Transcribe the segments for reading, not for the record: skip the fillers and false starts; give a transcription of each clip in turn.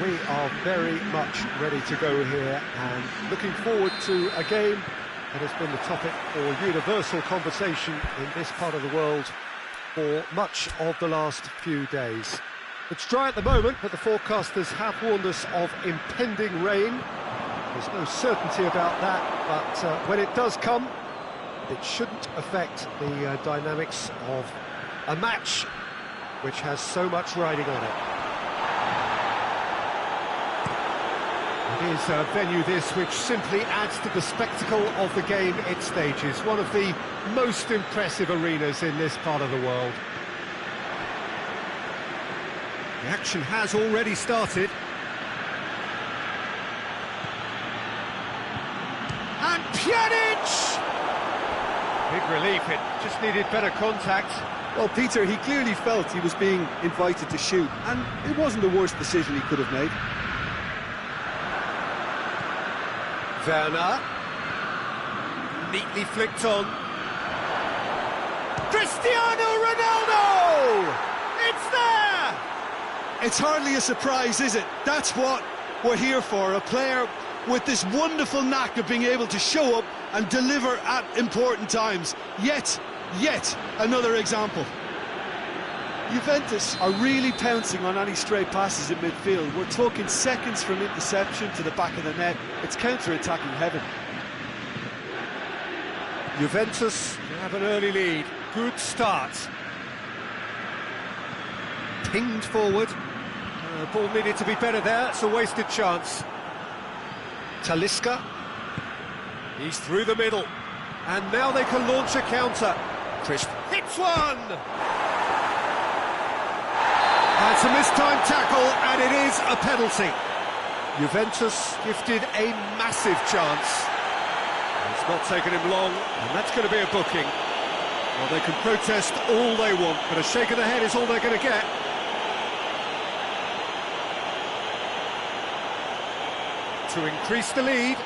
We are very much ready to go here and looking forward to a game that has been the topic for universal conversation in this part of the world for much of the last few days. It's dry at the moment, but the forecasters have warned us of impending rain. There's no certainty about that, but when it does come, it shouldn't affect the dynamics of a match which has so much riding on it. It is a venue this which simply adds to the spectacle of the game it stages. One of the most impressive arenas in this part of the world. The action has already started. And Pjanic! Big relief, it just needed better contact. Well, Peter, he clearly felt he was being invited to shoot, and it wasn't the worst decision he could have made. Karena, neatly flicked on. Cristiano Ronaldo! It's there! It's hardly a surprise, is it? That's what we're here for, a player with this wonderful knack of being able to show up and deliver at important times. Yet another example. Juventus are really pouncing on any stray passes in midfield. We're talking seconds from interception to the back of the net. It's counter-attacking heaven. Juventus have an early lead. Good start. Pinged forward. The ball needed to be better there. It's a wasted chance. Talisca. He's through the middle. And now they can launch a counter. Crisp hits one! It's a mistimed tackle, and it is a penalty. Juventus gifted a massive chance. It's not taken him long, and that's going to be a booking. Well, they can protest all they want, but a shake of the head is all they're going to get. To increase the lead.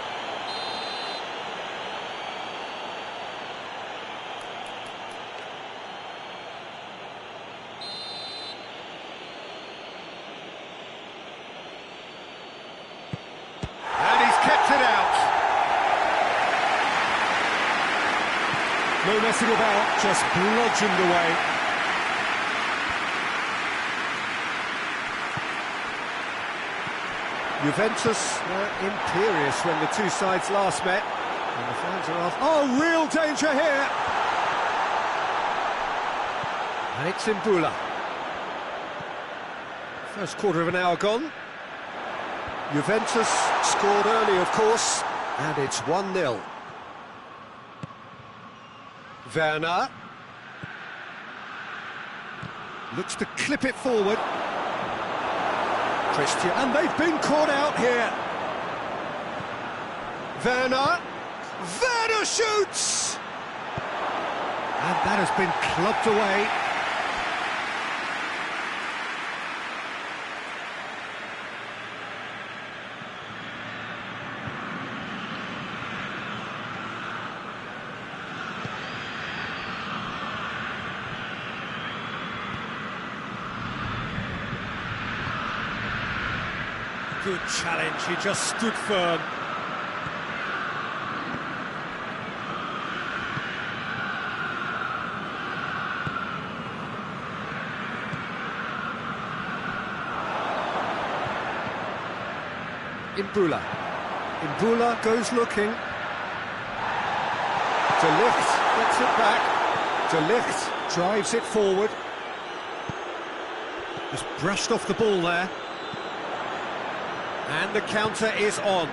No messing about, just bludgeoned away. Juventus were imperious when the two sides last met. And the fans are off. Oh, real danger here! And it's Mbula. First quarter of an hour gone. Juventus scored early, of course, and it's 1-0. Karena looks to clip it forward. Christian, and they've been caught out here. Karena shoots! And that has been clubbed away. Good challenge, he just stood firm. Mbula goes looking. De Ligt gets it back. De Ligt drives it forward. Just brushed off the ball there. And the counter is on.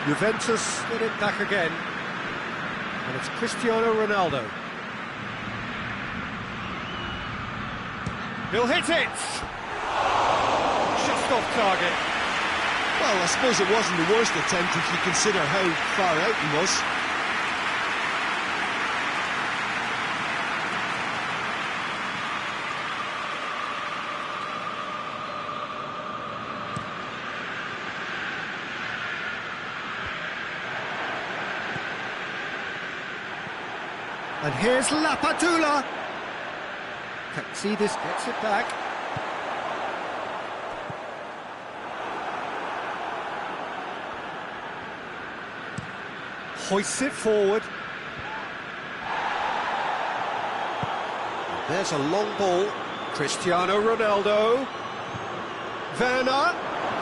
Juventus get it back again. And it's Cristiano Ronaldo. He'll hit it! Just off target. Well, I suppose it wasn't the worst attempt if you consider how far out he was. And here's Lapadula. See this, gets it back. Hoists it forward. There's a long ball. Cristiano Ronaldo. Werner.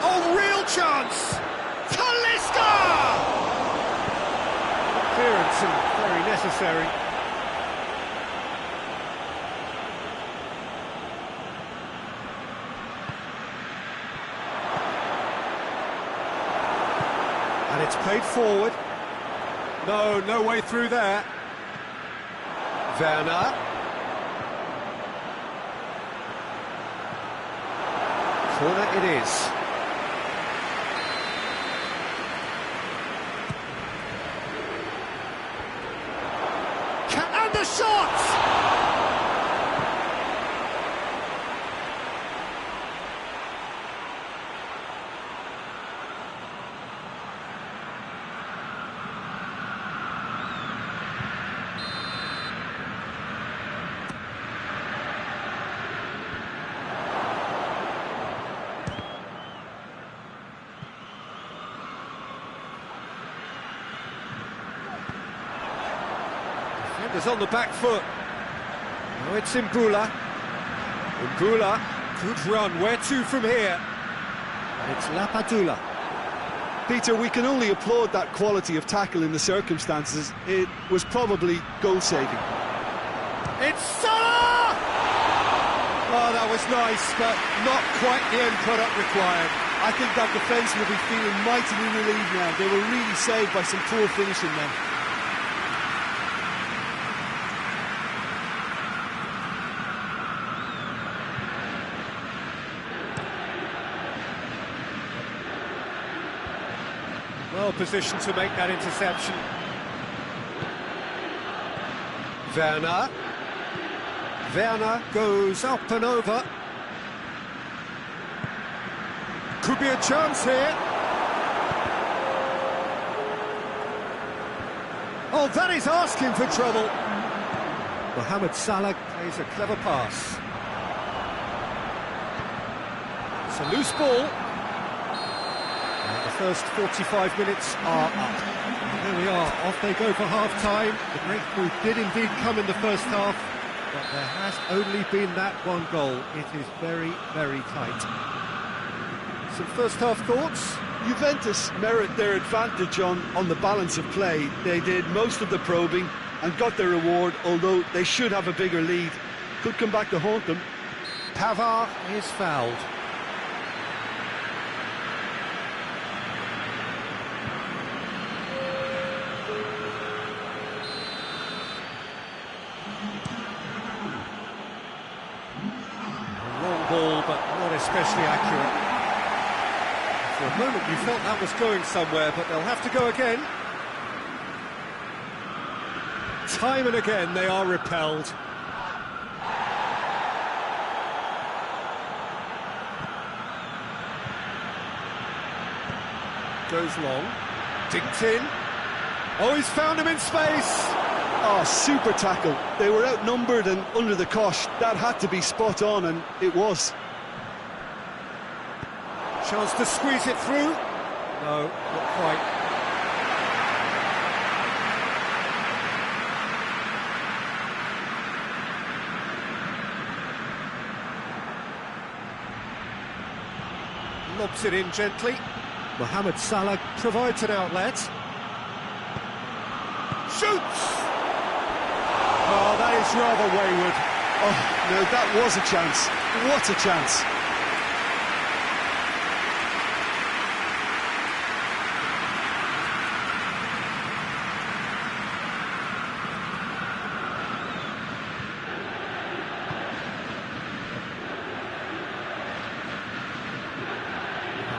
Oh, real chance! Talisca! Clearance and very necessary. And it's played forward. No way through there. Werner. Corner it is. And the shot! Defenders on the back foot. Now it's Imbula. Imbula, good run. Where to from here? It's Lapadula. Peter, we can only applaud that quality of tackle in the circumstances. It was probably goal-saving. It's Salah! Oh, that was nice, but not quite the end product required. I think that defence will be feeling mightily relieved now. They were really saved by some poor finishing then. Well positioned to make that interception. Werner. Werner goes up and over. Could be a chance here. Oh, that is asking for trouble. Mohamed Salah plays a clever pass. It's a loose ball. And the first 45 minutes are up. And there we are, off they go for half-time. The breakthrough did indeed come in the first half, but there has only been that one goal. It is very, very tight. Some first-half thoughts? Juventus merit their advantage on the balance of play. They did most of the probing and got their reward, although they should have a bigger lead. Could come back to haunt them. Pavard is fouled. Ball, but not especially accurate. For a moment you felt that was going somewhere, but they'll have to go again. Time and again they are repelled. Goes long. Dinked in. Oh, he's found him in space. Oh, super tackle. They were outnumbered and under the cosh. That had to be spot on, and it was. Chance to squeeze it through. No, not quite. Lobs it in gently. Mohamed Salah provides an outlet. Shoots! Oh, that is rather wayward. Oh, no, that was a chance. What a chance.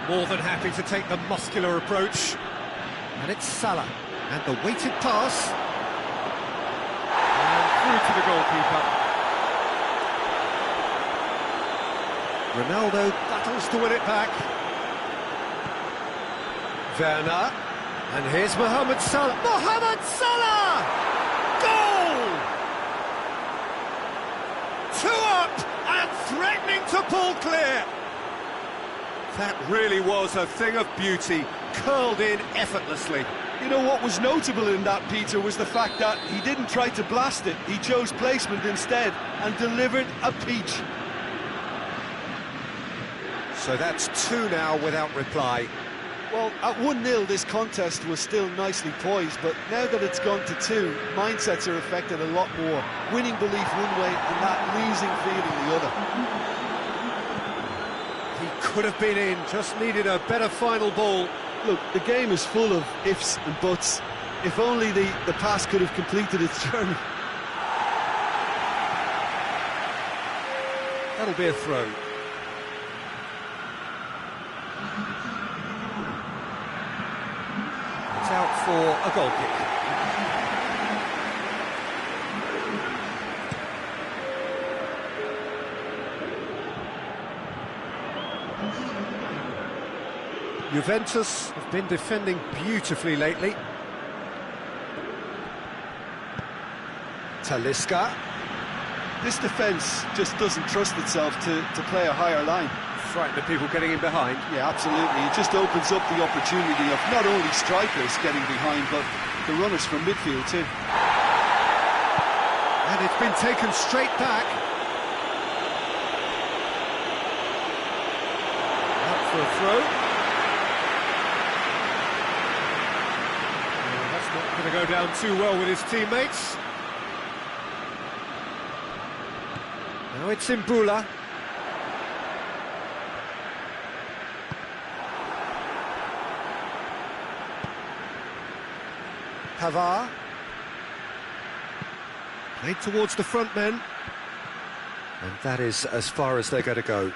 More than happy to take the muscular approach. And it's Salah. And the weighted pass. Through to the goalkeeper. Ronaldo battles to win it back. Werner. And here's Mohamed Salah. Mohamed Salah! Goal! 2 up! threatening to pull clear. That really was a thing of beauty, curled in effortlessly. You know what was notable in that, Peter, was the fact that he didn't try to blast it. He chose placement instead and delivered a peach. So that's 2 now without reply. Well, at 1-0 this contest was still nicely poised, but now that it's gone to 2, mindsets are affected a lot more. Winning belief one way and that losing feeling the other. He could have been in, just needed a better final ball. Look, the game is full of ifs and buts. If only the pass could have completed its journey. That'll be a throw. It's out for a goal kick. Juventus have been defending beautifully lately. Talisca. This defence just doesn't trust itself to play a higher line. Frightened of people getting in behind. Yeah, absolutely. It just opens up the opportunity of not only strikers getting behind, but the runners from midfield too. And it's been taken straight back. Out for a throw. That's not going to go down too well with his teammates. Now it's Imbula. Pavard. Played towards the front men. And that is as far as they're going to go.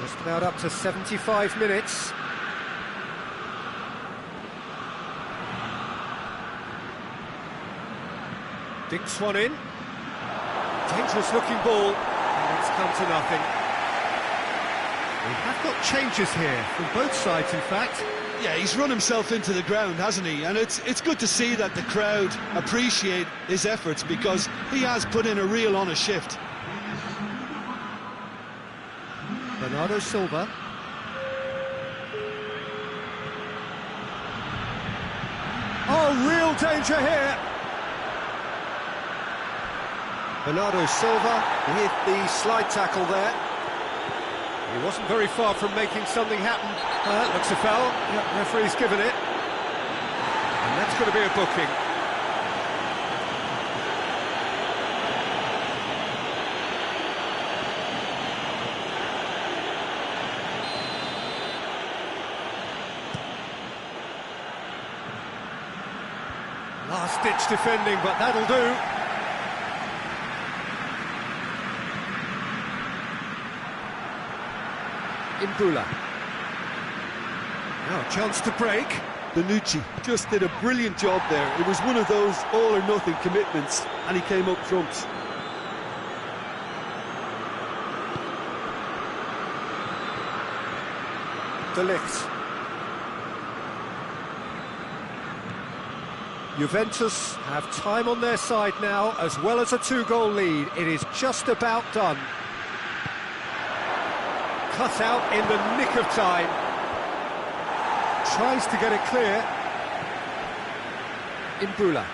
Just about up to 75 minutes. Dinks one in. Dangerous looking ball, and it's come to nothing. We have got changes here, from both sides in fact. Yeah, he's run himself into the ground, hasn't he? And it's good to see that the crowd appreciate his efforts, because he has put in a real honest shift. Bernardo Silva. Oh, real danger here. Bernardo Silva with the slide tackle there. He wasn't very far from making something happen. That looks a foul. Yep, referee's given it. And that's going to be a booking. Last-ditch defending, but that'll do. Imbula. Now a chance to break. Bonucci just did a brilliant job there. It was one of those all-or-nothing commitments, and he came up trumps. De Ligt. Juventus have time on their side now, as well as a 2-goal lead. It is just about done. Cut out in the nick of time. Tries to get it clear. Imbula.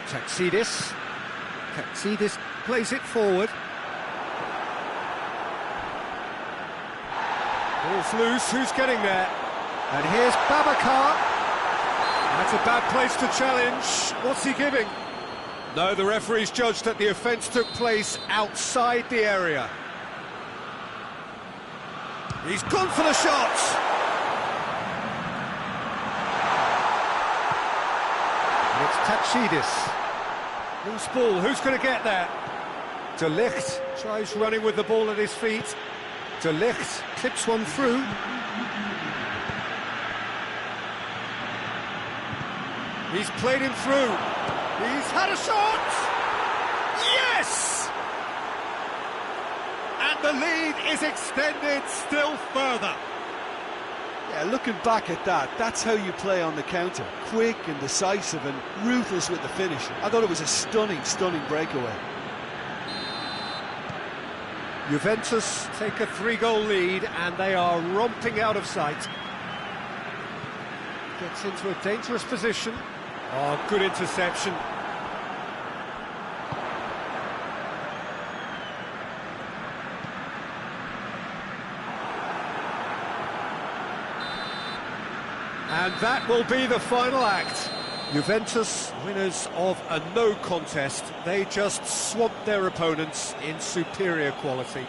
Taxidis. Taxidis plays it forward. Ball's loose, who's getting there? And here's Babacar. That's a bad place to challenge. What's he giving? No, the referee's judged that the offence took place outside the area. He's gone for the shot! And it's Taxidis. Loose ball, who's going to get there? De Ligt tries running with the ball at his feet. De Ligt clips one through. He's played him through. He's had a shot! Yes! And And the lead is extended still further. Yeah, looking back at that, that's how you play on the counter. Quick and decisive and ruthless with the finish. I thought it was a stunning, stunning breakaway. Juventus take a 3-goal lead and they are romping out of sight. Gets into a dangerous position. Oh, good interception. And that will be the final act. Juventus, winners of a no contest. They just swamped their opponents in superior quality.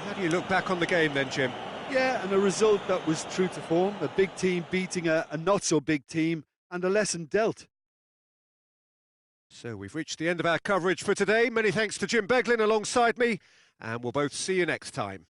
How do you look back on the game then, Jim? Yeah, and a result that was true to form. A big team beating a not-so-big team, and a lesson dealt. So we've reached the end of our coverage for today. Many thanks to Jim Beglin alongside me, and we'll both see you next time.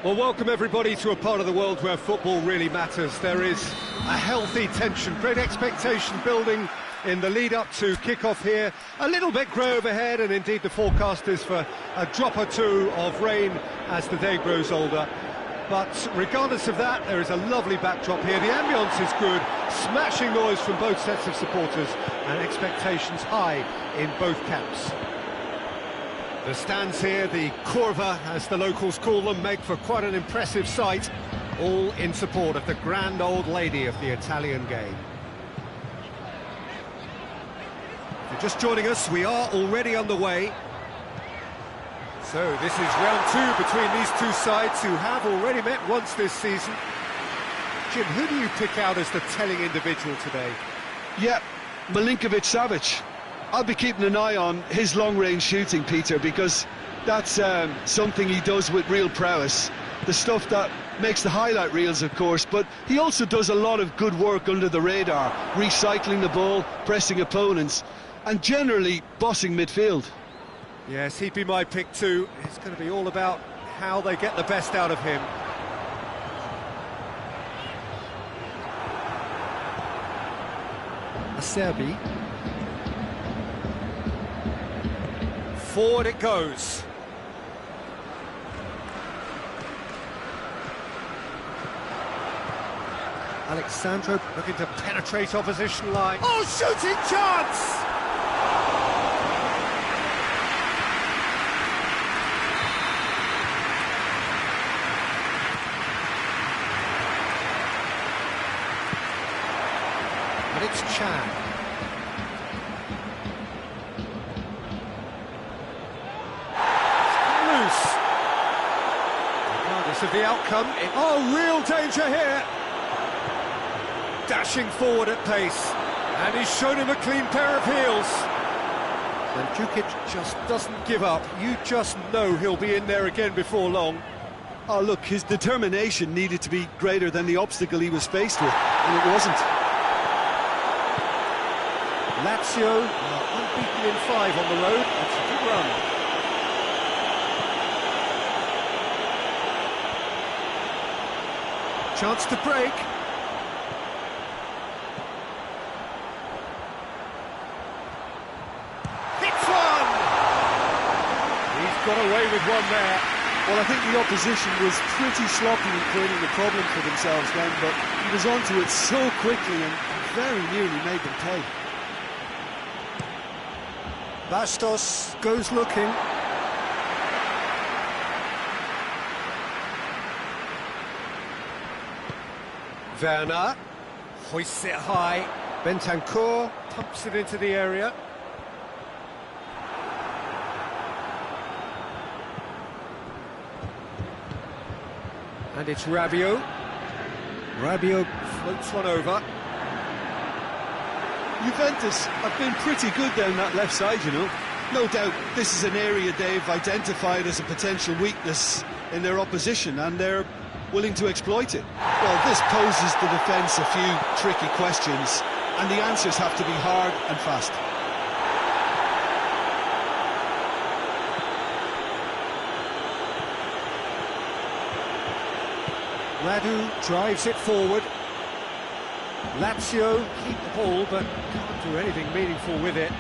Well, welcome everybody to a part of the world where football really matters. There is a healthy tension, great expectation building in the lead-up to kick-off here. A little bit grey overhead, and indeed the forecast is for a drop or two of rain as the day grows older. But regardless of that, there is a lovely backdrop here. The ambience is good, smashing noise from both sets of supporters, and expectations high in both camps. The stands here, the curva, as the locals call them, make for quite an impressive sight, all in support of the grand old lady of the Italian game. If you're just joining us, we are already underway. So this is round two between these two sides who have already met once this season. Jim, who do you pick out as the telling individual today? Yeah, Milinkovic-Savic. I'll be keeping an eye on his long-range shooting, Peter, because that's something he does with real prowess. The stuff that makes the highlight reels, of course, but he also does a lot of good work under the radar, recycling the ball, pressing opponents, and generally bossing midfield. Yes, he'd be my pick too. It's going to be all about how they get the best out of him. Acerbi. Forward it goes. Alexandro looking to penetrate opposition line. Oh, shooting chance! And it's Chan. Of the outcome. Oh, real danger here. Dashing forward at pace, and he's shown him a clean pair of heels. And Jukic just doesn't give up. You just know he'll be in there again before long. Oh, look, his determination needed to be greater than the obstacle he was faced with, and it wasn't. Lazio are unbeaten in 5 on the road. That's a good run. Chance to break. Hits one! He's got away with one there. Well, I think the opposition was pretty sloppy in creating a problem for themselves then, but he was onto it so quickly and very nearly made them pay. Bastos goes looking. Werner hoists it high. Bentancur pumps it into the area. And it's Rabiot. Rabiot floats one over. Juventus have been pretty good down that left side, you know. No doubt this is an area they've identified as a potential weakness in their opposition, and they're willing to exploit it. Well, this poses the defence a few tricky questions, and the answers have to be hard and fast. Radu drives it forward. Lazio keep the ball, but can't do anything meaningful with it.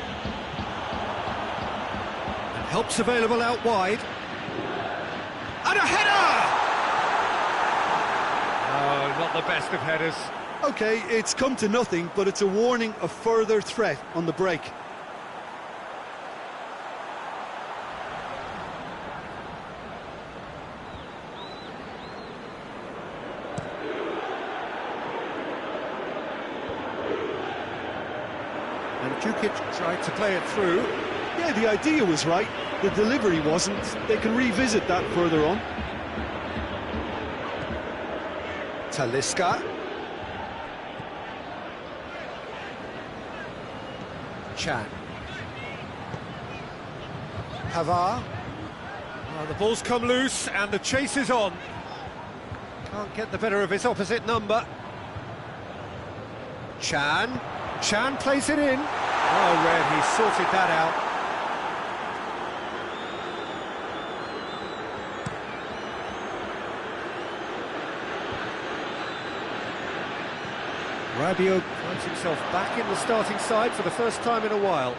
And help's available out wide. And a header! Oh, not the best of headers. OK, it's come to nothing, but it's a warning of further threat on the break. And Jukic tried to play it through. Yeah, the idea was right. The delivery wasn't. They can revisit that further on. Talisca. Chan. Pavard. Oh, the ball's come loose and the chase is on. Can't get the better of his opposite number. Chan. Chan plays it in. Oh, Red, he sorted that out. Rabiot finds himself back in the starting side for the first time in a while.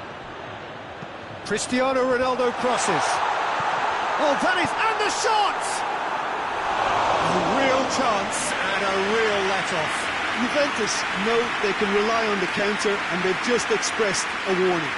Cristiano Ronaldo crosses. Oh, that is... and the shot! A real chance and a real let-off. Juventus know they can rely on the counter, and they've just expressed a warning.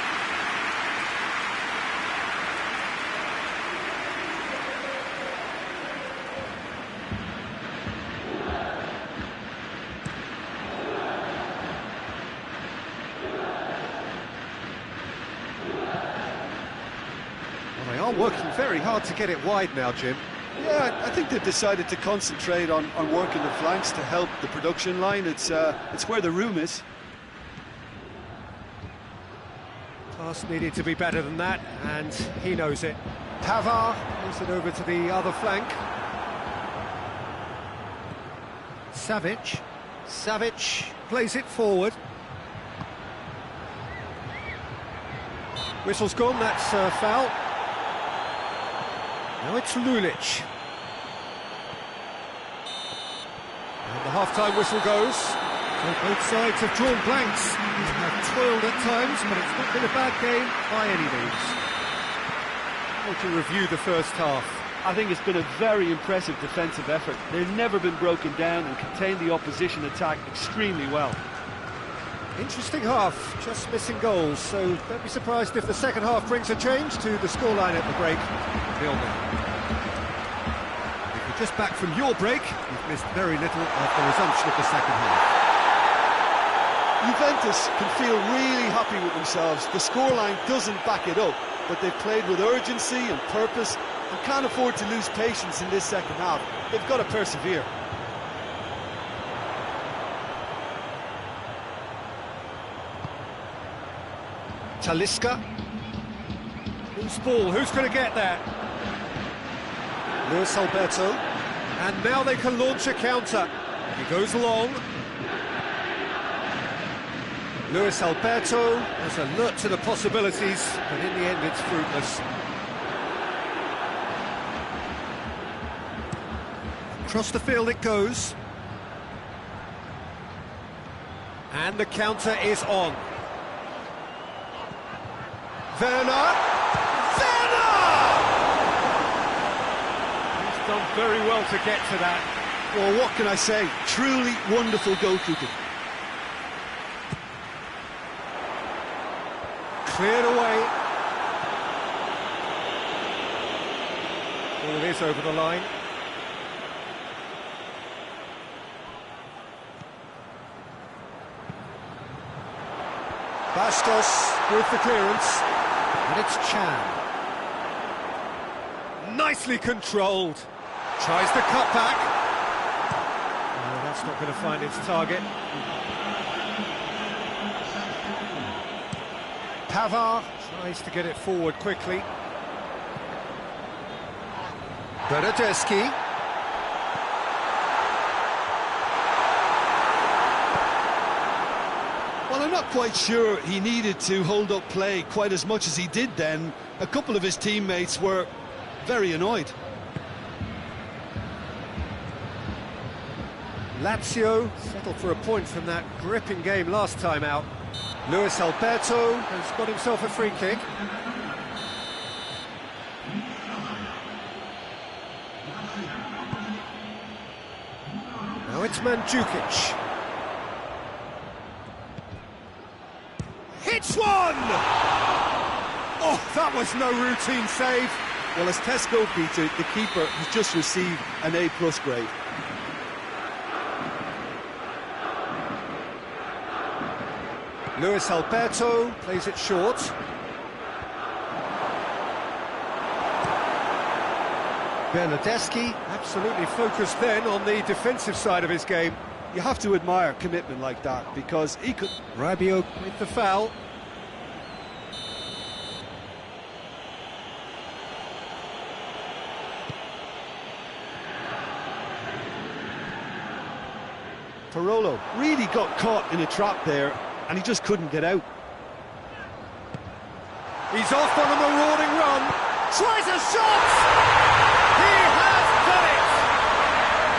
Well, they are working very hard to get it wide now, Jim. Yeah, I think they've decided to concentrate on working the flanks to help the production line. It's where the room is. Pass needed to be better than that, and he knows it. Pavard moves it over to the other flank. Savic plays it forward. Whistle's gone, that's a foul. Now it's Lulic. And the half-time whistle goes. So both sides have drawn blanks. They have toiled at times, but it's not been a bad game by any means. How would you review the first half? I think it's been a very impressive defensive effort. They've never been broken down and contained the opposition attack extremely well. Interesting half, just missing goals, so don't be surprised if the second half brings a change to the scoreline at the break. 0-0. If you're just back from your break, you've missed very little of the resumption of the second half. Juventus can feel really happy with themselves. The scoreline doesn't back it up, but they've played with urgency and purpose and can't afford to lose patience in this second half. They've got to persevere. Talisca. Loose ball, who's going to get that? Luis Alberto. And now they can launch a counter. He goes long. Luis Alberto is alert to the possibilities, but in the end it's fruitless. Across the field it goes. And the counter is on. Werner! He's done very well to get to that. Well, what can I say? Truly wonderful goalkeeping. Cleared away. Ball is over the line. Bastos with the clearance. And it's Chan. Nicely controlled. Tries the cut back. Oh, that's not going to find its target. Pavard tries to get it forward quickly. Bernardeschi. Well, I'm not quite sure he needed to hold up play quite as much as he did then. A couple of his teammates were very annoyed. Lazio settled for a point from that gripping game last time out. Luis Alberto has got himself a free kick. Now it's Mandzukic. Hits one! Oh, that was no routine save. Well, as test goalkeeper, the keeper has just received an A+ grade. Luis Alberto plays it short. Bernardeschi absolutely focused then on the defensive side of his game. You have to admire commitment like that, because he could... Rabiot with the foul. Parolo really got caught in a trap there, and he just couldn't get out. He's off on a marauding run. Tries a shot! He has done it!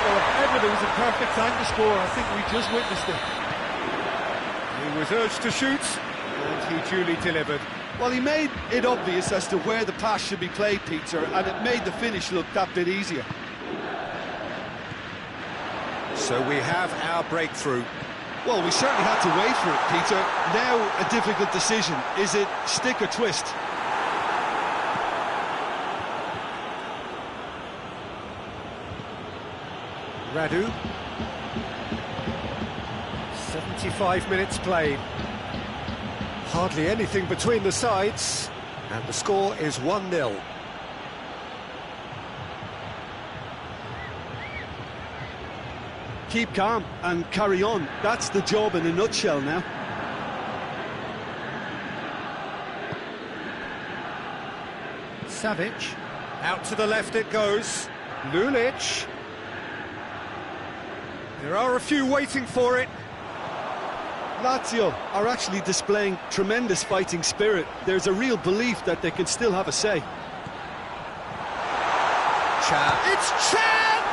Well, if ever there was a perfect time to score, I think we just witnessed it. He was urged to shoot, and he duly delivered. Well, he made it obvious as to where the pass should be played, Peter, and it made the finish look that bit easier. So we have our breakthrough. Well, we certainly had to wait for it, Peter. Now a difficult decision. Is it stick or twist? Radu. 75 minutes played. Hardly anything between the sides, and the score is 1-0. Keep calm and carry on. That's the job in a nutshell now. Savic. Out to the left it goes. Lulic. There are a few waiting for it. Lazio are actually displaying tremendous fighting spirit. There's a real belief that they can still have a say. Chan. It's Chan!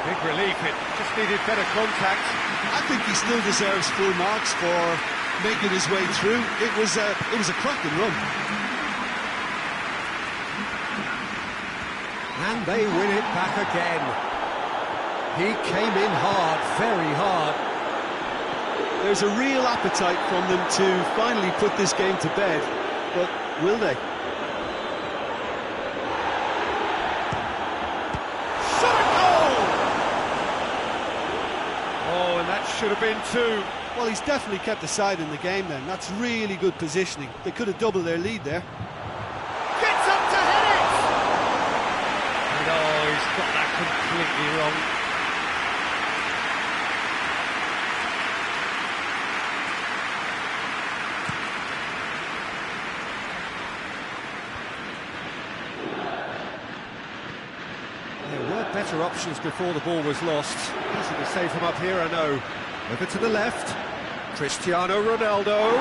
Big relief, it just needed better contact. I think he still deserves full marks for making his way through. It was a cracking run. And they win it back again. He came in hard, very hard. There's a real appetite from them to finally put this game to bed, but will they? Oh, and that should have been two. Well, he's definitely kept the side in the game then. That's really good positioning. They could have doubled their lead there. Gets up to hit it! And oh, he's got that completely wrong. Better options before the ball was lost. Easy to save him up here, I know. Over to the left. Cristiano Ronaldo.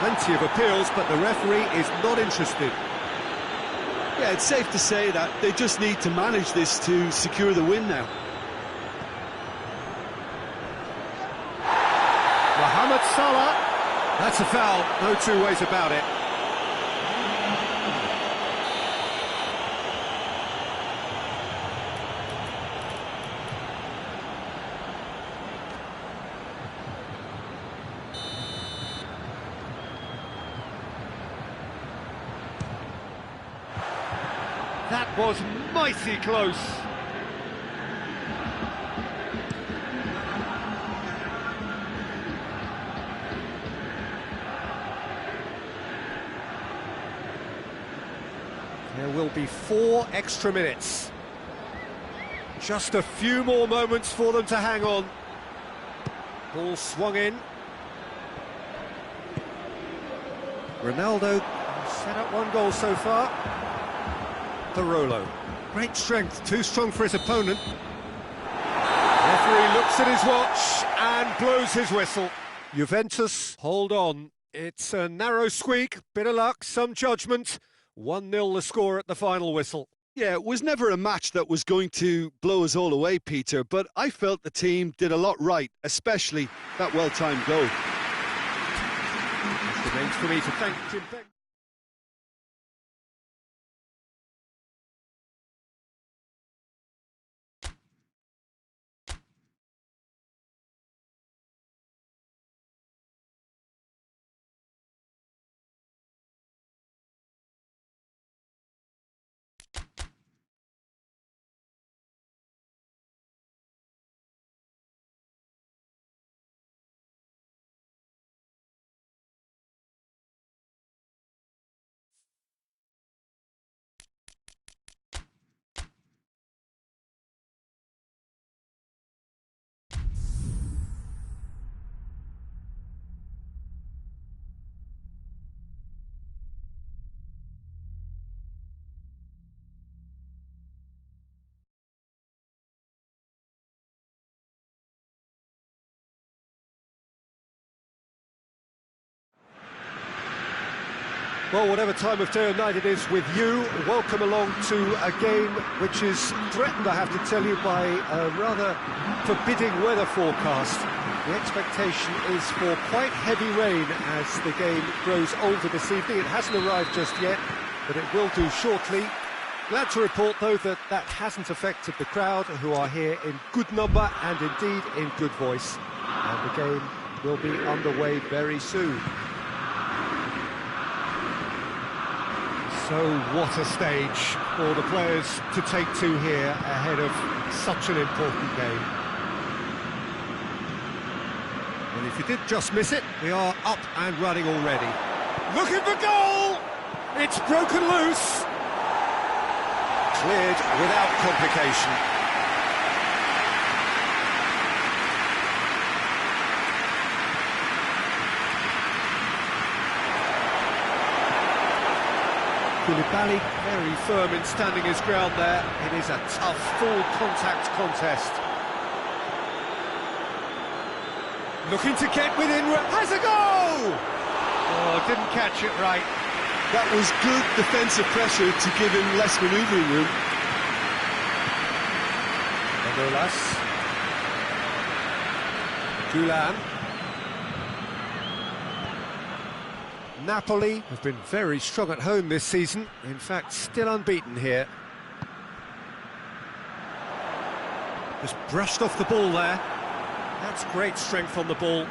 Plenty of appeals, but the referee is not interested. Yeah, it's safe to say that they just need to manage this to secure the win now. Mohamed Salah. That's a foul, no two ways about it. That was mighty close. There will be 4 extra minutes. Just a few more moments for them to hang on. Ball swung in. Ronaldo set up 1 goal so far. Barolo. Great strength, too strong for his opponent. Referee looks at his watch and blows his whistle. Juventus, hold on. It's a narrow squeak, bit of luck, some judgment. 1-0 the score at the final whistle. Yeah, it was never a match that was going to blow us all away, Peter, but I felt the team did a lot right, especially that well-timed goal. It remains for me to thank Jim. Well, whatever time of day or night it is with you, welcome along to a game which is threatened, I have to tell you, by a rather forbidding weather forecast. The expectation is for quite heavy rain as the game grows older this evening. It hasn't arrived just yet, but it will do shortly. Glad to report, though, that that hasn't affected the crowd, who are here in good number and indeed in good voice. And the game will be underway very soon. So what a stage for the players to take to here ahead of such an important game. And if you did just miss it, we are up and running already. Looking for goal! It's broken loose! Cleared without complication. Koulibaly very firm in standing his ground there. It is a tough, full-contact contest. Looking to get within, has a goal! Oh, didn't catch it right. That was good defensive pressure to give him less manoeuvring room. Manolas. Julan. Napoli have been very strong at home this season, in fact still unbeaten here. Just brushed off the ball there. That's great strength on the ball.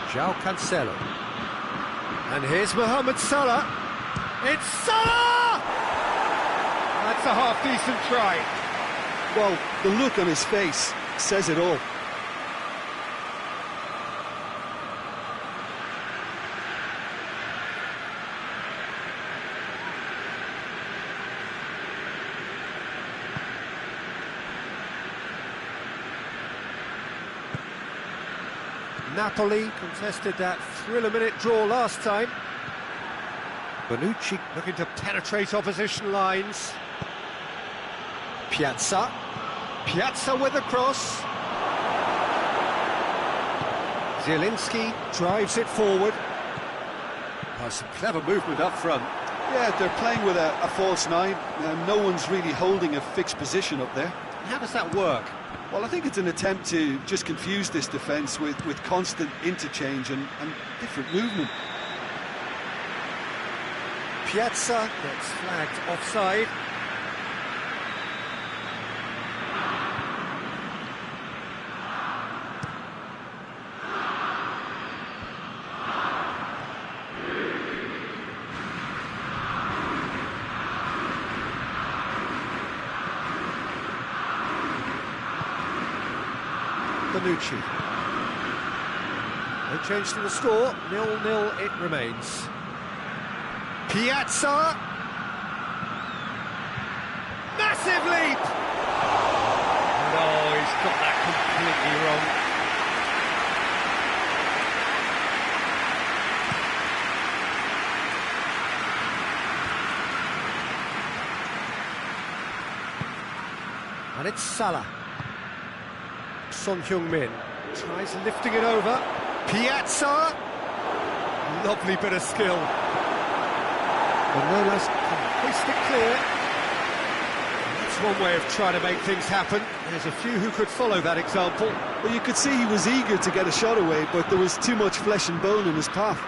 João Cancelo. And here's Mohamed Salah. It's Salah! That's a half-decent try. Well, the look on his face says it all. Napoli contested that thriller-minute draw last time. Bonucci looking to penetrate opposition lines. Piazza. Piazza with a cross. Zielinski drives it forward. Oh, some clever movement up front. Yeah, they're playing with a false nine. No one's really holding a fixed position up there. How does that work? Well, I think it's an attempt to just confuse this defence with constant interchange and different movement. Piazza gets flagged offside. Bonucci. No change to the score, 0-0 it remains. Piazza! Massive leap! No, he's got that completely wrong. And it's Salah. Son Heung-min tries lifting it over. Piazza! Lovely bit of skill. Manolas can hoist it clear. That's one way of trying to make things happen. There's a few who could follow that example. Well, you could see he was eager to get a shot away, but there was too much flesh and bone in his path.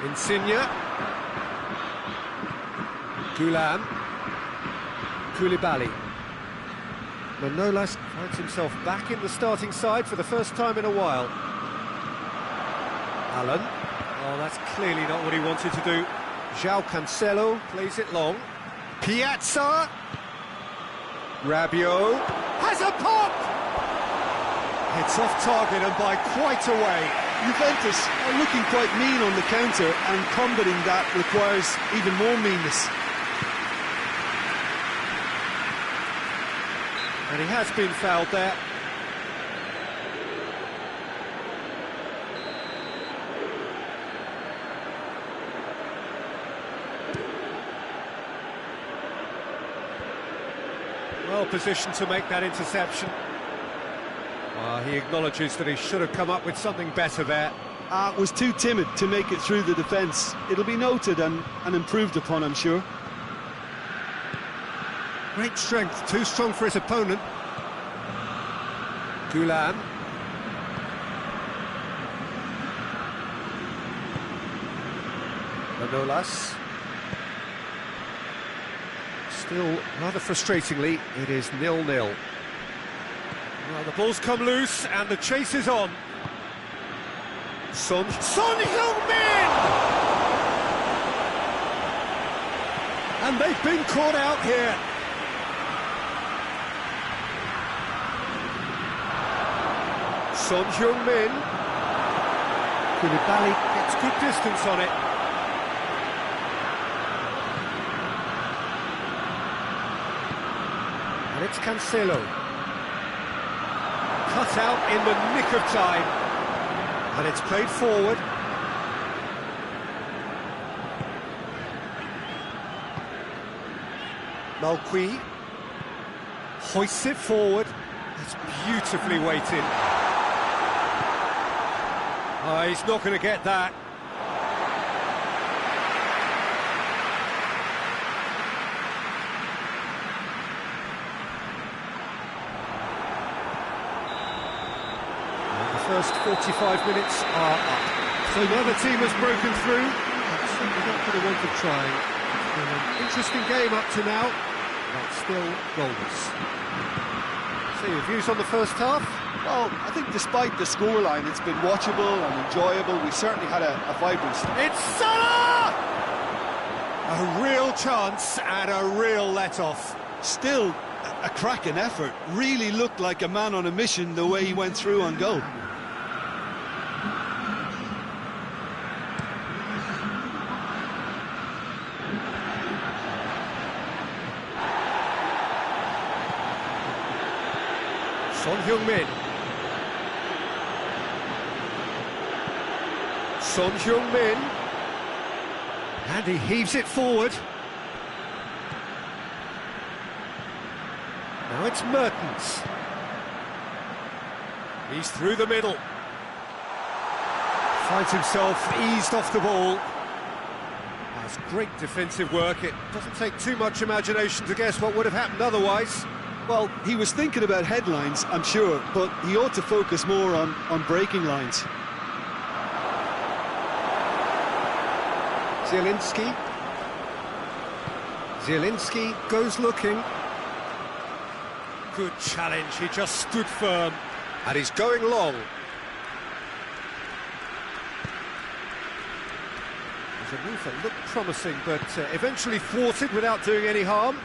Insigne. Gulam. Koulibaly. Manolas finds himself back in the starting side for the first time in a while. Allen. Oh, that's clearly not what he wanted to do. João Cancelo plays it long. Piazza. Rabiot. Has a pop! It's off target and by quite a way. Juventus are looking quite mean on the counter, and combating that requires even more meanness. And he has been fouled there. Well positioned to make that interception. He acknowledges that he should have come up with something better there. Was too timid to make it through the defence. It'll be noted and improved upon, I'm sure. Great strength, too strong for his opponent. Gulan. Manolas. Still, rather frustratingly, it is 0-0. Well, the ball's come loose and the chase is on. Son Heung-min! And they've been caught out here. Son Heung-min. Koulibaly gets good distance on it. And it's Cancelo. Cut out in the nick of time. And it's played forward. Malqui hoists it forward. It's beautifully weighted. He's not going to get that. And the first 45 minutes are up. So another team has broken through. That's certainly not going to want to try. It's been an interesting game up to now, but still goalless. So your views on the first half? Well, I think despite the scoreline, it's been watchable and enjoyable. We certainly had a vibrant start. It's Salah! A real chance and a real let-off. Still a cracking effort. Really looked like a man on a mission the way he went through on goal. Son Heung-min. Son Heung-min. And he heaves it forward. Now it's Mertens. He's through the middle. Finds himself eased off the ball. That's great defensive work. It doesn't take too much imagination to guess what would have happened otherwise. Well, he was thinking about headlines, I'm sure, but he ought to focus more on breaking lines. Zielinski. Zielinski goes looking. Good challenge, he just stood firm. And he's going long. There's a move that looked promising, but eventually thwarted without doing any harm.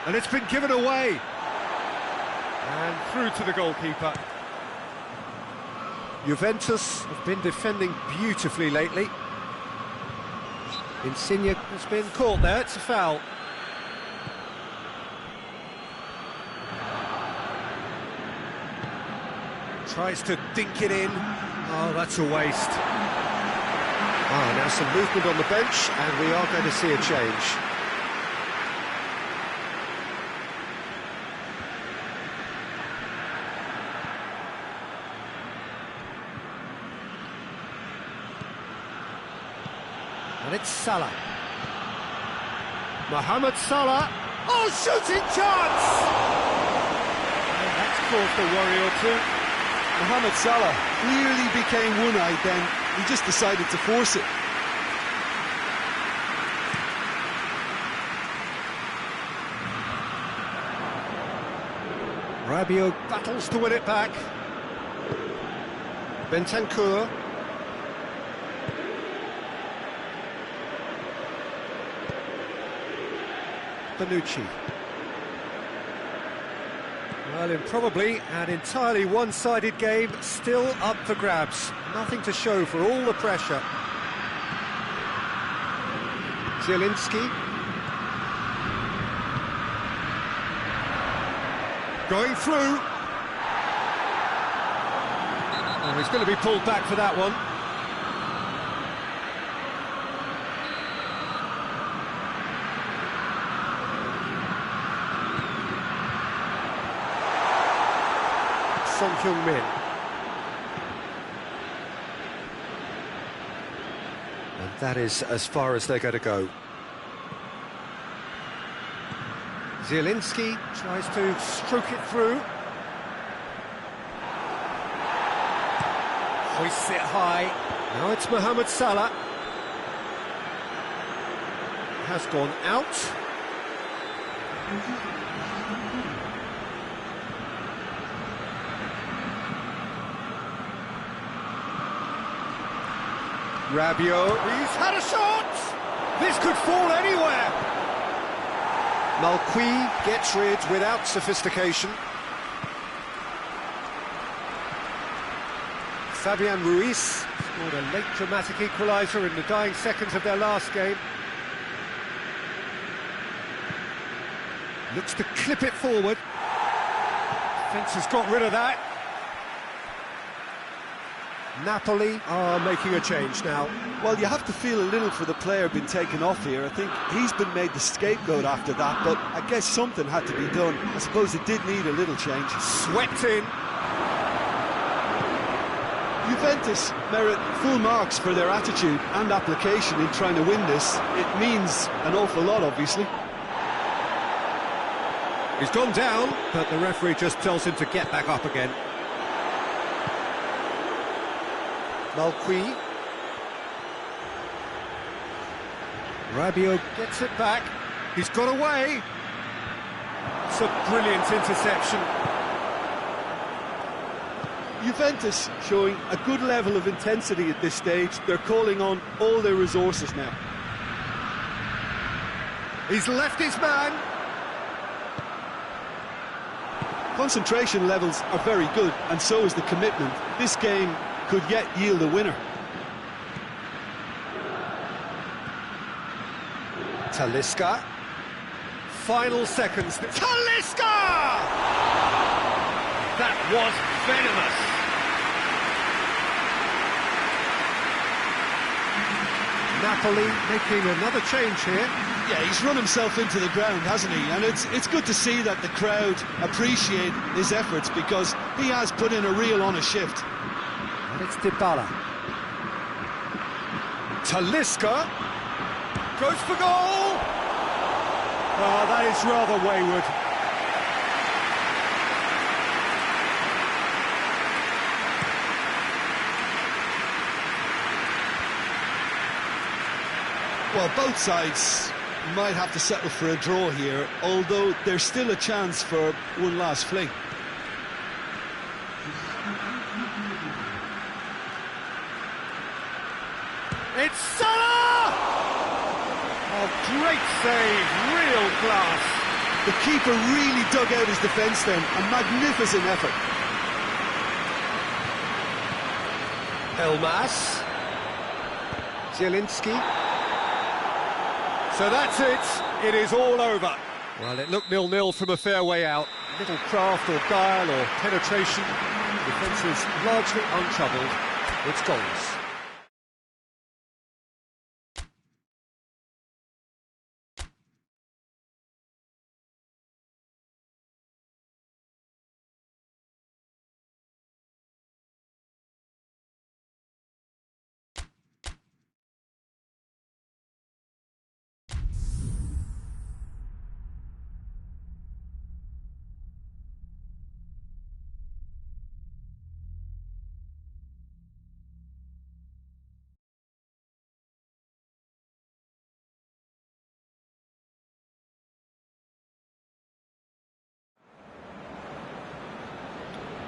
And it's been given away. And through to the goalkeeper. Juventus have been defending beautifully lately. Insigne has been caught there, it's a foul. Tries to dink it in. Oh, that's a waste. Now some movement on the bench, and we are going to see a change. And it's Salah. Mohamed Salah. Oh, shooting chance! And that's caused a worry or two. Mohamed Salah clearly became one-eyed then. He just decided to force it. Rabiot battles to win it back. Bentancur. Bonucci. Well, in probably an entirely one-sided game, still up for grabs. Nothing to show for all the pressure. Zielinski. Going through. Oh, he's going to be pulled back for that one. Son Heung-min. And that is as far as they're going to go. Zielinski tries to stroke it through. Hoists it high. Now it's Mohamed Salah. Has gone out. Rabiot, he's had a shot! This could fall anywhere! Malqui gets rid without sophistication. Fabian Ruiz scored a late dramatic equaliser in the dying seconds of their last game. Looks to clip it forward. Defence has got rid of that. Napoli are making a change now. Well, you have to feel a little for the player being taken off here. I think he's been made the scapegoat after that, but I guess something had to be done. I suppose it did need a little change. Swept in. Juventus merit full marks for their attitude and application in trying to win this. It means an awful lot, obviously. He's gone down, but the referee just tells him to get back up again. Malqui. Rabiot gets it back. He's got away. It's a brilliant interception. Juventus showing a good level of intensity at this stage. They're calling on all their resources now. He's left his man. Concentration levels are very good, and so is the commitment. This game could yet yield a winner. Talisca. Final seconds. Talisca! That was venomous. Napoli making another change here. Yeah, he's run himself into the ground, hasn't he? And it's good to see that the crowd appreciate his efforts, because he has put in a real honest shift. And it's Dybala. Talisca goes for goal. Oh, that is rather wayward. Well, both sides might have to settle for a draw here, although there's still a chance for one last fling. It's Salah! Oh, great save, real class. The keeper really dug out his defence then, a magnificent effort. Elmas. Zielinski. So that's it. It is all over. Well, it looked 0-0 from a fair way out. Little craft or guile or penetration. The defence is largely untroubled. It's goals.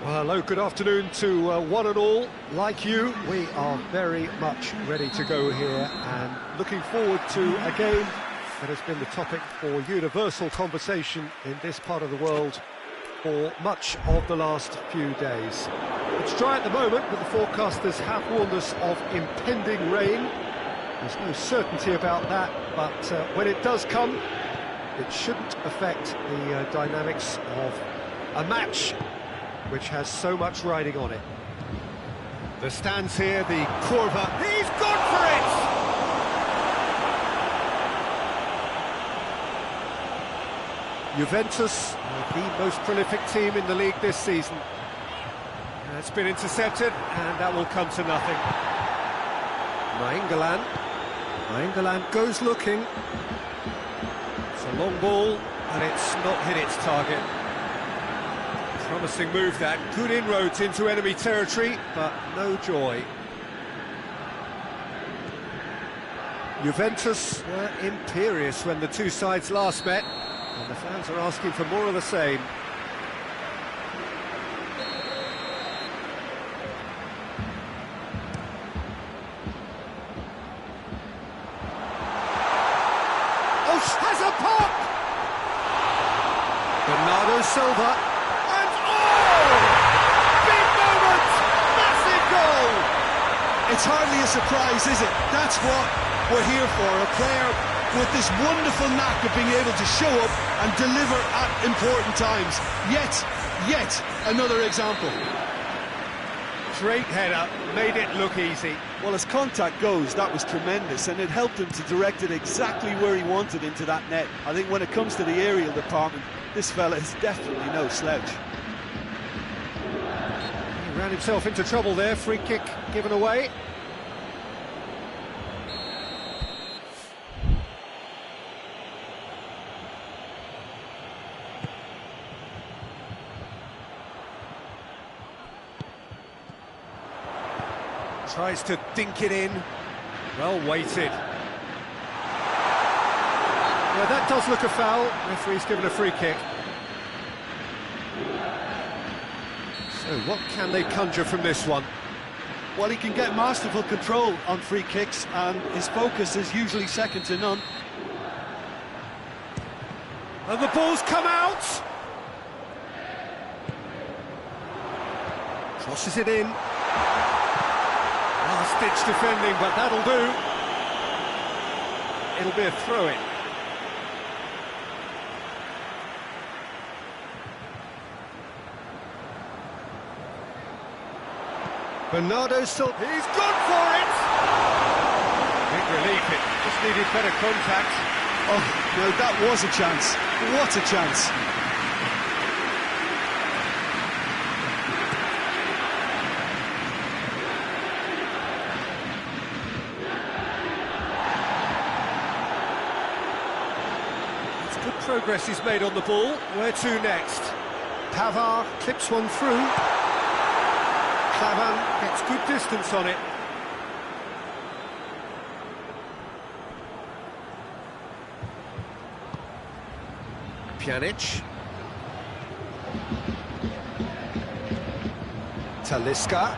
Well, hello, good afternoon to one and all. Like you, we are very much ready to go here and looking forward to a game that has been the topic for universal conversation in this part of the world for much of the last few days. It's dry at the moment, but the forecasters have warned us of impending rain. There's no certainty about that, but when it does come, it shouldn't affect the dynamics of a match which has so much riding on it. The stands here, the Curva. He's gone for it! Juventus, the most prolific team in the league this season. That's been intercepted, and that will come to nothing. Mainkan goes looking. It's a long ball, and it's not hit its target. Promising move that, good inroads into enemy territory, but no joy. Juventus were imperious when the two sides last met, and the fans are asking for more of the same. Has a pop! Bernardo Silva, and big moment! Massive goal! It's hardly a surprise, is it? That's what we're here for, a player with this wonderful knack of being able to show up and deliver at important times. Yet another example. Great header, made it look easy. Well, as contact goes, that was tremendous, and it helped him to direct it exactly where he wanted into that net. I think when it comes to the aerial department, this fella is definitely no slouch. He ran himself into trouble there, free kick given away. Tries to dink it in. Well weighted. Yeah, that does look a foul. Referee's given a free kick. So what can they conjure from this one? Well, he can get masterful control on free kicks, and his focus is usually second to none. And the ball's come out. Crosses it in. Last-ditch defending, but that'll do. It'll be a throw-in. Bernardo Silva, he's gone for it! Big relief, it just needed better contact. Oh, no, that was a chance. What a chance. Progress he's made on the ball. Where to next? Pavard clips one through. Klavan gets good distance on it. Pjanic. Talisca.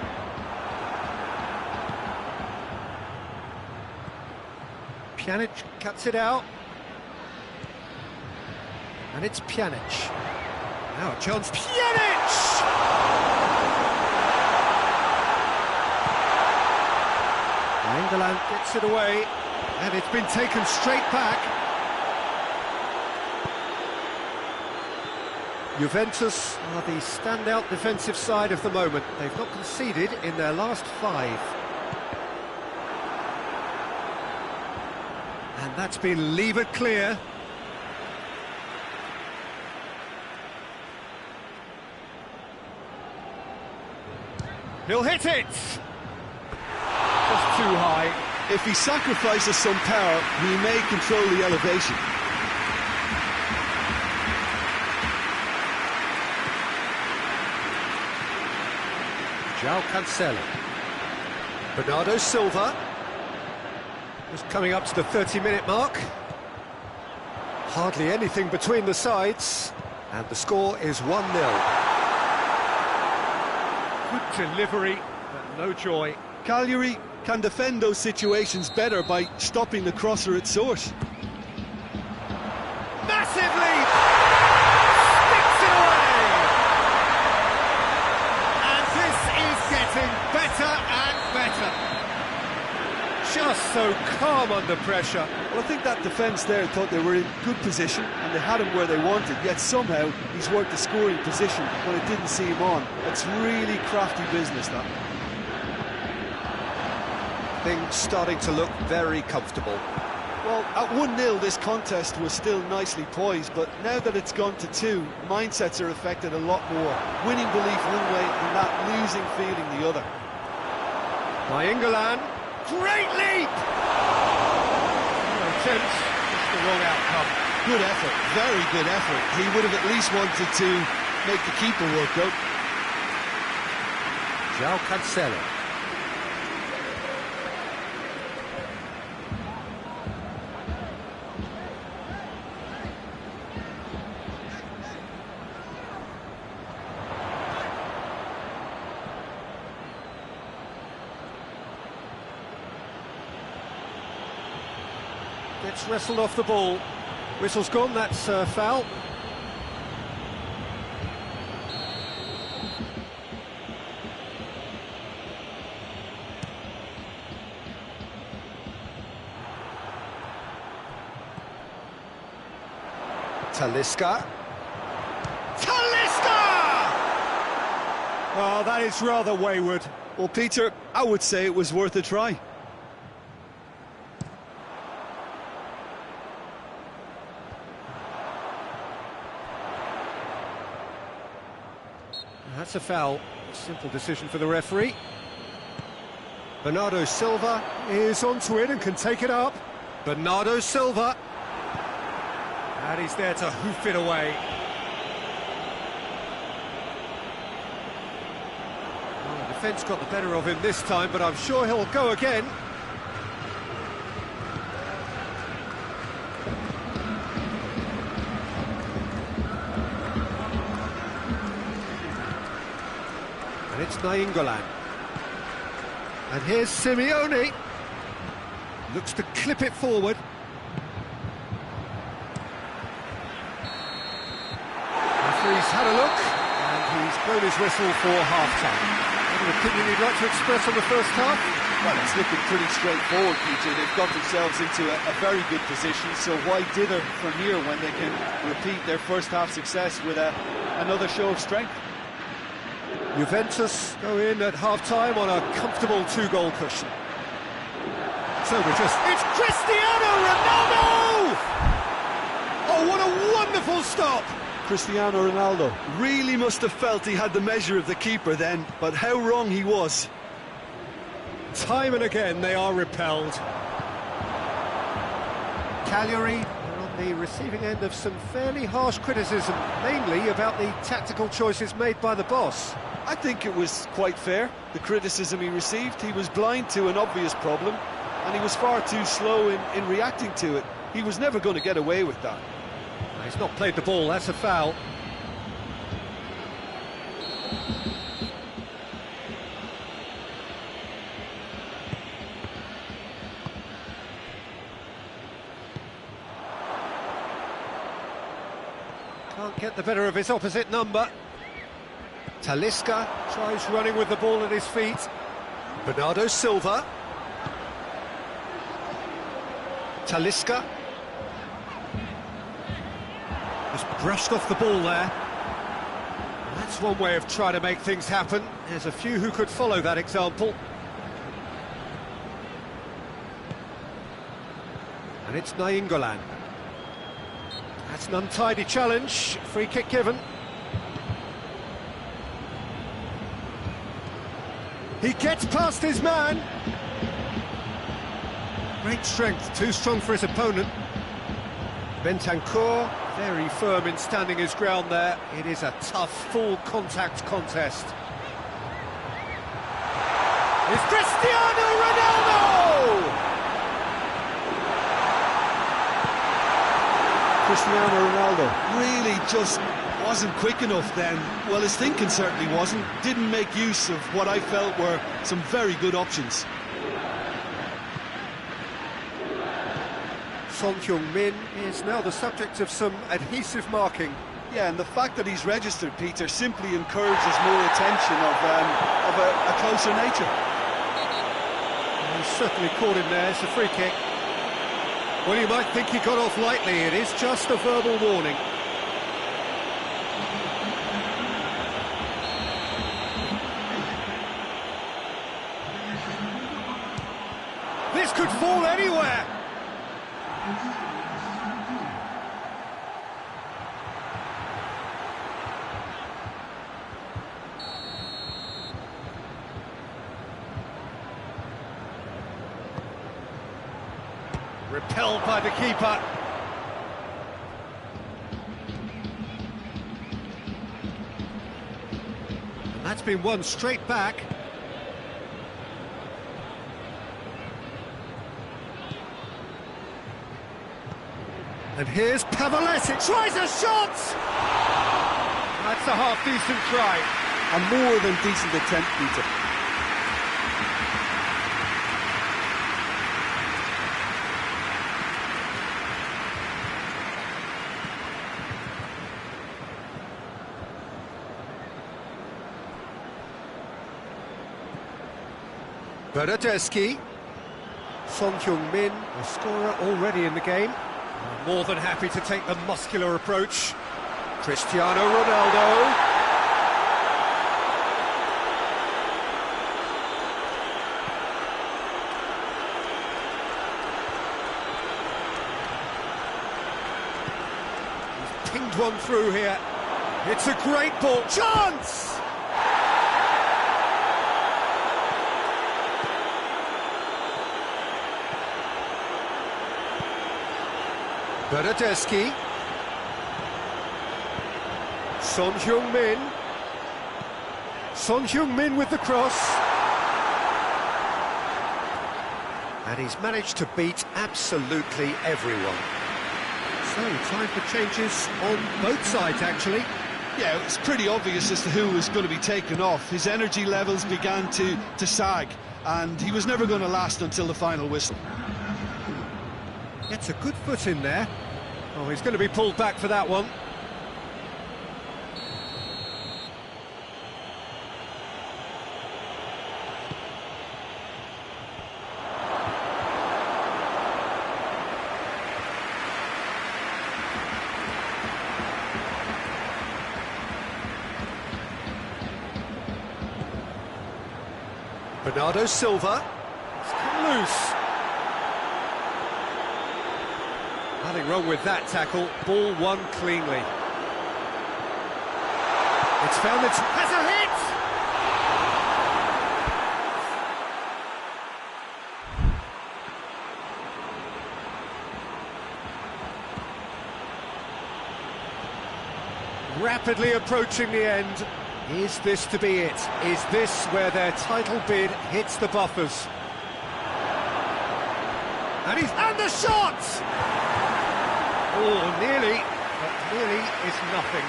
Pjanic cuts it out. And it's Pjanic. Now a chance. Pjanic! England gets it away, and it's been taken straight back. Juventus are the standout defensive side of the moment. They've not conceded in their last 5. And that's been levered clear. He'll hit it! Just too high. If he sacrifices some power, he may control the elevation. João Cancelo. Bernardo Silva. Just coming up to the 30-minute mark. Hardly anything between the sides. And the score is 1-0. Good delivery, but no joy. Cagliari can defend those situations better by stopping the crosser at source. Massive lead! Sticks it away! And this is getting better and better. Just so calm under pressure. Well, I think that defence there thought they were in good position and they had him where they wanted, yet somehow he's worked the scoring position when it didn't see him on. It's really crafty business, that. Things starting to look very comfortable. Well, at 1-0, this contest was still nicely poised, but now that it's gone to 2, mindsets are affected a lot more. Winning belief one way and that losing feeling the other. Mainkan, great leap! Intense, just the wrong outcome. Good effort, very good effort. He would have at least wanted to make the keeper work out. Cancelo. Gets wrestled off the ball. Whistle's gone, that's foul. Talisca. Oh, that is rather wayward. Well, Peter, I would say it was worth a try. That's a foul. Simple decision for the referee. Bernardo Silva is onto it and can take it up. Bernardo Silva. And he's there to hoof it away. Well, the defence got the better of him this time, but I'm sure he'll go again. And it's Mainkan. And here's Simeone. Looks to clip it forward. Referee's had a look, and he's blown his whistle for half-time. Any opinion you'd like to express on the first half? Well, it's looking pretty straightforward, Peter. They've got themselves into a very good position, so why dither from here when they can repeat their first half success with another show of strength? Juventus go in at half-time on a comfortable 2-goal cushion. So it's Cristiano Ronaldo! Oh, what a wonderful stop! Cristiano Ronaldo. Really must have felt he had the measure of the keeper then, but how wrong he was. Time and again they are repelled. Cagliari are on the receiving end of some fairly harsh criticism, mainly about the tactical choices made by the boss. I think it was quite fair, the criticism he received. He was blind to an obvious problem, and he was far too slow in reacting to it. He was never going to get away with that. He's not played the ball, that's a foul. Can't get the better of his opposite number. Talisca tries running with the ball at his feet. Bernardo Silva. Talisca. Just brushed off the ball there. That's one way of trying to make things happen. There's a few who could follow that example. And it's Mainkan. That's an untidy challenge. Free kick given. He gets past his man. Great strength, too strong for his opponent. Bentancur, very firm in standing his ground there. It is a tough, full-contact contest. It's Cristiano Ronaldo! Cristiano Ronaldo Really just wasn't quick enough then. Well, his thinking certainly wasn't. Didn't make use of what I felt were some very good options. Son Heung-min is now the subject of some adhesive marking. Yeah, and the fact that he's registered, Peter, simply encourages more attention of a closer nature. He's certainly caught him there. It's a free kick. Well, you might think he got off lightly. It is just a verbal warning. This could fall anywhere. Repelled by the keeper. And that's been won straight back. And here's Paveletic, tries a shot! That's a half-decent try. A more than decent attempt, Peter. Bernardeschi, Son Heung-min, a scorer already in the game. More than happy to take the muscular approach. Cristiano Ronaldo. He's pinged one through here. It's a great ball. Chance! Bernardeschi. Son Heung-min. Son Heung-min with the cross. And he's managed to beat absolutely everyone. So, time for changes on both sides, actually. Yeah, it's pretty obvious as to who was going to be taken off. His energy levels began to sag, and he was never going to last until the final whistle. Gets a good foot in there. Oh, he's going to be pulled back for that one. Bernardo Silva. It's come loose. Nothing wrong with that tackle. Ball won cleanly. It's found its... has a hit! Rapidly approaching the end. Is this to be it? Is this where their title bid hits the buffers? And the shot! Oh, nearly, but nearly is nothing.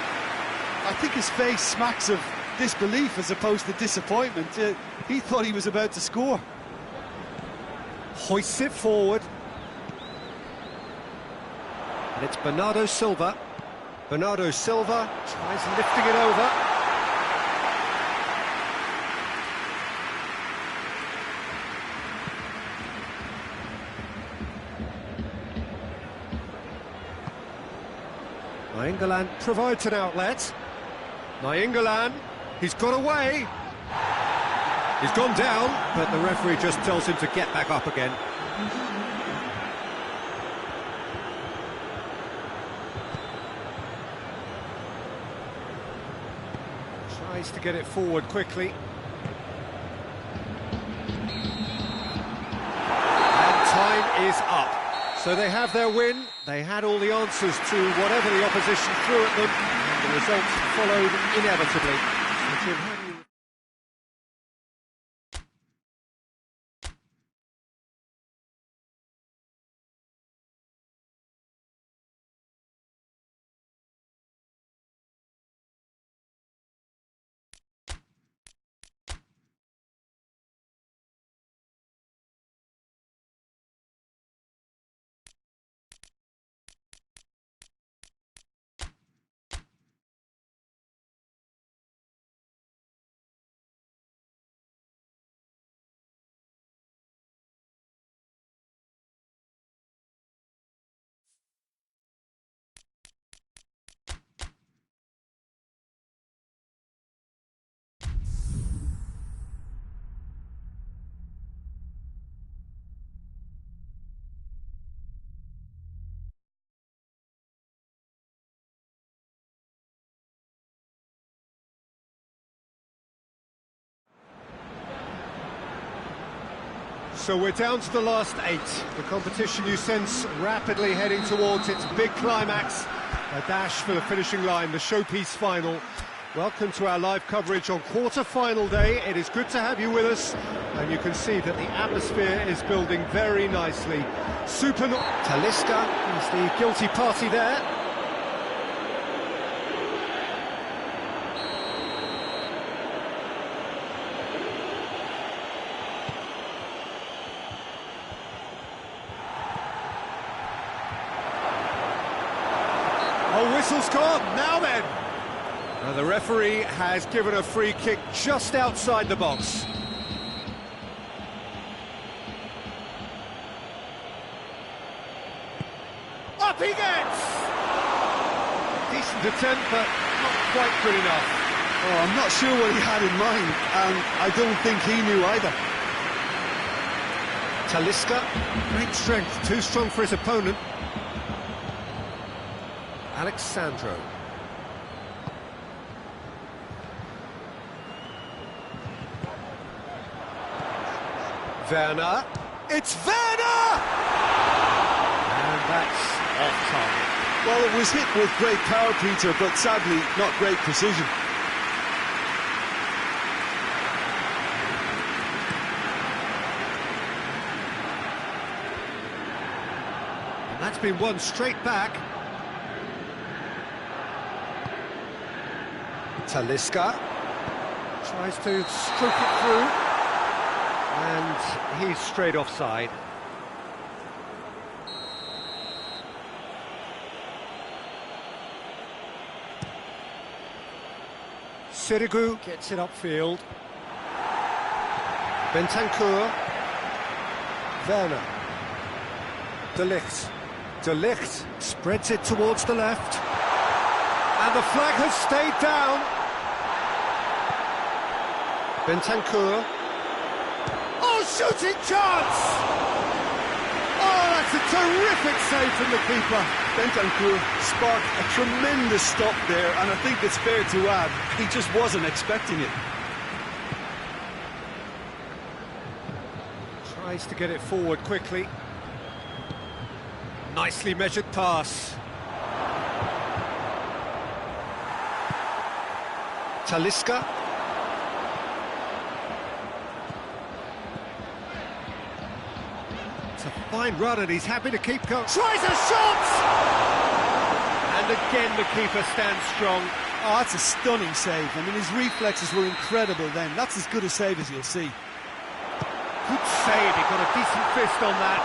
I think his face smacks of disbelief as opposed to disappointment. He thought he was about to score. Hoists it forward. And it's Bernardo Silva. Bernardo Silva tries lifting it over. Mainkan provides an outlet. Mainkan, he's got away. He's gone down, but the referee just tells him to get back up again. Tries to get it forward quickly. And time is up. So they have their win. They had all the answers to whatever the opposition threw at them, and the results followed inevitably. So Jim, how do you So we're down to the last 8. The competition, you sense, rapidly heading towards its big climax. A dash for the finishing line, the showpiece final. Welcome to our live coverage on quarter-final day. It is good to have you with us, and you can see that the atmosphere is building very nicely. Talisca is the guilty party there. Oh, whistle's gone. Now then. The referee has given a free kick just outside the box. Up he gets! Decent attempt, but not quite good enough. Oh, I'm not sure what he had in mind, and I don't think he knew either. Talisca, great strength, too strong for his opponent. Alexandro. Werner. It's Werner! And that's off target. Well, it was hit with great power, Peter, but sadly not great precision. And that's been won straight back. Talisca tries to stroke it through, and he's straight offside. Sirigu gets it upfield. Bentancur. Werner. De Ligt. De Ligt spreads it towards the left. And the flag has stayed down. Bentancur. Oh, shooting chance! Oh, that's a terrific save from the keeper. Bentancur sparked a tremendous stop there, and I think it's fair to add, he just wasn't expecting it. Tries to get it forward quickly. Nicely measured pass. Talisca. It's a fine run and he's happy to keep going. Tries a shot! And again the keeper stands strong. Oh, that's a stunning save. I mean, his reflexes were incredible then. That's as good a save as you'll see. Good save, he got a decent fist on that.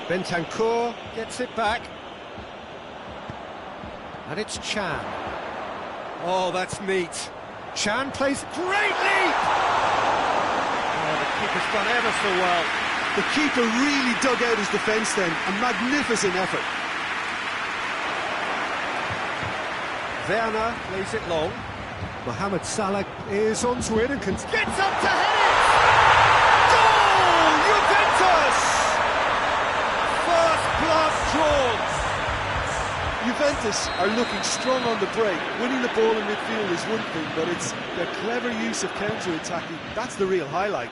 Bentancur gets it back. And it's Chan. Oh, that's neat. Chan plays great leap! Oh, the keeper's done ever so well. The keeper really dug out his defence then. A magnificent effort. Werner plays it long. Mohamed Salah is onto it and gets up to head it! Goal! Juventus! First class draws! Juventus are looking strong on the break. Winning the ball in midfield is one thing, but it's their clever use of counter-attacking. That's the real highlight.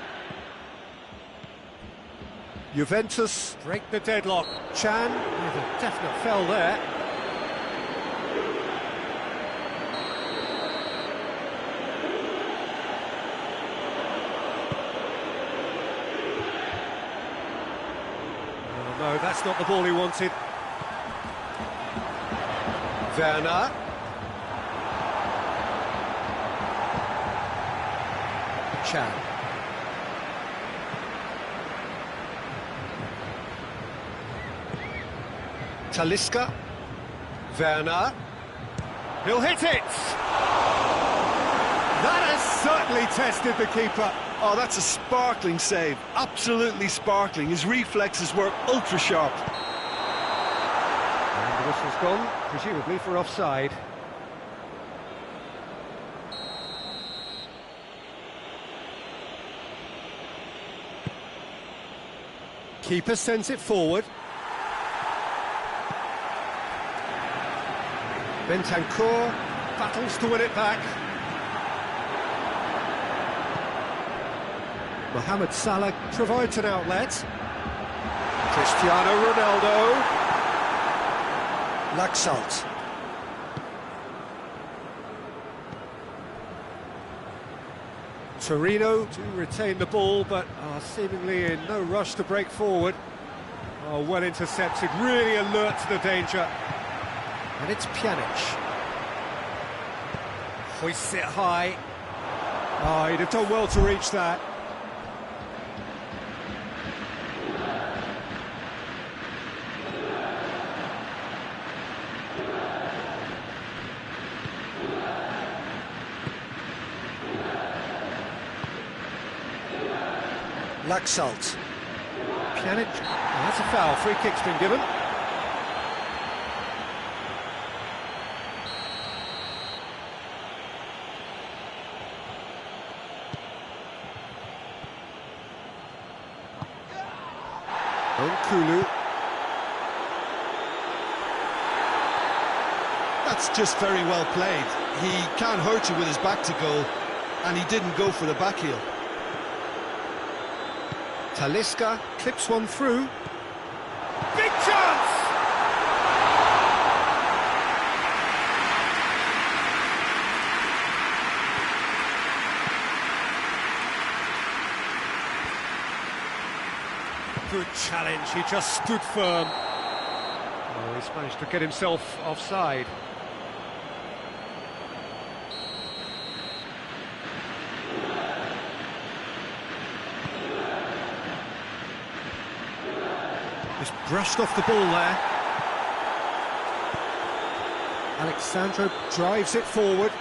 Juventus break the deadlock. Chan with a definite foul there. Oh, no, that's not the ball he wanted. Werner. Chan. Talisca. Werner. He'll hit it! That has certainly tested the keeper. Oh, that's a sparkling save. Absolutely sparkling. His reflexes were ultra-sharp. And the whistle's gone, presumably for offside. Keeper sends it forward. Bentancur battles to win it back. Mohamed Salah provides an outlet. Cristiano Ronaldo. Laxalt. Torino do retain the ball, but are seemingly in no rush to break forward. Oh, well intercepted, really alert to the danger. And it's Pjanic. Hoists it high. Oh, he'd have done well to reach that. Laxalt. Pjanic. Oh, that's a foul. Free kick's been given. Kulu. That's just very well played. He can't hurt you with his back to goal, and he didn't go for the back heel. Talisca clips one through. Big chance! Good challenge, he just stood firm. Oh, he's managed to get himself offside. Just brushed off the ball there. Alexandro drives it forward.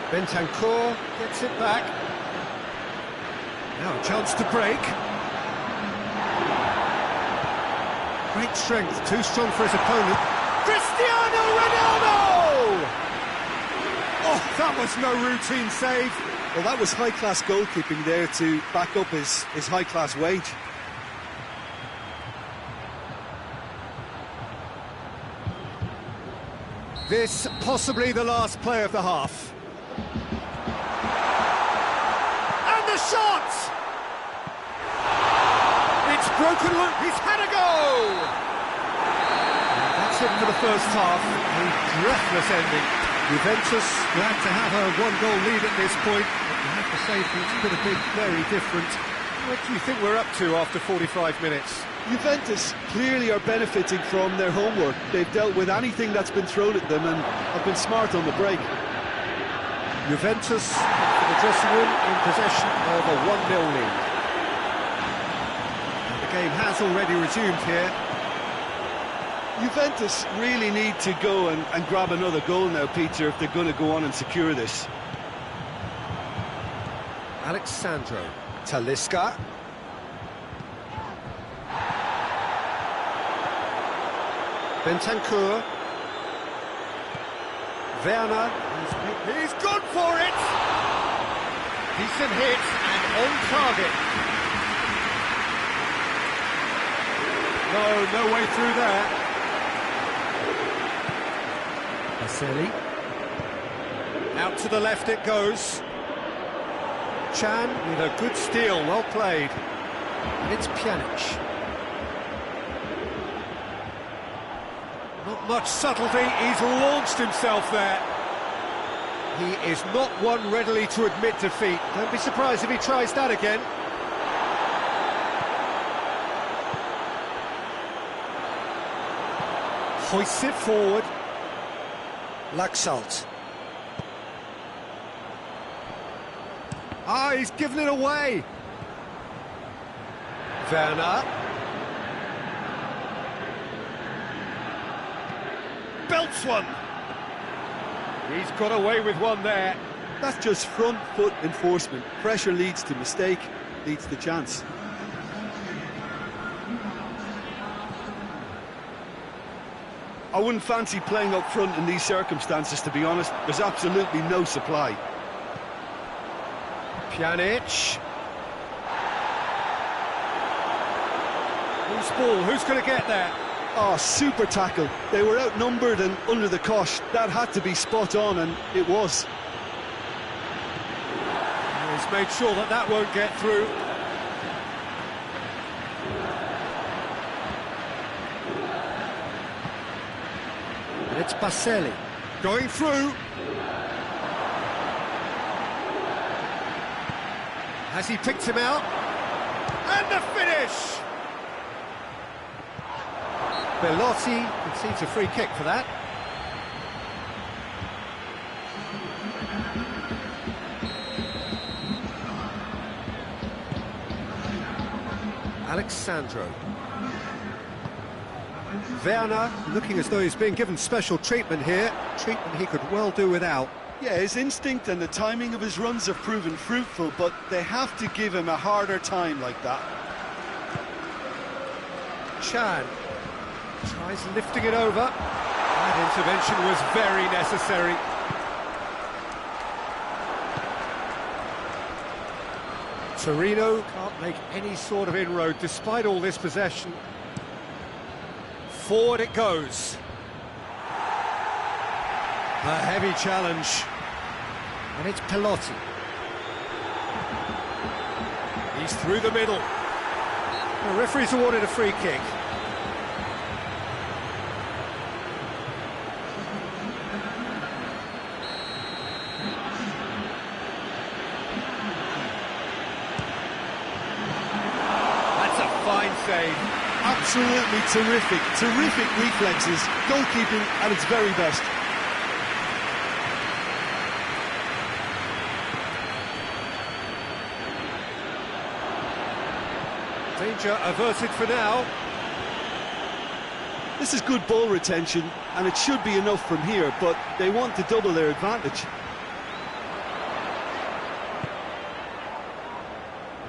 Bentancur gets it back. Now a chance to break. Great strength, too strong for his opponent. Cristiano Ronaldo! Oh, that was no routine save. Well, that was high-class goalkeeping there to back up his high-class wage. This possibly the last play of the half. And the shot! It's broken loop, he's had a go! And that's it for the first half, a breathless ending. Juventus glad to have a one-goal lead at this point, but you have to say things could have been very different. What do you think we're up to after 45 minutes? Juventus clearly are benefiting from their homework. They've dealt with anything that's been thrown at them and have been smart on the break. Juventus for the dressing room in possession of a 1-0 lead. And the game has already resumed here. Juventus really need to go and grab another goal now, Peter, if they're going to go on and secure this. Alexandro. Talisca. Bentancur. Werner. He's gone for it! Decent hit and on target. No way through there. Aseli. Out to the left it goes. Chan with a good steal, well played. And it's Pjanic. Not much subtlety, he's launched himself there. He is not one readily to admit defeat. Don't be surprised if he tries that again. Hoists it forward. Laxalt. Ah, he's given it away. Werner. Belts one. He's got away with one there. That's just front foot enforcement. Pressure leads to mistake, leads to chance. I wouldn't fancy playing up front in these circumstances, to be honest. There's absolutely no supply. Pjanic. Loose ball, who's going to get there? Oh, super tackle. They were outnumbered and under the cosh. That had to be spot on, and it was. He's made sure that that won't get through. And it's Baselli going through. Has he picked him out? And the finish! Bellotti concedes a free kick for that. Alexandro. Werner looking as though he's being given special treatment here. Treatment he could well do without. Yeah, his instinct and the timing of his runs have proven fruitful, but they have to give him a harder time like that. Chan tries lifting it over. That intervention was very necessary. Torino can't make any sort of inroad despite all this possession. Forward it goes. A heavy challenge. And it's Pelotti. He's through the middle. The referee's awarded a free kick. That's a fine save. Absolutely terrific reflexes, goalkeeping at its very best. Danger averted for now. This is good ball retention, and it should be enough from here, but they want to double their advantage.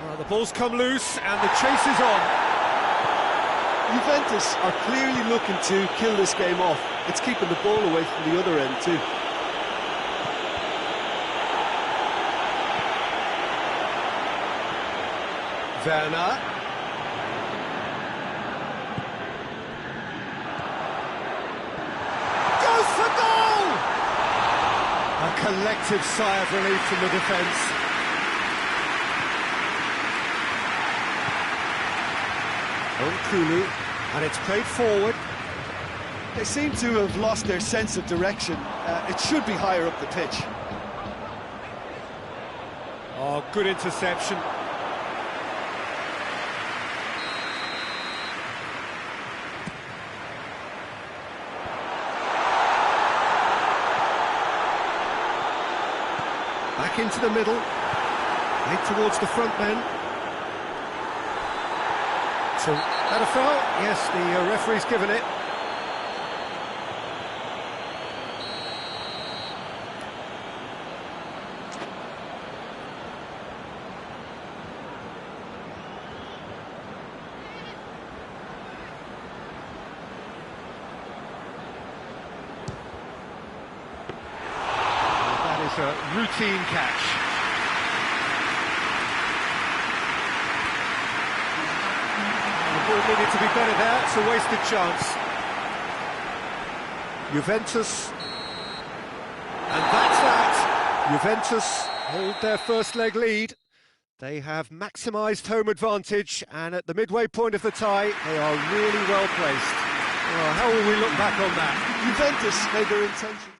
Well, the ball's come loose, and the chase is on. Juventus are clearly looking to kill this game off. It's keeping the ball away from the other end too. Werner. Goes for goal! A collective sigh of relief from the defence. Kulu, and it's played forward. They seem to have lost their sense of direction. It should be higher up the pitch. Oh, good interception. Back into the middle. Head towards the front men. So, that a foul? Yes, the referee's given it. And that is a routine catch. Needed to be better there, it's a wasted chance. Juventus, and that's that. Juventus hold their first leg lead. They have maximised home advantage, and at the midway point of the tie, they are really well placed. Well, how will we look back on that? Juventus made their intention.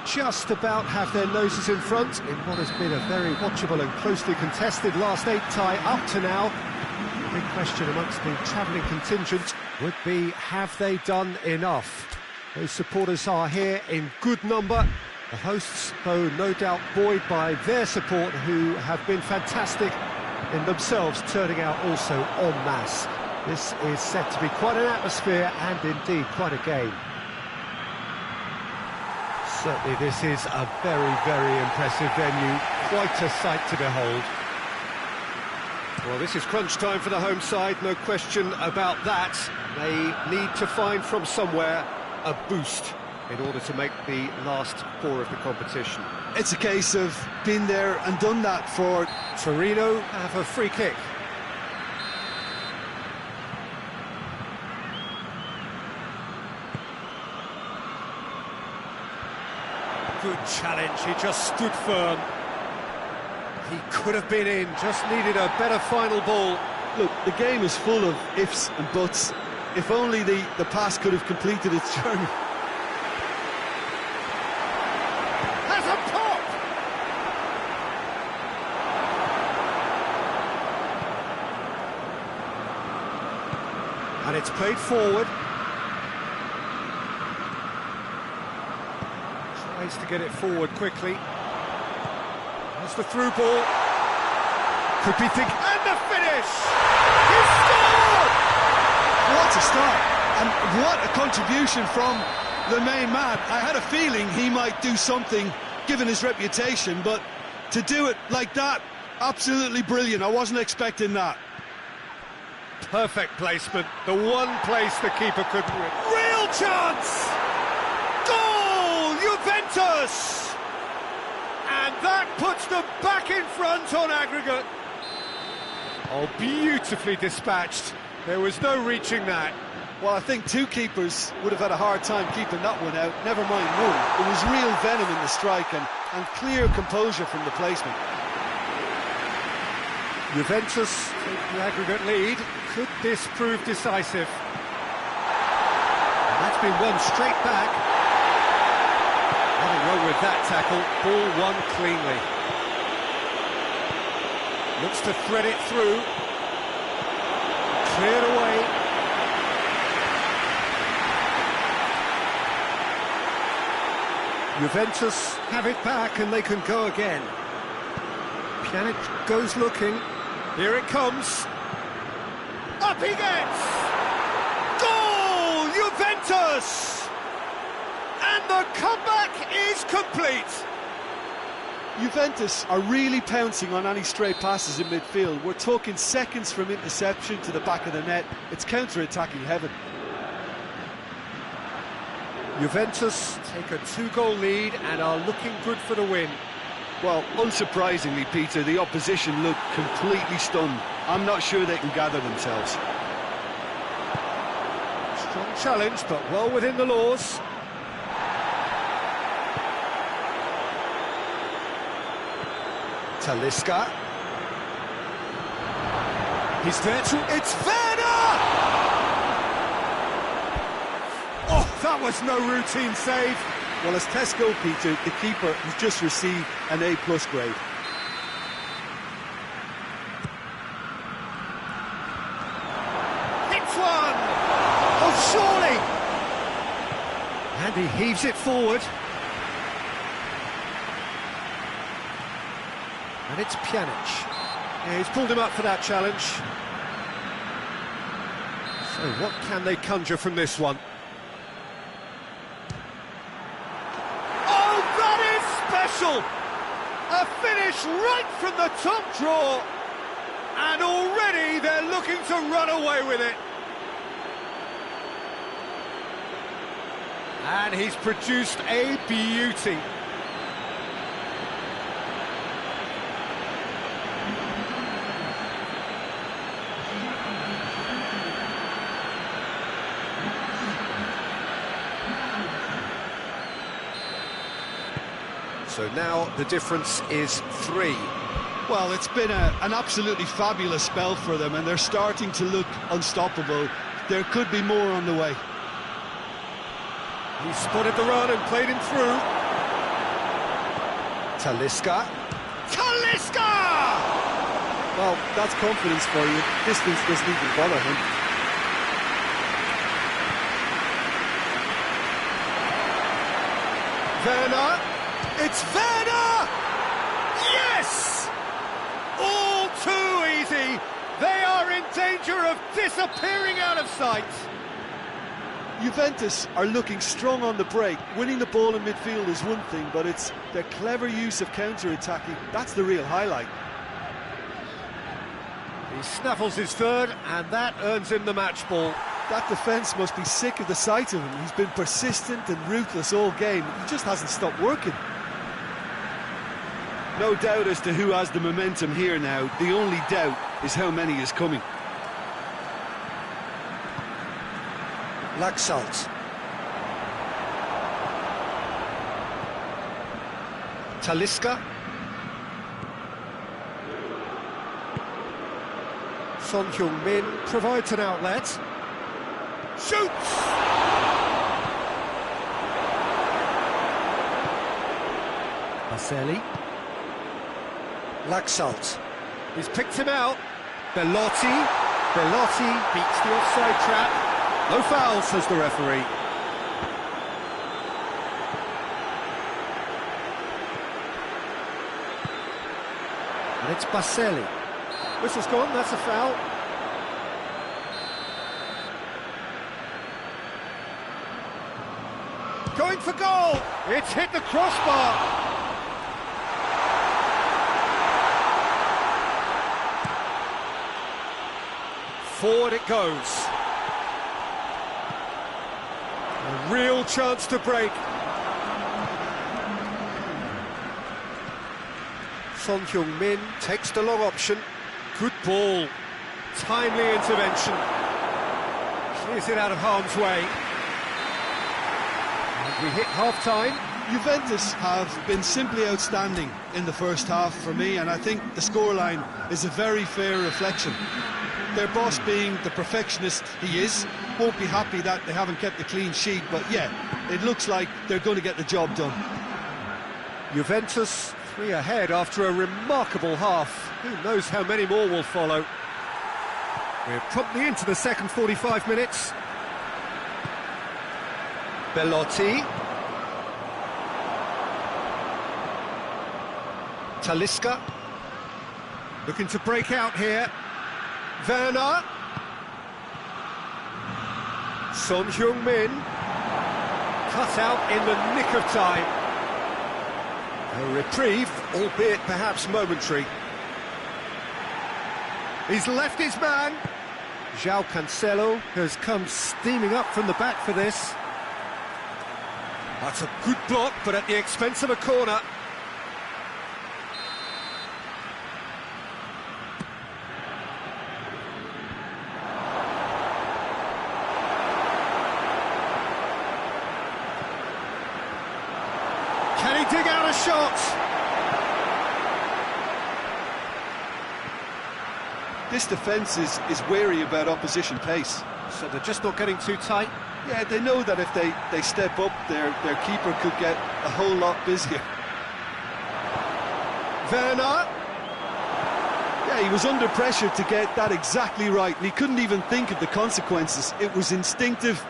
Just about have their noses in front in what has been a very watchable and closely contested last 8 tie up to now. The big question amongst the travelling contingent would be, have they done enough? Those supporters are here in good number. The hosts, though no doubt buoyed by their support, who have been fantastic in themselves turning out also en masse. This is set to be quite an atmosphere and indeed quite a game. Certainly this is a very, very impressive venue, quite a sight to behold. Well, this is crunch time for the home side, no question about that. They need to find from somewhere a boost in order to make the last four of the competition. It's a case of been there and done that for Torino have a free kick. Good challenge, he just stood firm. He could have been in, just needed a better final ball. Look, the game is full of ifs and buts. If only the pass could have completed its journey. Has a pop! And it's played forward. Tries to get it forward quickly. That's the through ball. Could be thinking, and the finish! He scored! What a start, and what a contribution from the main man. I had a feeling he might do something, given his reputation, but to do it like that, absolutely brilliant. I wasn't expecting that. Perfect placement, the one place the keeper couldn't win. Real chance! Goal! Juventus! And that puts them back in front on aggregate. Oh, beautifully dispatched. There was no reaching that. Well, I think two keepers would have had a hard time keeping that one out, never mind one. There was real venom in the strike and clear composure from the placement. Juventus take the aggregate lead. Could this prove decisive? And that's been won straight back. Nothing wrong with that tackle. Ball won cleanly. Looks to thread it through. Cleared away. Juventus have it back and they can go again. Pjanic goes looking. Here it comes. Up he gets! Goal! Juventus! And the comeback is complete. Juventus are really pouncing on any stray passes in midfield. We're talking seconds from interception to the back of the net. It's counter-attacking heaven. Juventus take a 2-goal lead and are looking good for the win. Well, unsurprisingly, Peter, the opposition look completely stunned. I'm not sure they can gather themselves. Strong challenge, but well within the laws. Talisca. He's there to... It's Werner! Oh, that was no routine save. Well, as Tesco, Peter, the keeper has just received an A+ grade. Hits one! Oh, surely! And he heaves it forward. And it's Pjanic. Yeah, he's pulled him up for that challenge. So what can they conjure from this one? A finish right from the top draw, and already they're looking to run away with it. And he's produced a beauty. So now the difference is 3. Well, it's been an absolutely fabulous spell for them, and they're starting to look unstoppable. There could be more on the way. He spotted the run and played him through. Talisca. Talisca! Well, that's confidence for you. Distance doesn't even bother him. Werner. It's Werner! Yes! All too easy. They are in danger of disappearing out of sight. Juventus are looking strong on the break. Winning the ball in midfield is one thing, but it's their clever use of counter-attacking. That's the real highlight. He snaffles his third, and that earns him the match ball. That defence must be sick of the sight of him. He's been persistent and ruthless all game. He just hasn't stopped working. No doubt as to who has the momentum here now. The only doubt is how many is coming. Laxalt. Talisca. Son Heung-min provides an outlet. Shoots! Marcelli. Laxalt. He's picked him out. Belotti beats the offside trap. No foul, says the referee. And it's Baselli. Whistle's gone, that's a foul. Going for goal! It's hit the crossbar! Forward it goes. A real chance to break. Son Heung-min takes the long option. Good ball. Timely intervention. Clears it out of harm's way. And we hit half-time. Juventus have been simply outstanding in the first half for me, and I think the scoreline is a very fair reflection. Their boss, being the perfectionist he is, won't be happy that they haven't kept the clean sheet, but yeah, it looks like they're going to get the job done. Juventus 3 ahead after a remarkable half. Who knows how many more will follow. We're promptly into the second 45 minutes. Belotti. Talisca. Looking to break out here. Werner. Son Heung-min. Cut out in the nick of time. A reprieve, albeit perhaps momentary. He's left his man. João Cancelo has come steaming up from the back for this. That's a good block, but at the expense of a corner. Can he dig out a shot? This defence is wary about opposition pace. So they're just not getting too tight. Yeah, they know that if they step up, their keeper could get a whole lot busier. Werner. Yeah, he was under pressure to get that exactly right, and he couldn't even think of the consequences. It was instinctive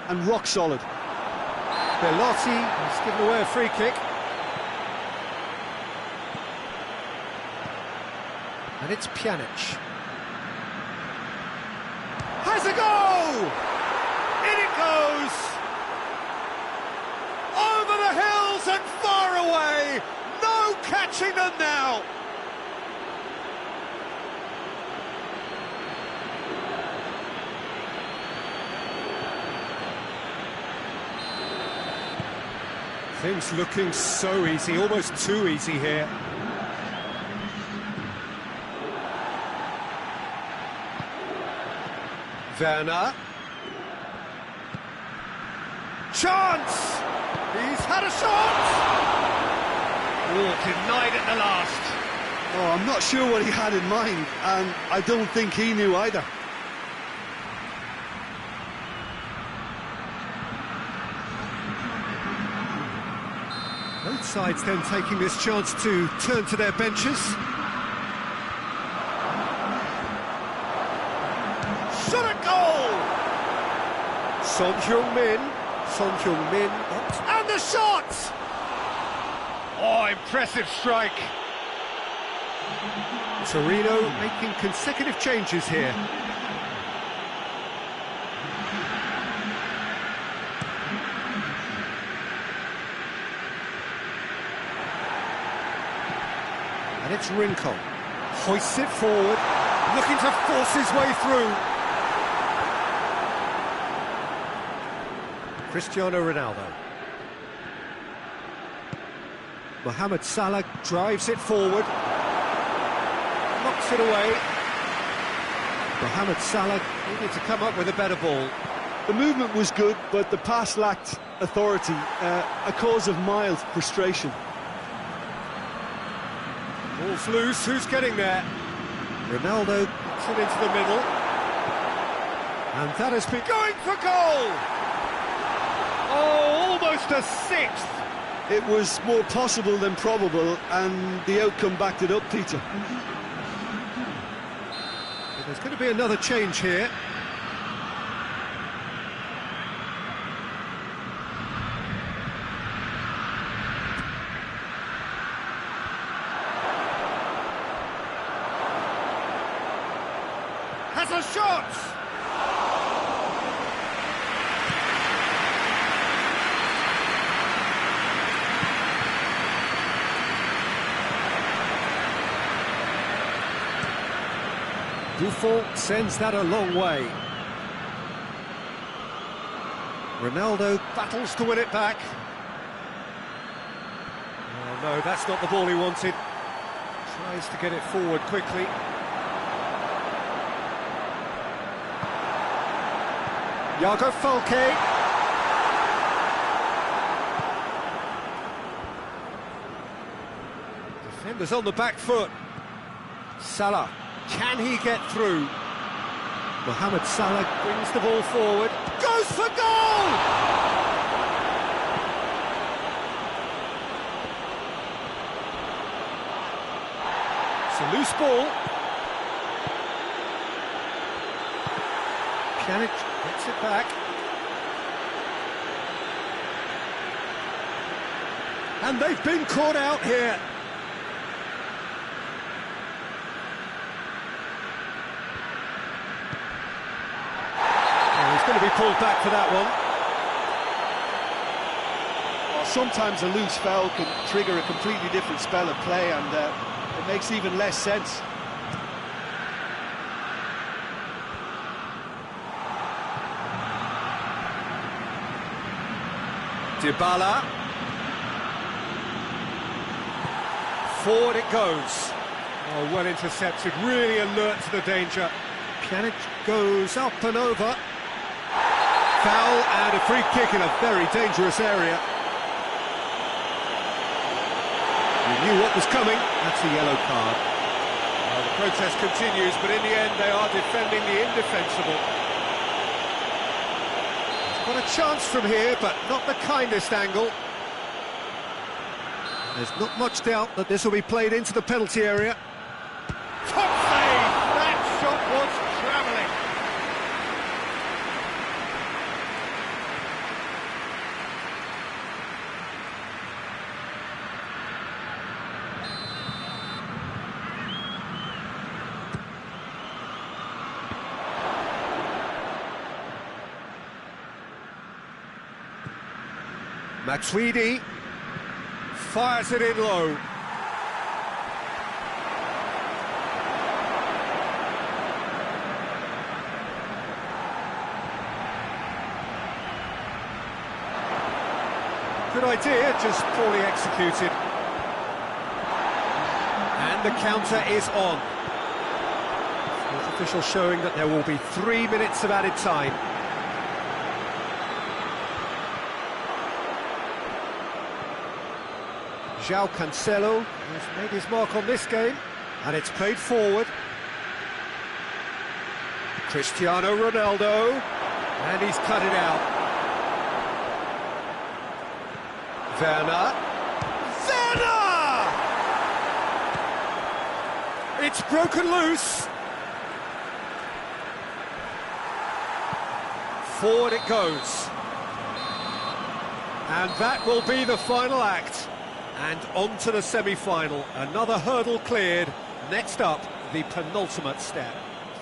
and rock solid. Belotti has given away a free kick. And it's Pjanic. Has a go! In it goes! Over the hills and far away! No catching them now! Things looking so easy, almost too easy here. Werner. Chance! He's had a shot! Oh, denied at the last. Oh, I'm not sure what he had in mind, and I don't think he knew either. Both sides then taking this chance to turn to their benches. Shot at goal! Son Heung-min, and the shot! Oh, impressive strike. Torino making consecutive changes here. And it's Rincon. Hoists it forward, looking to force his way through. Cristiano Ronaldo. Mohamed Salah drives it forward. Knocks it away. Mohamed Salah needed to come up with a better ball. The movement was good, but the pass lacked authority, a cause of mild frustration. Ball's loose, who's getting there? Ronaldo puts it into the middle. And that has been going for goal! Oh, almost a sixth! It was more possible than probable, and the outcome backed it up, Peter. There's going to be another change here. Has a shot! Buffon sends that a long way. Ronaldo battles to win it back. Oh no, that's not the ball he wanted. Tries to get it forward quickly. Jago Falke. Defenders on the back foot. Salah. Can he get through? Mohamed Salah brings the ball forward. Goes for goal! It's a loose ball. Pjanic gets it back. And they've been caught out here. Going to be pulled back for that one. Well, sometimes a loose foul can trigger a completely different spell of play, and it makes even less sense. Dybala. Forward it goes. Oh, well intercepted, really alert to the danger. Pjanic goes up and over. Foul and a free kick in a very dangerous area. You knew what was coming. That's a yellow card. Well, the protest continues, but in the end they are defending the indefensible. Got a chance from here, but not the kindest angle. There's not much doubt that this will be played into the penalty area. Top save! That shot was travelling. Matuidi fires it in low. Good idea, just poorly executed. And the counter is on. Fourth official showing that there will be 3 minutes of added time. João Cancelo has made his mark on this game, and it's played forward. Cristiano Ronaldo, and he's cut it out. Werner! It's broken loose! Forward it goes. And that will be the final act. And on to the semi-final. Another hurdle cleared. Next up, the penultimate step.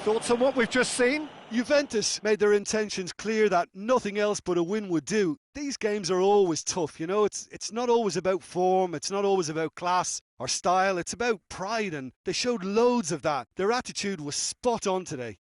Thoughts on what we've just seen? Juventus made their intentions clear that nothing else but a win would do. These games are always tough, you know, it's not always about form, it's not always about class or style, it's about pride, and they showed loads of that. Their attitude was spot on today.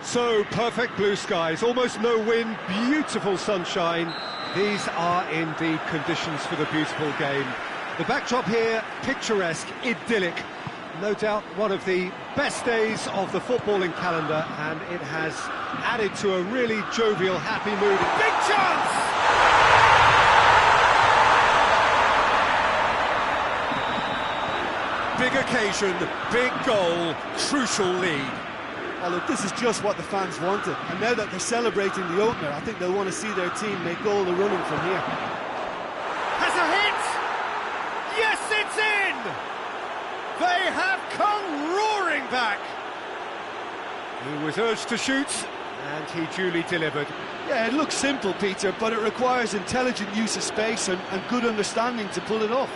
So, perfect blue skies, almost no wind, beautiful sunshine. These are indeed conditions for the beautiful game. The backdrop here, picturesque, idyllic. No doubt one of the best days of the footballing calendar, and it has added to a really jovial, happy mood. Big chance! Big occasion, big goal, crucial lead. Oh, look, this is just what the fans wanted. And now that they're celebrating the opener, I think they'll want to see their team make all the running from here. Has a hit! Yes, it's in! They have come roaring back! He was urged to shoot, and he duly delivered. Yeah, it looks simple, Peter, but it requires intelligent use of space and good understanding to pull it off.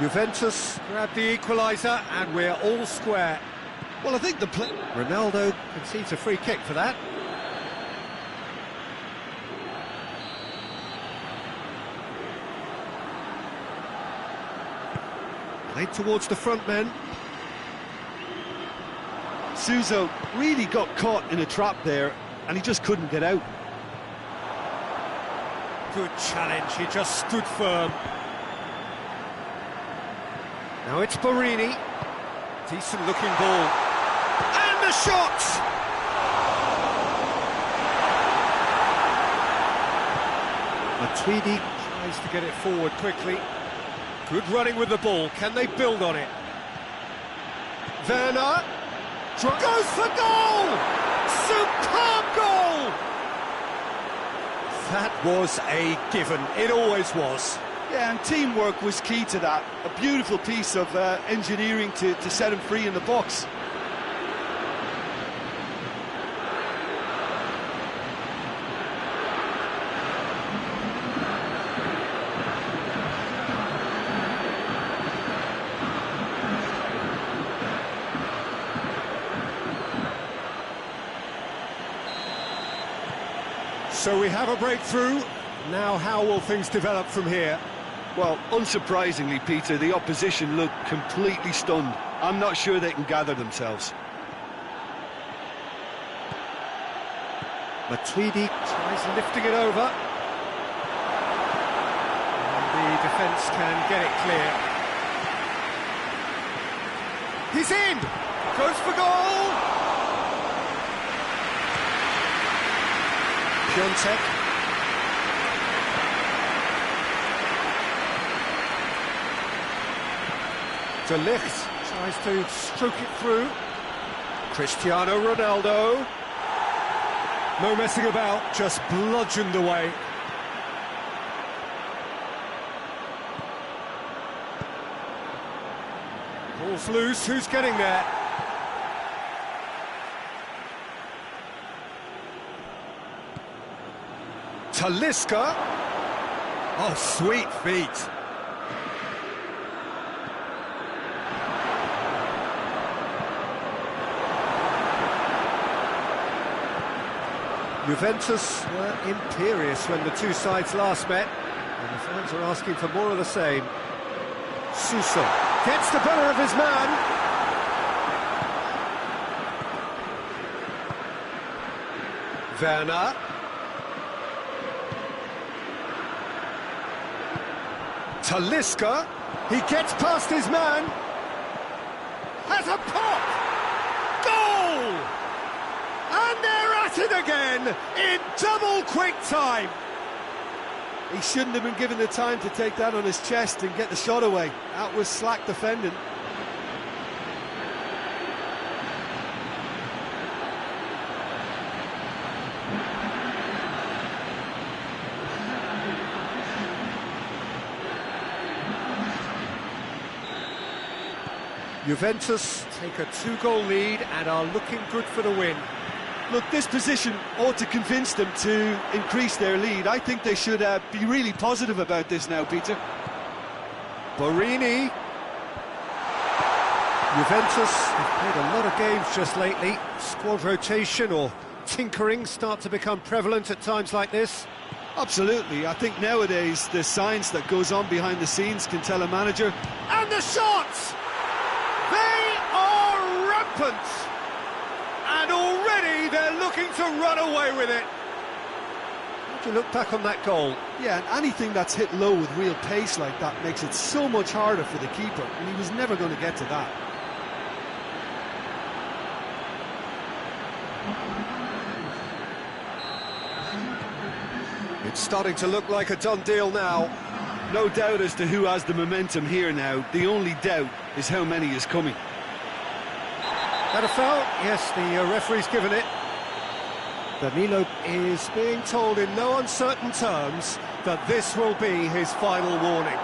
Juventus grab the equaliser, and we're all square. Well, I think Ronaldo concedes a free kick for that. Played towards the front men. Suso really got caught in a trap there, and he just couldn't get out. Good challenge, he just stood firm. Now it's Borini. Decent looking ball. And the shot! Matuidi tries to get it forward quickly. Good running with the ball. Can they build on it? Werner goes for goal! Superb goal! That was a given. It always was. Yeah, and teamwork was key to that. A beautiful piece of engineering to set him free in the box. So we have a breakthrough. Now how will things develop from here? Well, unsurprisingly, Peter, the opposition look completely stunned. I'm not sure they can gather themselves. Matuidi tries lifting it over. And the defence can get it clear. He's in! Goes for goal! Piontek. De Ligt tries to stroke it through. Cristiano Ronaldo. No messing about, just bludgeoned away. Ball's loose, who's getting there? Talisca. Oh, sweet feet. Juventus were imperious when the two sides last met, and the fans are asking for more of the same. Suso gets the better of his man. Werner. Talisca. He gets past his man. Has a pop. Goal! And they're at it again in double quick time. He shouldn't have been given the time to take that on his chest and get the shot away. That was slack defending. Juventus take a 2-goal lead and are looking good for the win. Look, this position ought to convince them to increase their lead. I think they should be really positive about this now, Peter. Borini. Juventus have played a lot of games just lately. Squad rotation or tinkering start to become prevalent at times like this. Absolutely. I think nowadays the science that goes on behind the scenes can tell a manager. And the shots! They are rampant! And already they're looking to run away with it. How do you look back on that goal? Yeah, and anything that's hit low with real pace like that makes it so much harder for the keeper, and he was never going to get to that. It's starting to look like a done deal now. No doubt as to who has the momentum here now. The only doubt is how many is coming. That a foul? Yes, the referee's given it. Danilo is being told in no uncertain terms that this will be his final warning.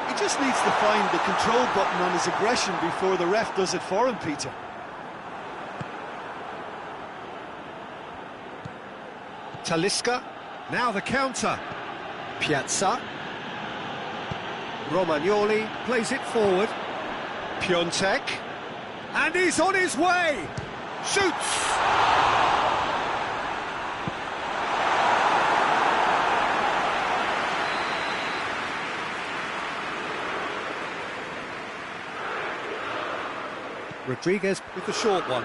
He just needs to find the control button on his aggression before the ref does it for him, Peter. Talisca, now the counter. Piazza. Romagnoli plays it forward. Piontek. And he's on his way! Shoots! Rodriguez with the short one.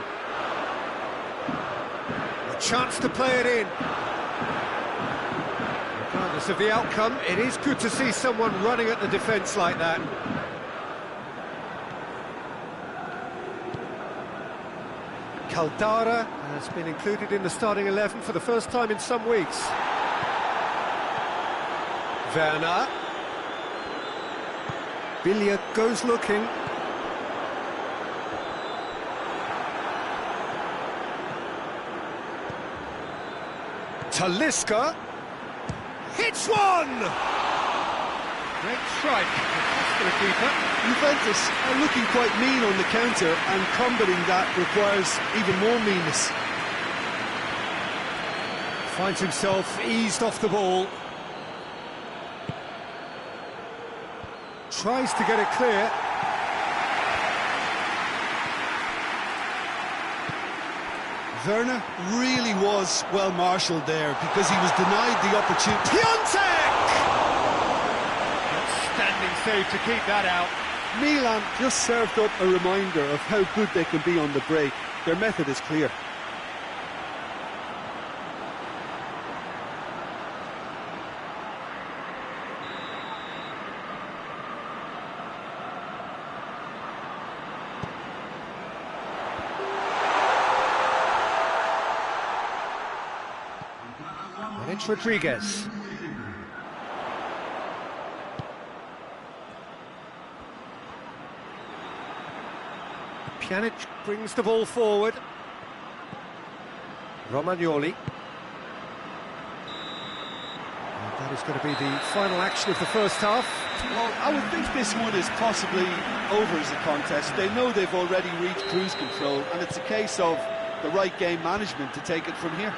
A chance to play it in. Regardless of the outcome, it is good to see someone running at the defence like that. Caldara has been included in the starting 11 for the first time in some weeks. Werner. Billiard goes looking. Talisca hits one! Great strike, for the keeper. Juventus are looking quite mean on the counter, and combating that requires even more meanness. Finds himself eased off the ball. Tries to get it clear. Werner really was well marshalled there because he was denied the opportunity. Piontek! Outstanding save to keep that out. Milan just served up a reminder of how good they can be on the break. Their method is clear. And it's Rodriguez. Pjanic brings the ball forward. Romagnoli. And that is going to be the final action of the first half. Well, I would think this one is possibly over as a contest. They know they've already reached cruise control, and it's a case of the right game management to take it from here.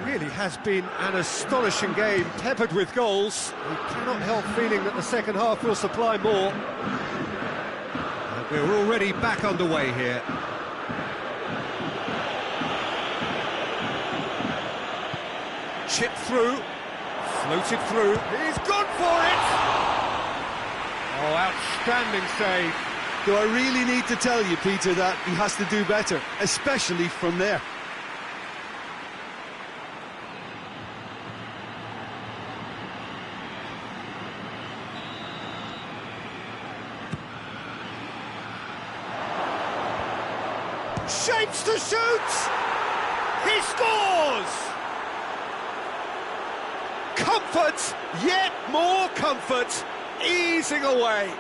It really has been an astonishing game, peppered with goals. You cannot help feeling that the second half will supply more. We're already back underway here. Chipped through, floated through, he's gone for it! Oh, outstanding save. Do I really need to tell you, Peter, that he has to do better, especially from there? Shapes to shoot! He scores! Comfort, yet more comfort, easing away.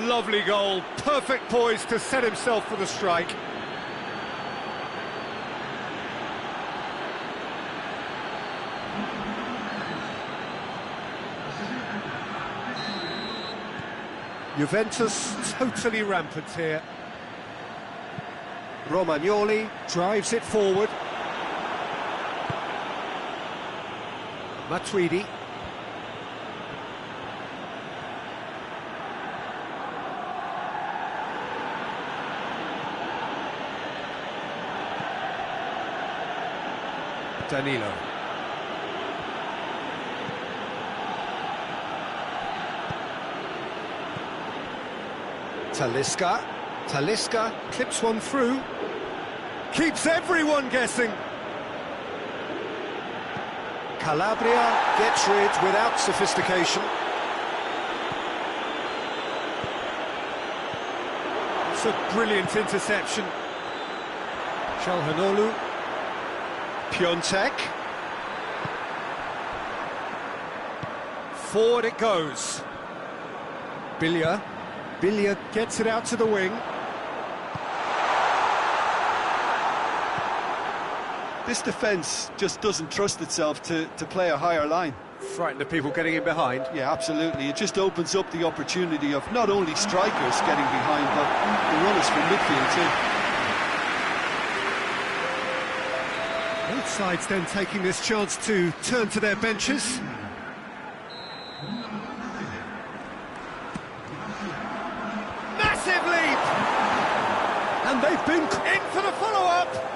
Lovely goal, perfect poise to set himself for the strike. Juventus totally rampant here. Romagnoli drives it forward. Matuidi. Danilo. Talisca. Talisca clips one through. Keeps everyone guessing. Calabria gets rid without sophistication. It's a brilliant interception. Çalhanoğlu. Piontek. Forward it goes. Billiard. Billiard gets it out to the wing. This defence just doesn't trust itself to play a higher line. Frightened of people getting in behind. Yeah, absolutely. It just opens up the opportunity of not only strikers getting behind, but the runners from midfield too. Both sides then taking this chance to turn to their benches. Massive leap! And they've been in for the follow-up!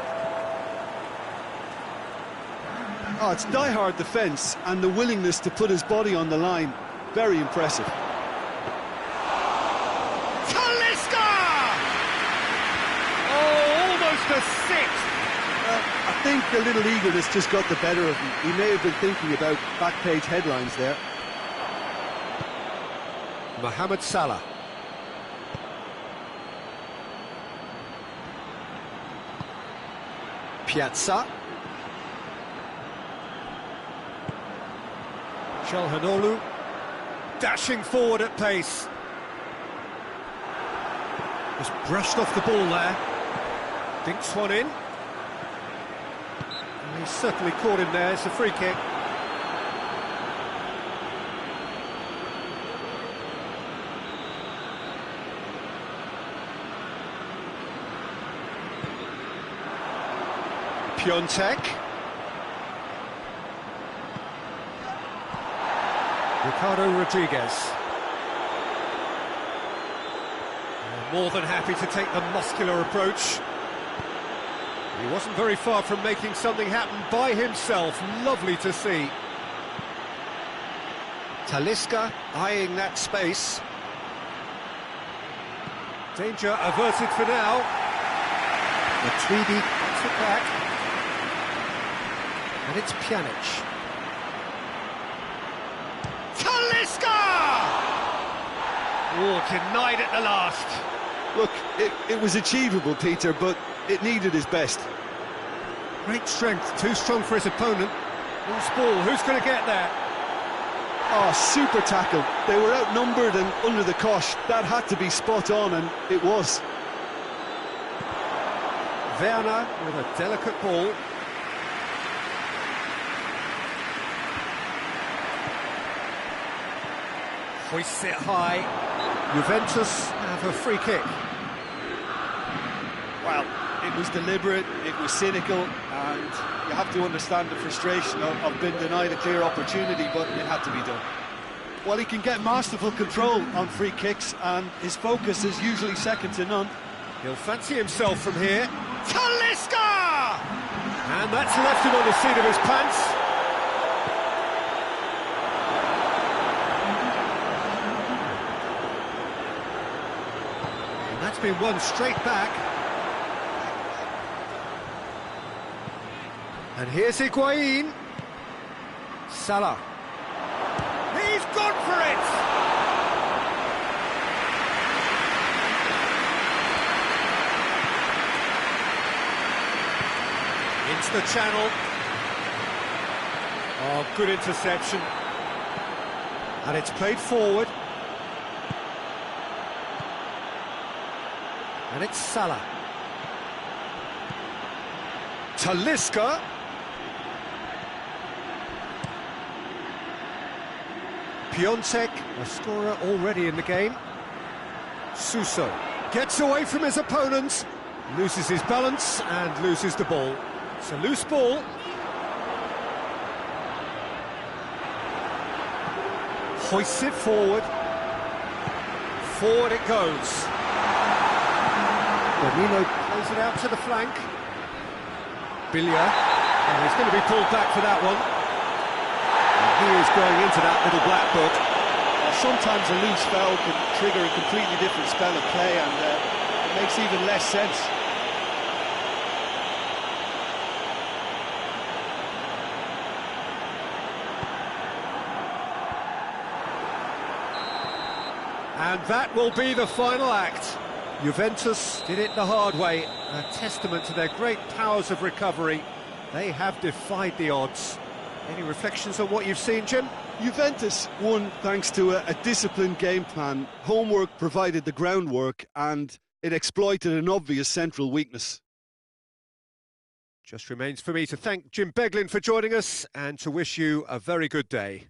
Oh, it's die-hard defence and the willingness to put his body on the line. Very impressive. Talisca! the sixth. I think a little eagerness just got the better of him. He may have been thinking about back-page headlines there. Mohamed Salah. Piazza. Çalhanoğlu dashing forward at pace. Just brushed off the ball there. Dinks one in. And he's certainly caught him there. It's a free kick. Piontek. Ricardo Rodriguez. More than happy to take the muscular approach. He wasn't very far from making something happen by himself. Lovely to see. Talisca eyeing that space. Danger averted for now. The Tweedy gets it back. And it's Pjanic. Talisca! Oh, denied at the last. Look, it was achievable, Peter, but it needed his best. Great strength, too strong for his opponent. Loose ball, who's going to get there? Oh, super tackle. They were outnumbered and under the cosh. That had to be spot on, and it was. Werner with a delicate ball. Hoists it high. Juventus have a free kick. Well, it was deliberate, it was cynical, and you have to understand the frustration of being denied a clear opportunity, but it had to be done. Well, he can get masterful control on free kicks, and his focus is usually second to none. He'll fancy himself from here. Talisca! And that's left him on the seat of his pants. And that's been won straight back. And here's Higuain. Salah. He's gone for it! Into the channel. Oh, good interception. And it's played forward. And it's Salah. Talisca. Piontek, a scorer already in the game. Suso gets away from his opponents, loses his balance and loses the ball. It's a loose ball. Hoists it forward. Forward it goes. Danilo plays it out to the flank. Billia, and he's going to be pulled back for that one. He is going into that little black book. Sometimes a loose foul can trigger a completely different spell of play, and it makes even less sense. And that will be the final act. Juventus did it the hard way, a testament to their great powers of recovery. They have defied the odds. Any reflections on what you've seen, Jim? Juventus won thanks to a disciplined game plan. Homework provided the groundwork, and it exploited an obvious central weakness. Just remains for me to thank Jim Beglin for joining us and to wish you a very good day.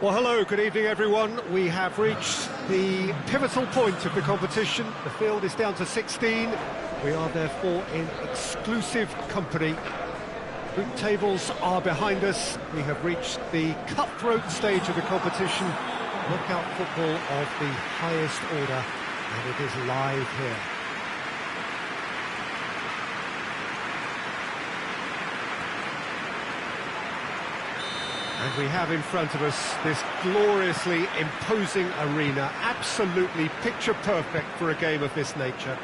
Well, hello, good evening, everyone. We have reached the pivotal point of the competition. The field is down to 16. We are therefore in exclusive company. Group tables are behind us. We have reached the cutthroat stage of the competition. Knockout football of the highest order, and it is live here. And we have in front of us this gloriously imposing arena, absolutely picture perfect for a game of this nature.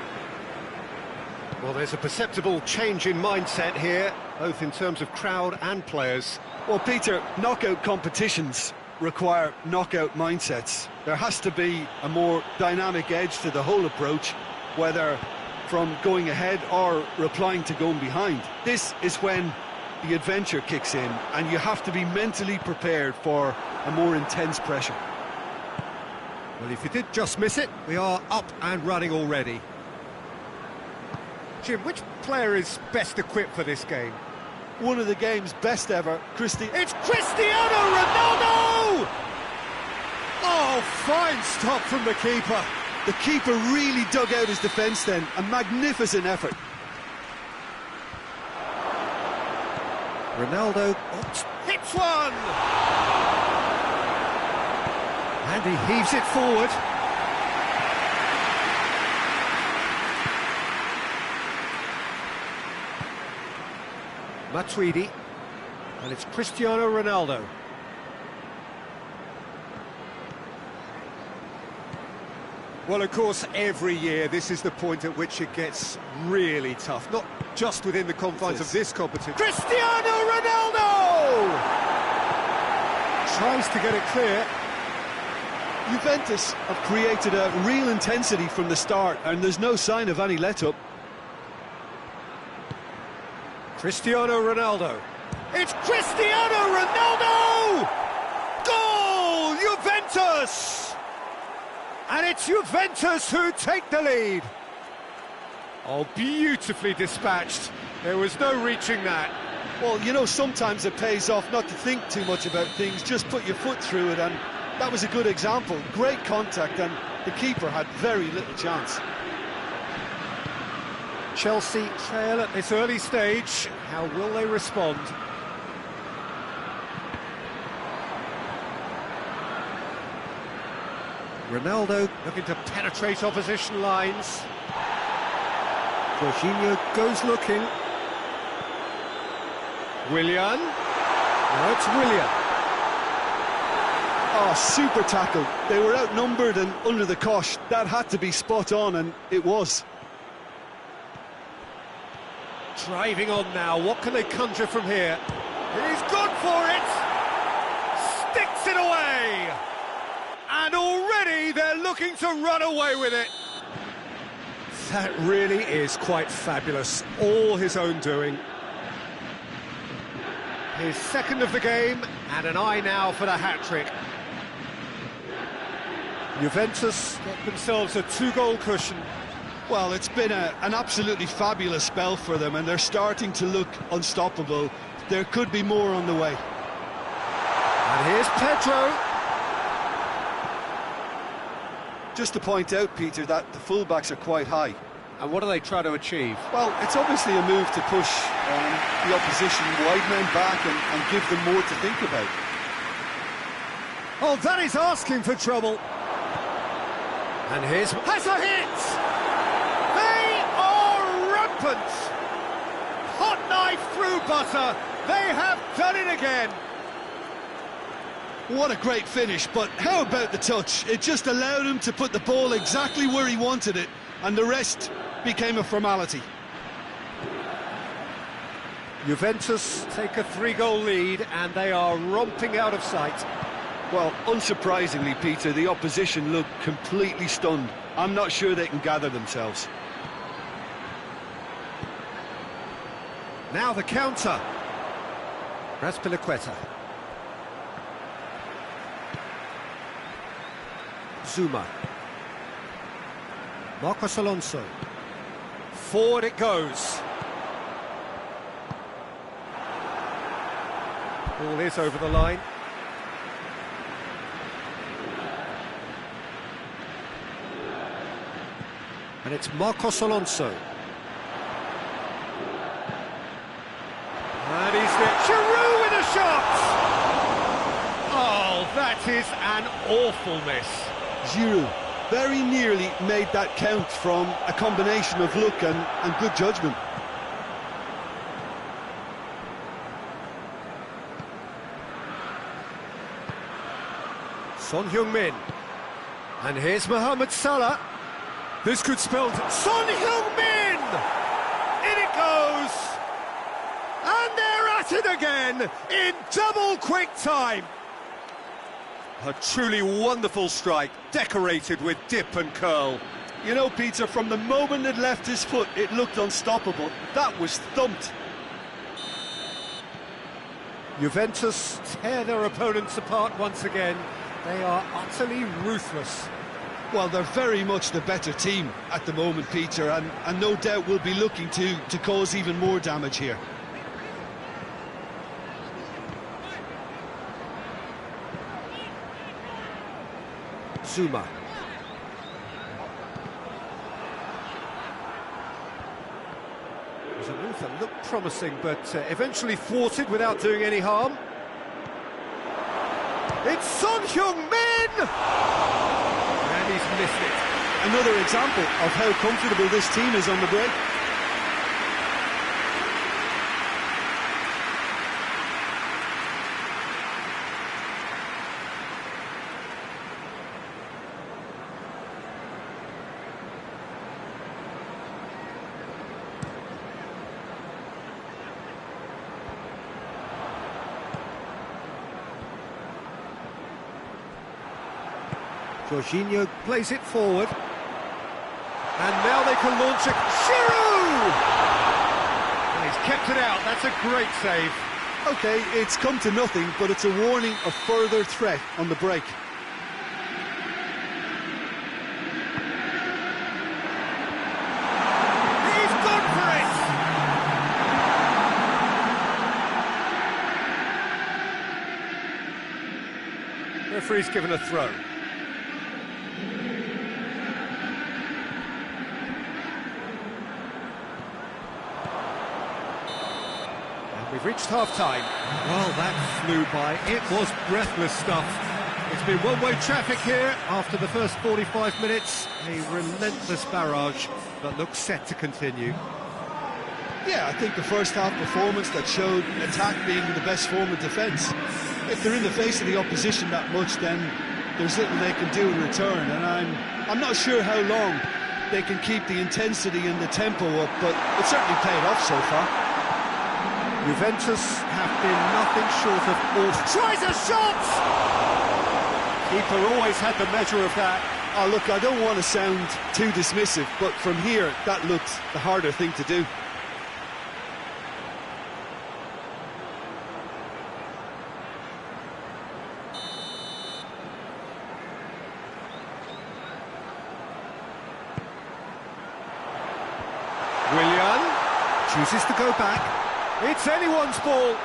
Well, there's a perceptible change in mindset here, both in terms of crowd and players. Well, Peter, knockout competitions require knockout mindsets. There has to be a more dynamic edge to the whole approach, whether from going ahead or replying to going behind. This is when the adventure kicks in, and you have to be mentally prepared for a more intense pressure. Well, if you did just miss it, we are up and running already. Jim, which player is best equipped for this game? One of the game's best ever, It's Cristiano Ronaldo! Oh, fine stop from the keeper. The keeper really dug out his defence then, a magnificent effort. Ronaldo hits one! And he heaves it forward. Matuidi, and it's Cristiano Ronaldo. Well, of course, every year this is the point at which it gets really tough, not just within the confines of this competition. Cristiano Ronaldo! Tries to get it clear. Juventus have created a real intensity from the start, and there's no sign of any let-up. Cristiano Ronaldo. It's Cristiano Ronaldo! Goal! Juventus! And it's Juventus who take the lead. Oh, beautifully dispatched. There was no reaching that. Well, you know, sometimes it pays off not to think too much about things, just put your foot through it, and that was a good example. Great contact, and the keeper had very little chance. Chelsea trail at this early stage. How will they respond? Ronaldo looking to penetrate opposition lines. Jorginho goes looking. Willian. Now it's Willian. Oh, super tackle. They were outnumbered and under the cosh. That had to be spot on, and it was. Driving on now. What can they conjure from here? He's gone for it! Sticks it away! And already they're looking to run away with it. That really is quite fabulous. All his own doing. His second of the game, and an eye now for the hat-trick. Juventus get themselves a two-goal cushion. Well, it's been an absolutely fabulous spell for them, and they're starting to look unstoppable. There could be more on the way. And here's Pedro. Just to point out, Peter, that the fullbacks are quite high. And what do they try to achieve? Well, it's obviously a move to push the opposition wide men back and give them more to think about. Oh, that is asking for trouble. And here's... has a hit! They are rampant! Hot knife through butter. They have done it again. What a great finish, but how about the touch? It just allowed him to put the ball exactly where he wanted it, and the rest became a formality. Juventus take a three-goal lead, and they are romping out of sight. Well, unsurprisingly, Peter, the opposition look completely stunned. I'm not sure they can gather themselves. Now the counter. Raspilicueta. Zuma. Marcos Alonso. Forward it goes. Ball is over the line. And it's Marcos Alonso. And he's there. Giroud with a shot! Oh, that is an awful miss. Giroud very nearly made that count from a combination of luck and good judgment. Son Heung-min. And here's Mohamed Salah. This could spell Son Heung-min! In it goes! And they're at it again in double quick time. A truly wonderful strike, decorated with dip and curl. You know, Peter, from the moment it left his foot, it looked unstoppable. That was thumped. Juventus tear their opponents apart once again. They are utterly ruthless. Well, they're very much the better team at the moment, Peter, and no doubt will be looking to cause even more damage here. Zuma. It was a move that looked promising, but eventually thwarted without doing any harm. It's Son Heung-min! And he's missed it. Another example of how comfortable this team is on the break. Jorginho plays it forward. And now they can launch it. Giroud! And he's kept it out. That's a great save. OK, it's come to nothing, but it's a warning of further threat on the break. He's gone for it! Referee's given a throw. We've reached half-time. Well, that flew by. It was breathless stuff. It's been one-way traffic here after the first 45 minutes. A relentless barrage, but looks set to continue. Yeah, I think the first half performance that showed attack being the best form of defence. If they're in the face of the opposition that much, then there's little they can do in return, and I'm not sure how long they can keep the intensity and the tempo up, but it certainly paid off so far. Juventus have been nothing short of awful. Tries a shot! Keeper always had the measure of that. Oh, look, I don't want to sound too dismissive, but from here, that looked the harder thing to do. Willian chooses to go back. It's anyone's ball.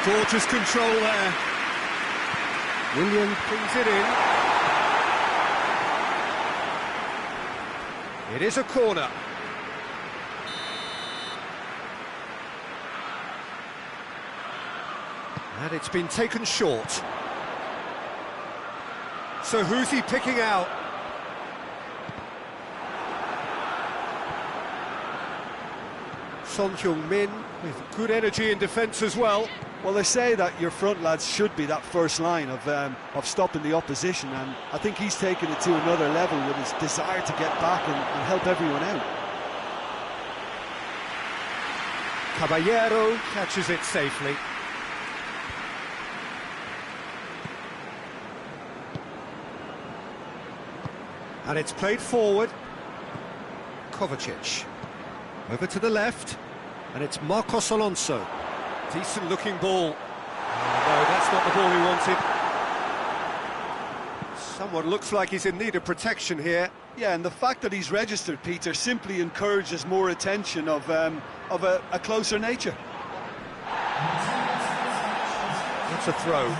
Gorgeous control there. Willian brings it in. It is a corner. And it's been taken short. So who's he picking out? Son Heung-min with good energy in defence as well. Well, they say that your front lads should be that first line of stopping the opposition, and I think he's taken it to another level with his desire to get back and help everyone out. Caballero catches it safely. And it's played forward. Kovacic. Over to the left. And it's Marcos Alonso. Decent looking ball. Oh, no, that's not the ball he wanted. Someone looks like he's in need of protection here. Yeah, and the fact that he's registered, Peter, simply encourages more attention of a closer nature. It's a throw.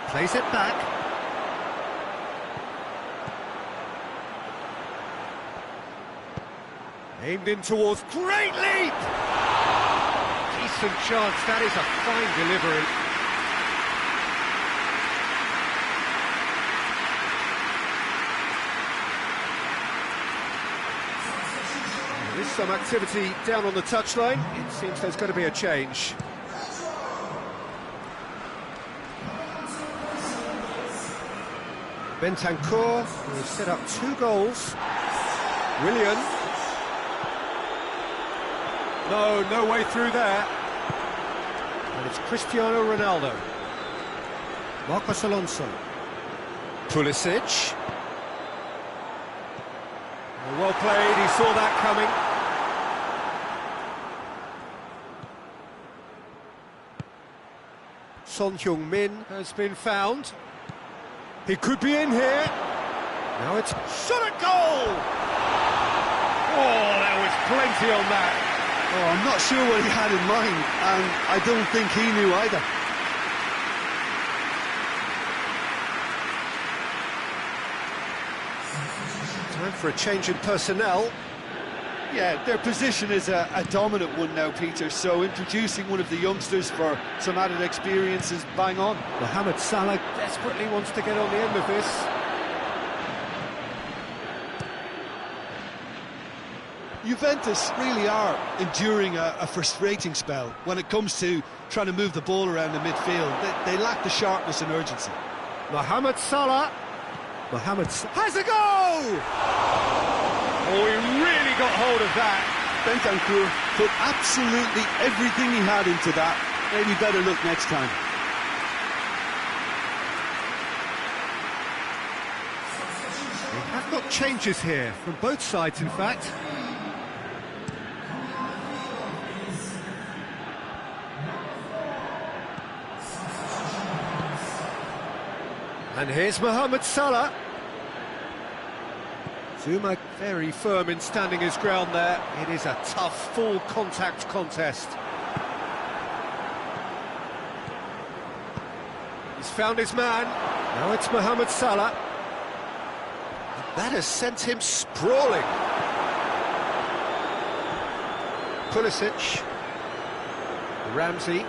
Plays it back. Aimed in towards, great leap! Decent chance, that is a fine delivery. There is some activity down on the touchline. It seems there's going to be a change. Bentancur, who has set up 2 goals. Willian. No way through there. And it's Cristiano Ronaldo. Marcos Alonso. Pulisic. Well played, he saw that coming. Son Heung-min has been found. He could be in here. Now it's shot at goal! Oh, there was plenty on that. Oh, I'm not sure what he had in mind, and I don't think he knew either. Time for a change in personnel. Yeah, their position is a dominant one now, Peter, so introducing one of the youngsters for some added experience is bang on. Mohamed Salah desperately wants to get on the end of this. Juventus really are enduring a frustrating spell when it comes to trying to move the ball around the midfield. They lack the sharpness and urgency. Mohamed Salah. Has a goal! Oh, he really got hold of that. Bentancur put absolutely everything he had into that. Maybe better look next time. We have got changes here from both sides, in fact. And here's Mohamed Salah. Zuma very firm in standing his ground there. It is a tough, full contact contest. He's found his man. Now it's Mohamed Salah. That has sent him sprawling. Pulisic. Ramsey.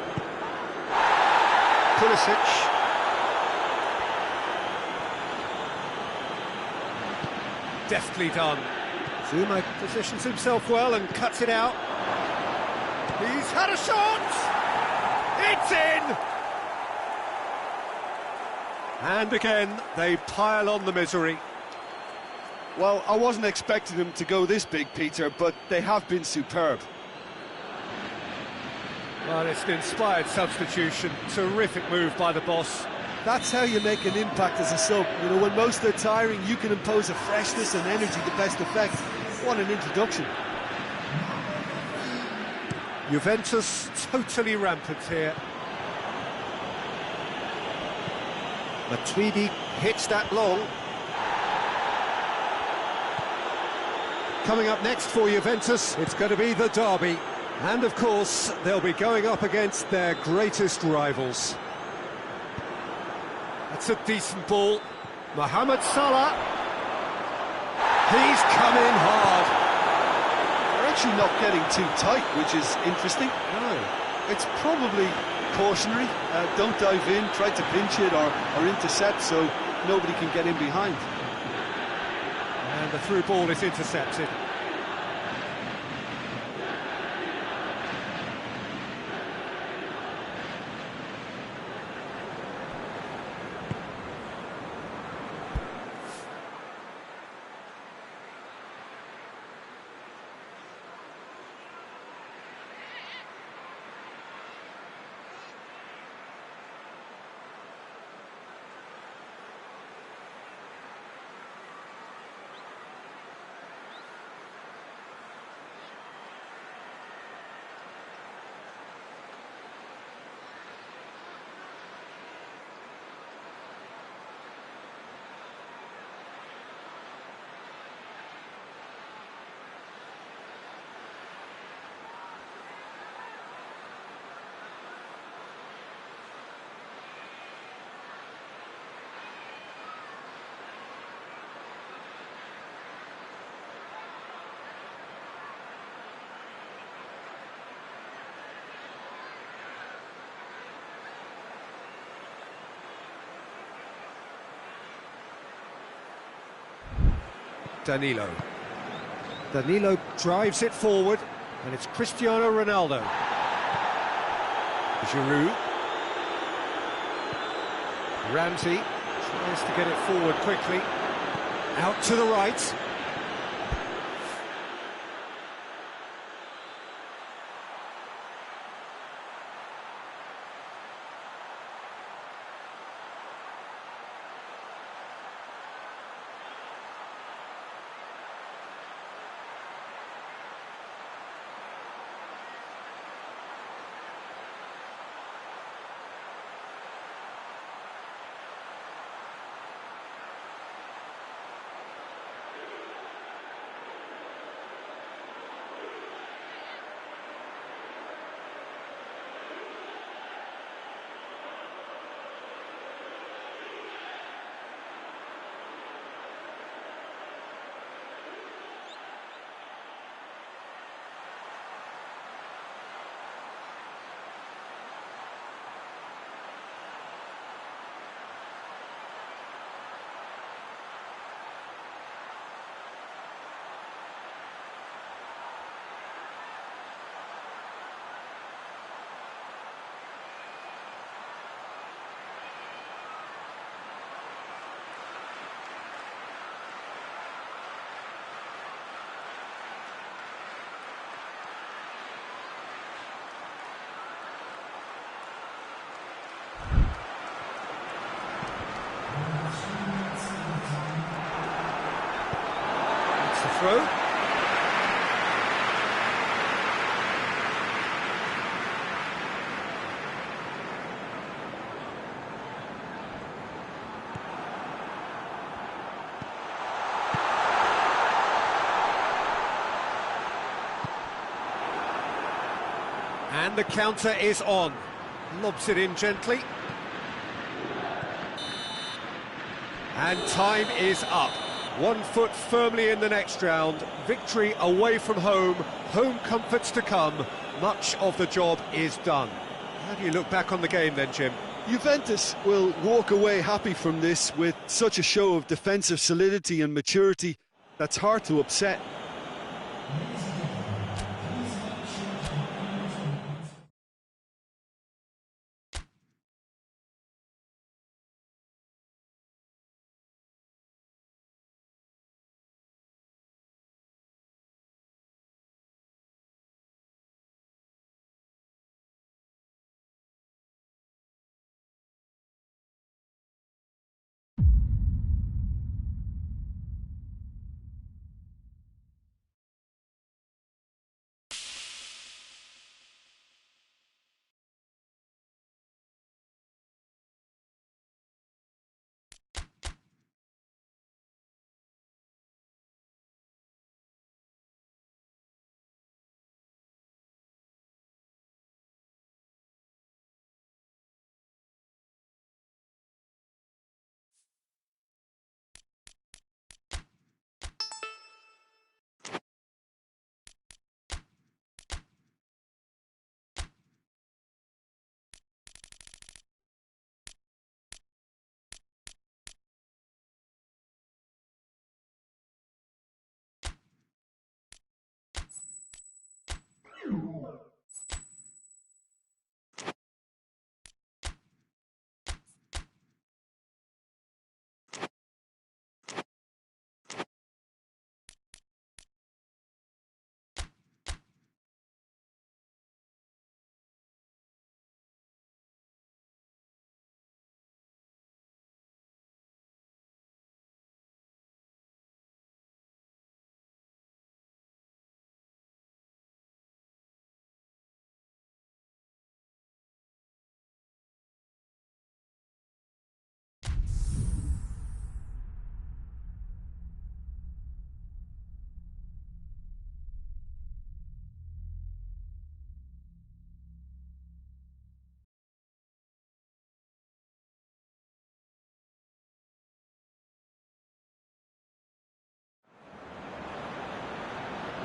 Pulisic. Deftly done. Zuma positions himself well and cuts it out. He's had a shot! It's in! And again, they pile on the misery. Well, I wasn't expecting them to go this big, Peter, but they have been superb. Well, it's an inspired substitution. Terrific move by the boss. That's how you make an impact as a sub. You know, when most are tiring, you can impose a freshness and energy to best effect. What an introduction. Juventus totally rampant here. Matuidi hits that long. Coming up next for Juventus, it's going to be the derby. And of course, they'll be going up against their greatest rivals. That's a decent ball. Mohamed Salah. He's come in hard. They're actually not getting too tight, which is interesting. No. It's probably cautionary. Don't dive in, try to pinch it or intercept so nobody can get in behind. And the through ball is intercepted. Danilo. Danilo drives it forward, and it's Cristiano Ronaldo. Giroud. Ramsey tries to get it forward quickly. Out to the right. Throw. And the counter is on. Lobs it in gently. And time is up. 1 foot firmly in the next round. Victory away from home. Home comforts to come. Much of the job is done. How do you look back on the game then, Jim? Juventus will walk away happy from this with such a show of defensive solidity and maturity that's hard to upset.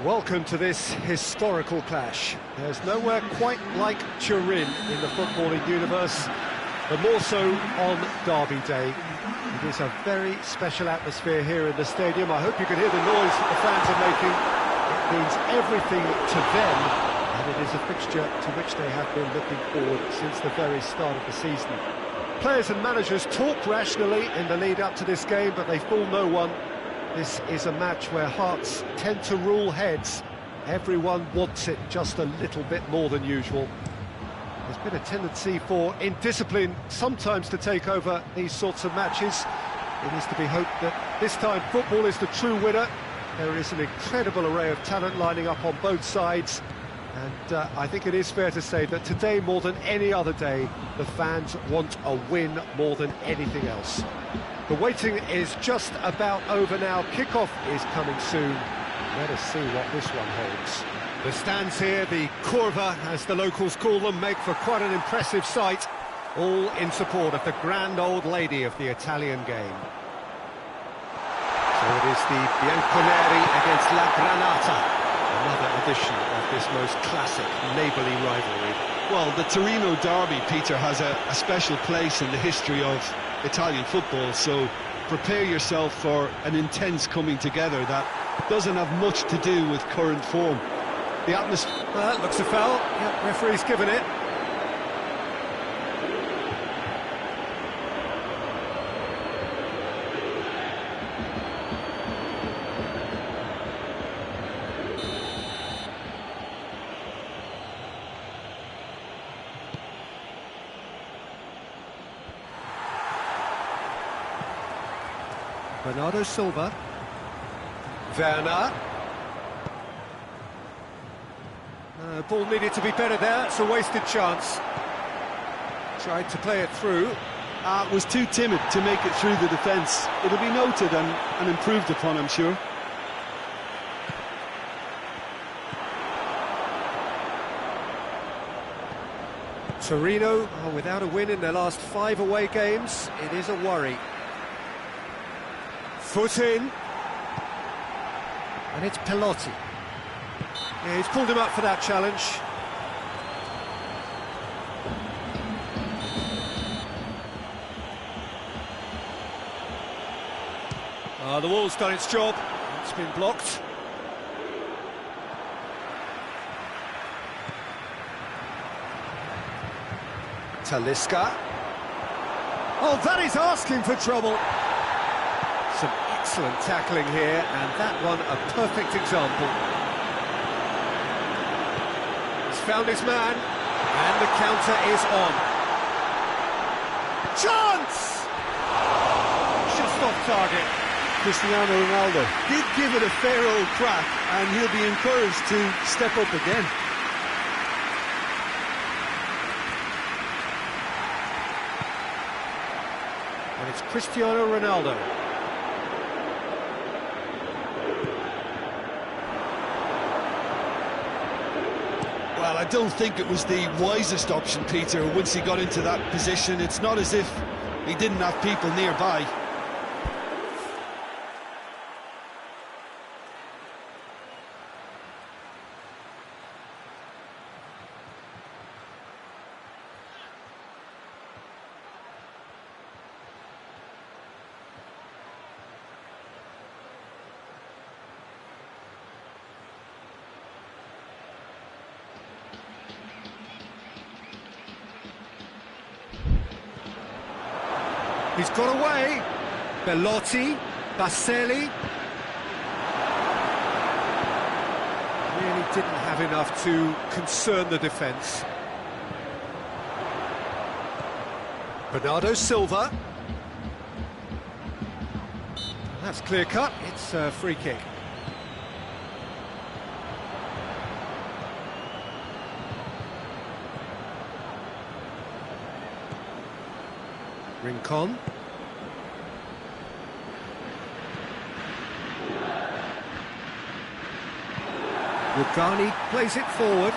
Welcome to this historical clash. There's nowhere quite like Turin in the footballing universe. but more so on Derby Day. It is a very special atmosphere here in the stadium. I hope you can hear the noise that the fans are making. It means everything to them, and it is a fixture to which they have been looking forward since the very start of the season. Players and managers talk rationally in the lead up to this game, but they fool no one. This is a match where hearts tend to rule heads. Everyone wants it just a little bit more than usual. There's been a tendency for indiscipline sometimes to take over these sorts of matches. It is to be hoped that this time football is the true winner. There is an incredible array of talent lining up on both sides. And I think it is fair to say that today, more than any other day, the fans want a win more than anything else. The waiting is just about over now. Kickoff is coming soon. Let us see what this one holds. The stands here, the curva, as the locals call them, make for quite an impressive sight, all in support of the grand old lady of the Italian game. So it is the Bianconeri against La Granata, another edition of this most classic neighbourly rivalry. Well, the Torino derby, Peter, has a special place in the history of Italian football, so prepare yourself for an intense coming together that doesn't have much to do with current form. The atmosphere... Well, that looks a foul. Yep, referee's given it. Bernardo Silva. Werner. Ball needed to be better there. It's a wasted chance. Tried to play it through. Was too timid to make it through the defence. It'll be noted and improved upon, I'm sure. Torino are without a win in their last 5 away games. It is a worry. Foot in. And it's Pelotti. Yeah, he's pulled him up for that challenge. The wall's done its job. It's been blocked. Talisca. Oh, that is asking for trouble. Some excellent tackling here, and that one a perfect example. He's found his man, and the counter is on. Chance! Just off target. Cristiano Ronaldo did give it a fair old crack, and he'll be encouraged to step up again. And it's Cristiano Ronaldo. Well, I don't think it was the wisest option, Peter, once he got into that position. It's not as if he didn't have people nearby. He's got away. Belotti, Baselli. Really didn't have enough to concern the defence. Bernardo Silva. That's clear cut. It's a free kick. Rincon. Rugani plays it forward.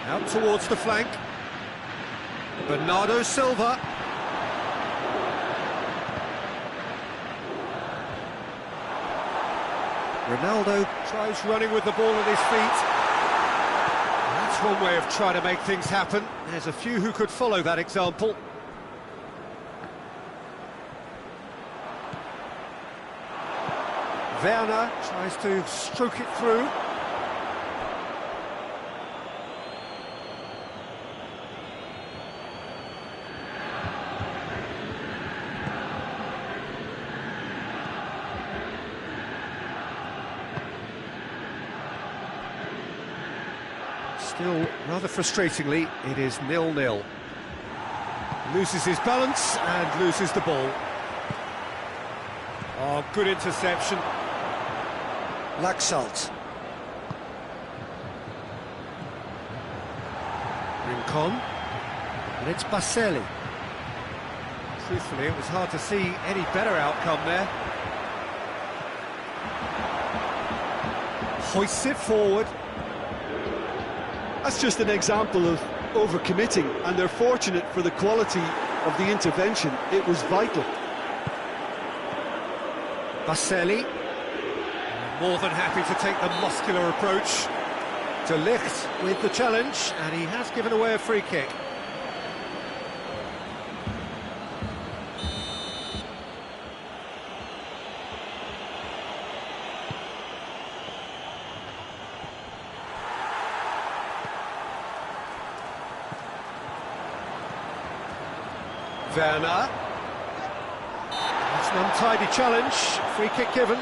Out towards the flank. Bernardo Silva. Ronaldo tries running with the ball at his feet. That's one way of trying to make things happen. There's a few who could follow that example. Werner tries to stroke it through. Still, rather frustratingly, it is 0-0. Loses his balance and loses the ball. Oh, good interception. Laxalt. Rincon. And it's Baselli. Truthfully, it was hard to see any better outcome there. Hoists it forward. That's just an example of overcommitting, and they're fortunate for the quality of the intervention. It was vital. Baselli, more than happy to take the muscular approach. De Ligt with the challenge, and he has given away a free kick. Werner. It's an untidy challenge. Free kick given.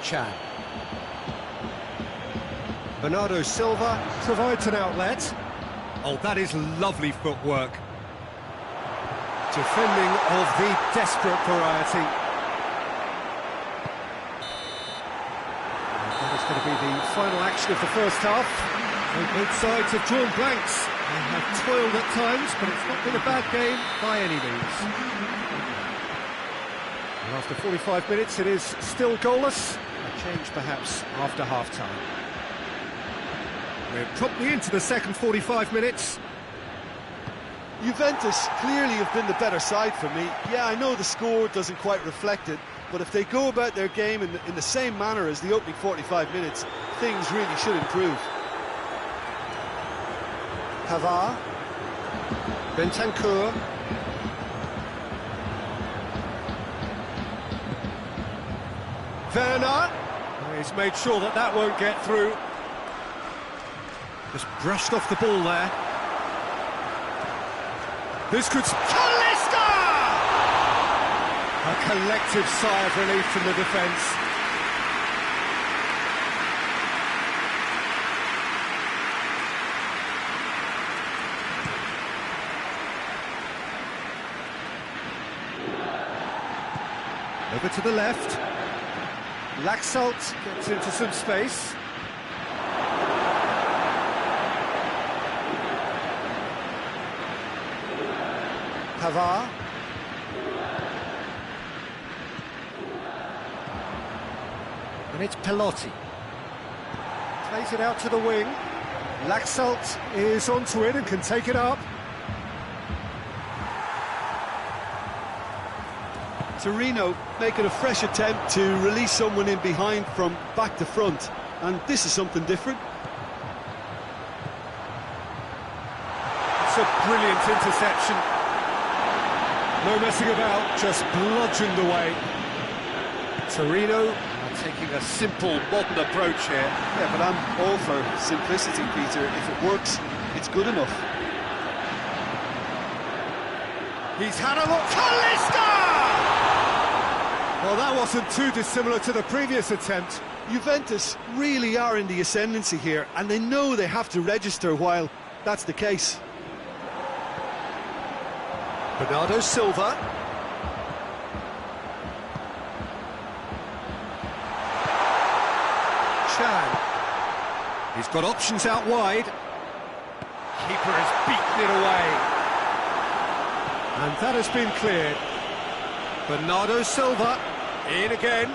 Chan. Bernardo Silva provides an outlet. Oh, that is lovely footwork. Defending of the desperate variety. And that is going to be the final action of the first half. Both sides have drawn blanks. They have toiled at times, but it's not been a bad game by any means. And after 45 minutes, it is still goalless. A change perhaps after half-time. We're promptly into the second 45 minutes. Juventus clearly have been the better side for me. Yeah, I know the score doesn't quite reflect it, but if they go about their game in the same manner as the opening 45 minutes, things really should improve. Pavard, Bentancur, Werner, he's made sure that that won't get through. Just brushed off the ball there. This could... Talisca! A collective sigh of relief from the defence. Over to the left. Laxalt gets into some space. Pavard. And it's Pelotti. Plays it out to the wing. Laxalt is onto it and can take it up. Torino making a fresh attempt to release someone in behind from back to front, and this is something different. It's a brilliant interception. No messing about, just bludgeoned away. Torino are taking a simple, modern approach here. Yeah, but I'm all for simplicity, Peter. If it works, it's good enough. He's had a look. Talisca! Well, that wasn't too dissimilar to the previous attempt. Juventus really are in the ascendancy here, and they know they have to register while that's the case. Bernardo Silva. Chan. He's got options out wide. Keeper has beaten it away. And that has been cleared. Bernardo Silva, in again.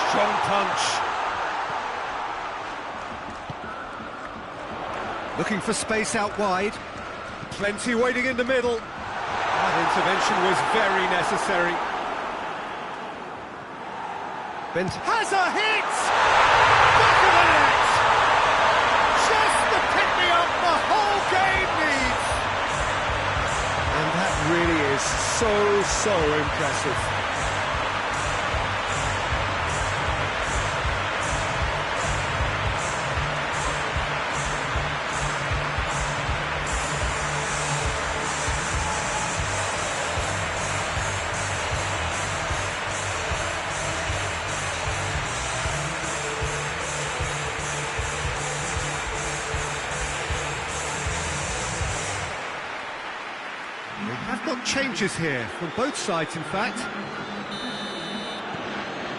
Strong punch. Looking for space out wide. Plenty waiting in the middle. That intervention was very necessary. Bent has a hit! Back of the net! so impressive. I've got changes here from both sides, in fact.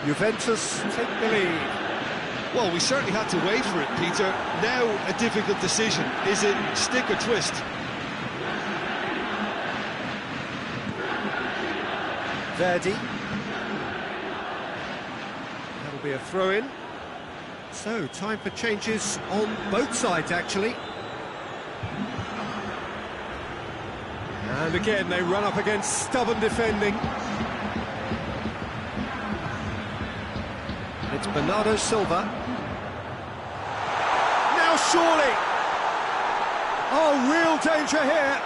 Juventus take the lead. Well, we certainly had to wait for it, Peter. Now a difficult decision. Is it stick or twist? Verdi. That'll be a throw-in. So, time for changes on both sides, actually. And again, they run up against stubborn defending. It's Bernardo Silva. Now surely! Oh, real danger here!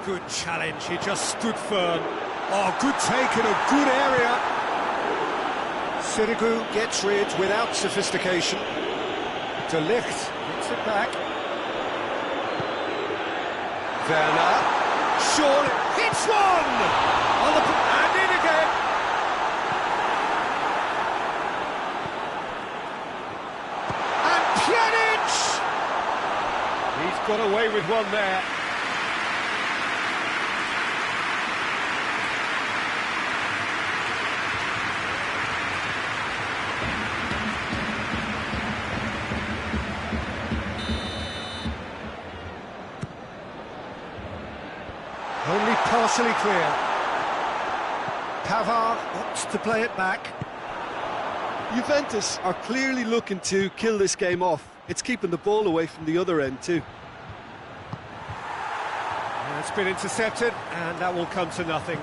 Good challenge, he just stood firm. Oh, good take in a good area. Sirigu gets rid without sophistication. De Ligt gets it back. Werner, surely hits one! On the and in again. And Pjanic! He's got away with one there. Only partially clear. Pavard opts to play it back. Juventus are clearly looking to kill this game off. It's keeping the ball away from the other end too. It's been intercepted, and that will come to nothing.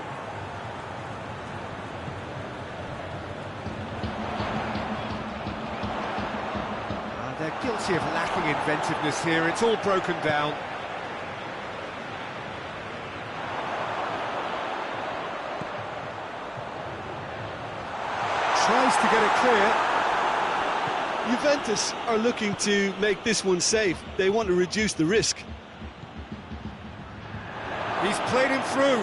They're guilty of lacking inventiveness here. It's all broken down. Tries to get it clear. Juventus are looking to make this one safe. They want to reduce the risk. He's played him through.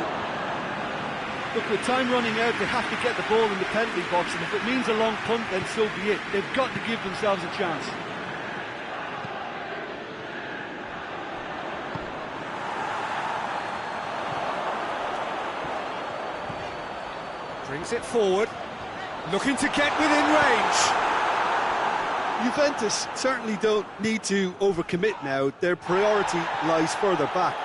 Look, with time running out, they have to get the ball in the penalty box, and if it means a long punt, then so be it. They've got to give themselves a chance. Brings it forward. Looking to get within range. Juventus certainly don't need to overcommit now. Their priority lies further back.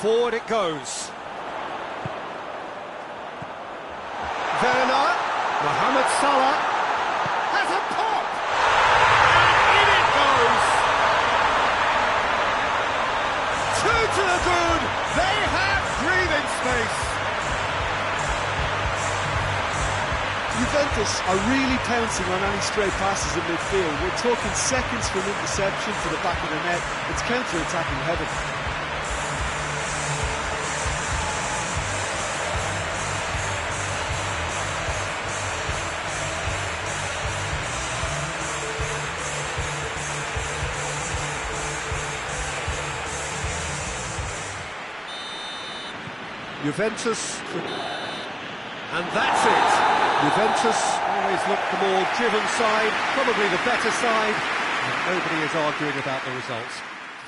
Forward it goes. Werner. Mohamed Salah has a pop. And in it goes. Two to the good. They have breathing space. Juventus are really pouncing on any stray passes in midfield. We're talking seconds from interception to the back of the net. It's counter-attacking heaven. Juventus, and that's it. Juventus always look the more driven side, probably the better side, and nobody is arguing about the results.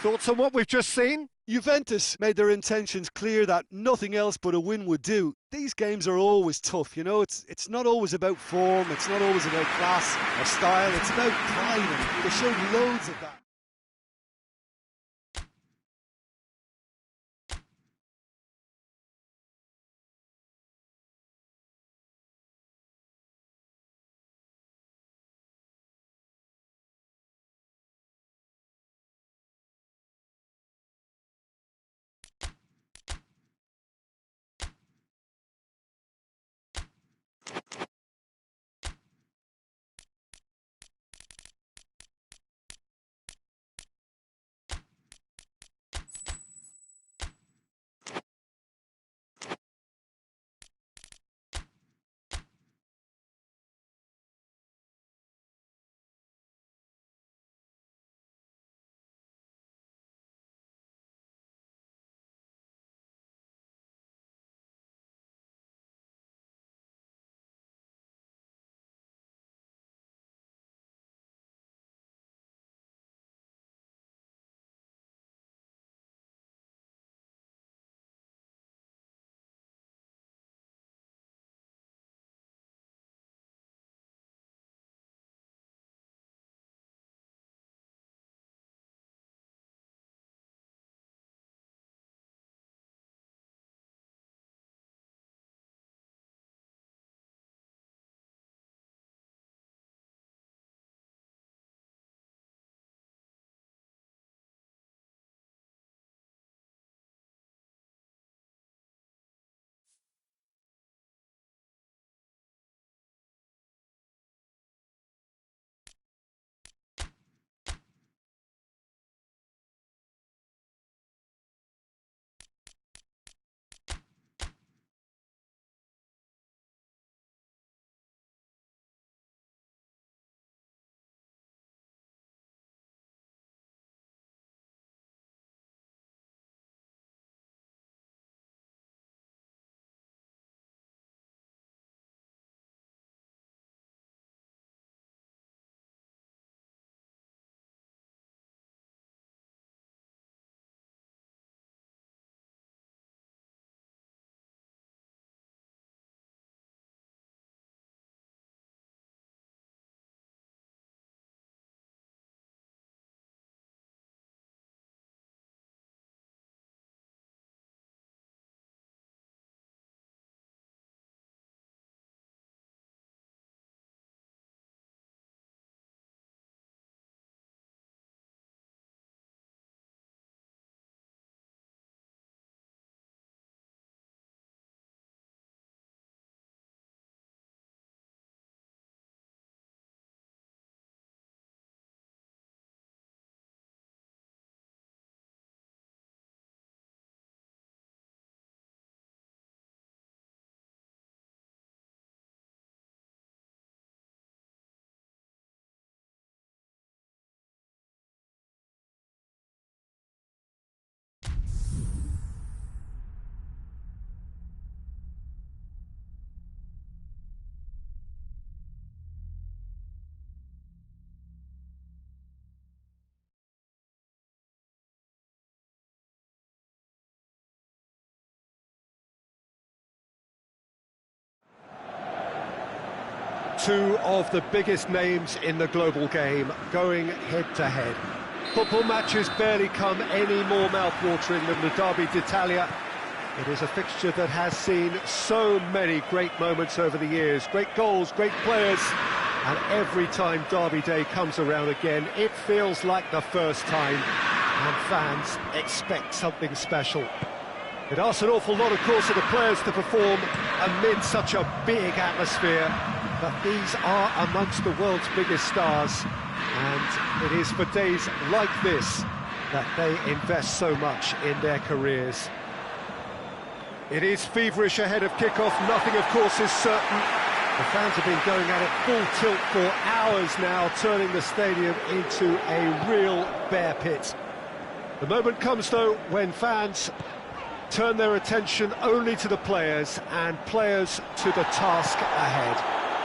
Thoughts on what we've just seen? Juventus made their intentions clear that nothing else but a win would do. These games are always tough, you know, it's not always about form, it's not always about class or style, it's about pride, and they showed loads of that. two of the biggest names in the global game going head-to-head. Football matches barely come any more mouth-watering than the Derby d'Italia. It is a fixture that has seen so many great moments over the years, great goals, great players, and every time Derby Day comes around again, it feels like the first time, and fans expect something special. It asks an awful lot, of course, of the players to perform amid such a big atmosphere, but these are amongst the world's biggest stars, and it is for days like this that they invest so much in their careers. It is feverish ahead of kickoff, nothing of course is certain. The fans have been going at it full tilt for hours now, turning the stadium into a real bear pit. The moment comes though when fans turn their attention only to the players and players to the task ahead.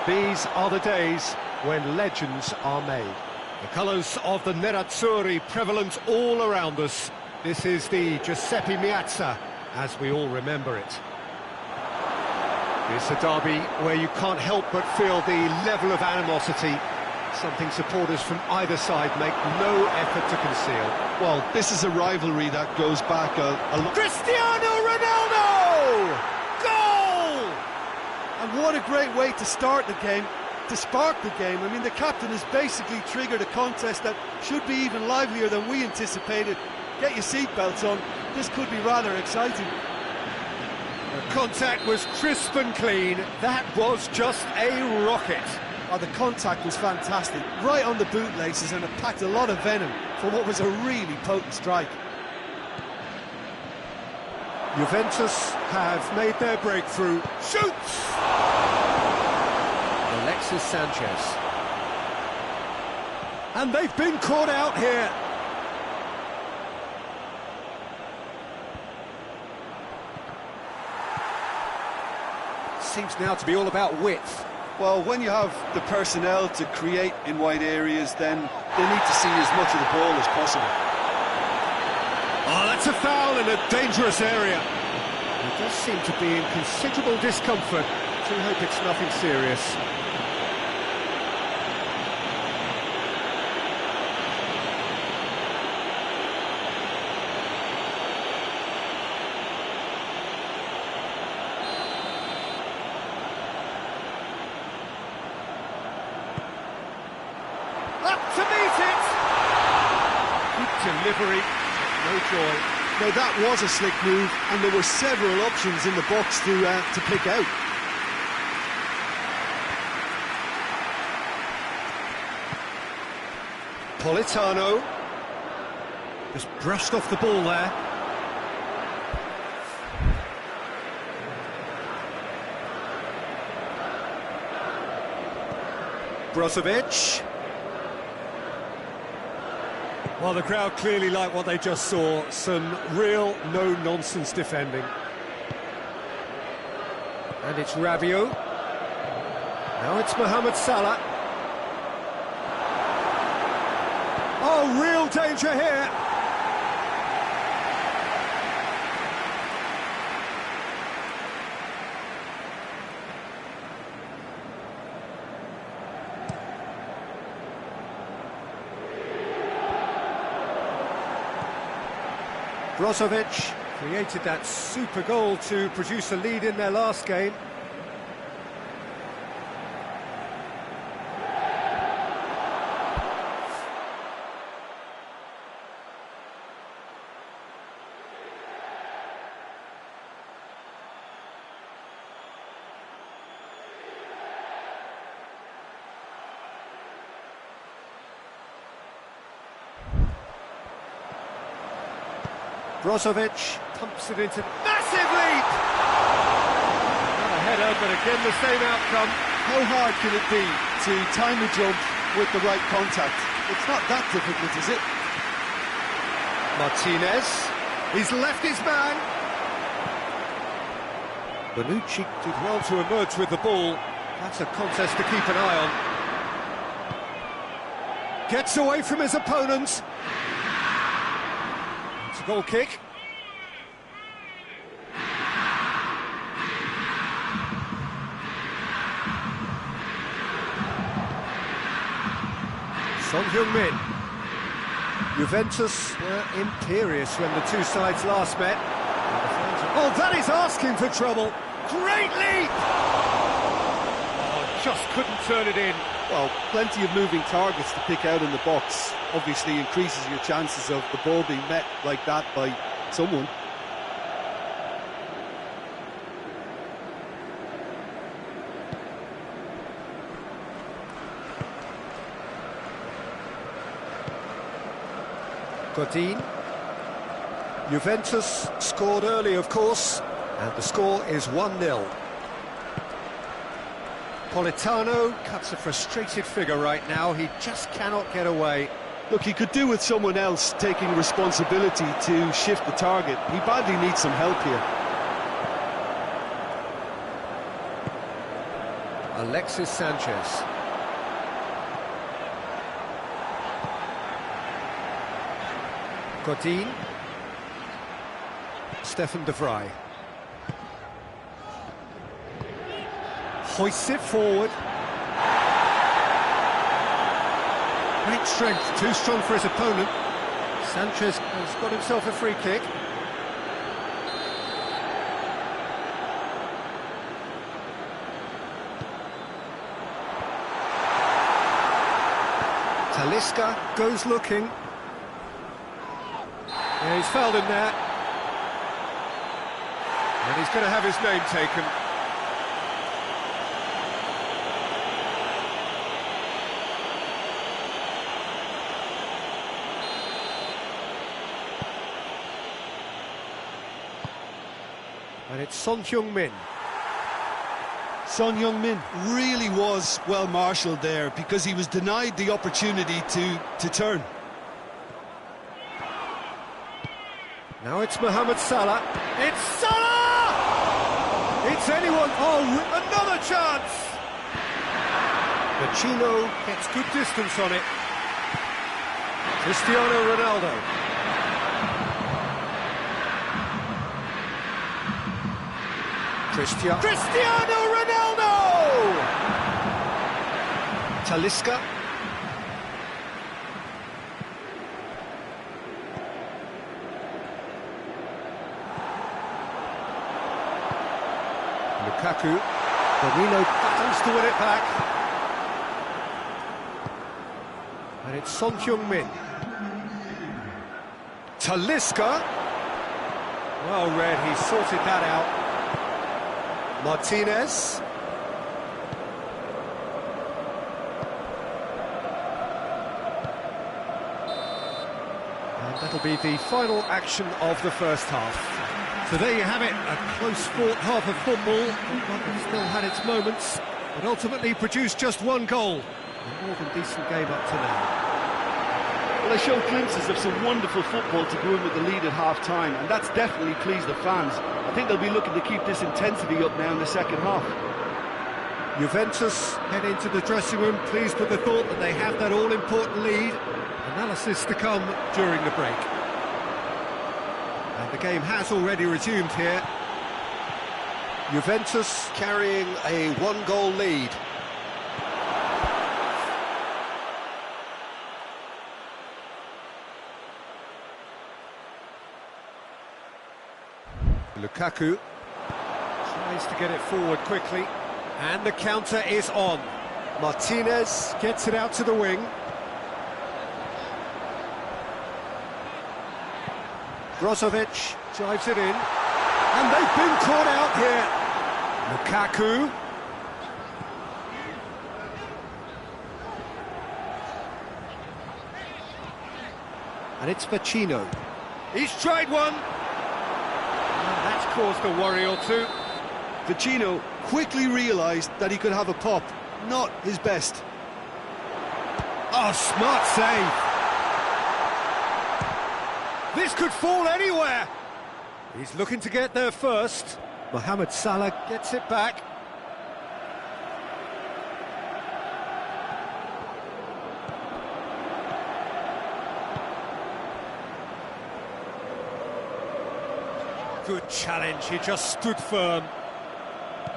These are the days when legends are made. The colours of the nerazzurri prevalent all around us. This is the Giuseppe Meazza, as we all remember it. It's a derby where you can't help but feel the level of animosity, something supporters from either side make no effort to conceal. Well, this is a rivalry that goes back a lot. Cristiano Ronaldo! Goal! And what a great way to start the game, to spark the game. I mean, the captain has basically triggered a contest that should be even livelier than we anticipated. Get your seatbelts on, this could be rather exciting. The contact was crisp and clean, that was just a rocket. Oh, the contact was fantastic, right on the bootlaces, and it packed a lot of venom for what was a really potent strike. Juventus have made their breakthrough. Shoots! Alexis Sanchez. And they've been caught out here. Seems now to be all about width. Well, when you have the personnel to create in wide areas, then they need to see as much of the ball as possible. Oh, that's a foul in a dangerous area. He does seem to be in considerable discomfort. Do hope it's nothing serious. To meet it! Good delivery, no joy. Now that was a slick move, and there were several options in the box to pick out. Politano just brushed off the ball there. Brozovic. Well, the crowd clearly like what they just saw. Some real no-nonsense defending. And it's Rabiot. Now it's Mohamed Salah. Oh, real danger here. Brozovic created that super goal to produce a lead in their last game. Brozovic pumps it into massive leap! Not a header, but again the same outcome. How hard can it be to time the jump with the right contact? It's not that difficult, is it? Martinez, he's left his man. Bonucci did well to emerge with the ball. That's a contest to keep an eye on. Gets away from his opponents. It's a goal kick. Son Heung-min. Juventus were imperious when the two sides last met. Oh, that is asking for trouble. Great leap! Oh, just couldn't turn it in. Well, plenty of moving targets to pick out in the box. Obviously increases your chances of the ball being met like that by someone. Godin. Juventus scored early, of course, and the score is 1-0. Politano cuts a frustrated figure right now. He just cannot get away. Look, he could do with someone else taking responsibility to shift the target. He badly needs some help here. Alexis Sanchez. Godin. Stefan de Vrij. Hoists it forward. Great strength, too strong for his opponent. Sanchez has got himself a free kick. Talisca goes looking. Yeah, he's fouled him there. And he's going to have his name taken. And it's Son Heung-min. Son Heung-min really was well marshalled there because he was denied the opportunity to turn. Now it's Mohamed Salah. It's Salah! It's anyone. Oh, another chance! Pacino gets good distance on it. Cristiano Ronaldo. Cristiano Ronaldo! Talisca. Lukaku. Firmino battles to win it back. And it's Son Heung-min. Talisca. Well read, he sorted that out. Martinez. And that'll be the final action of the first half. So there you have it, a close-fought half of football. One that still had its moments, but ultimately produced just one goal. A more than decent game up to now. Well, they showed glimpses of some wonderful football to go in with the lead at half-time, and that's definitely pleased the fans. I think they'll be looking to keep this intensity up now in the second half. Juventus head into the dressing room pleased with the thought that they have that all-important lead. Analysis to come during the break. And the game has already resumed here. Juventus carrying a one-goal lead. Lukaku tries to get it forward quickly, and the counter is on. Martinez gets it out to the wing. Brozovic drives it in, and they've been caught out here. Lukaku. And it's Pacino. He's tried one. That's caused a worry or two. Pacino quickly realised that he could have a pop. Not his best. Oh, smart save. This could fall anywhere. He's looking to get there first. Mohamed Salah gets it back. Good challenge, he just stood firm.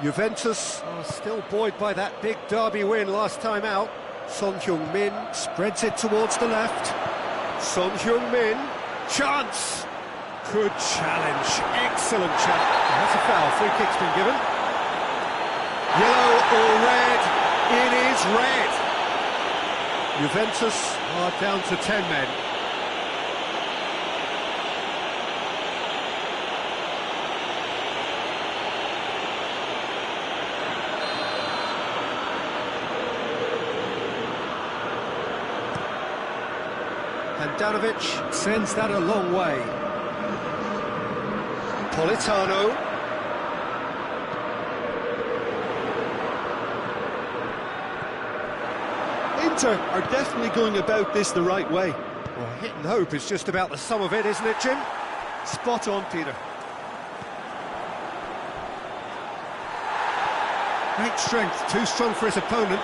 Juventus are still buoyed by that big derby win last time out. Son Heung-min spreads it towards the left. Son Heung-min, chance! Good challenge, excellent challenge. That's a foul, free kick's been given. Yellow or red, it is red. Juventus are down to 10 men. Handanovic sends that a long way. Politano. Inter are definitely going about this the right way. Well, hit and hope is just about the sum of it, isn't it, Jim? Spot on, Peter. Great strength, too strong for his opponent.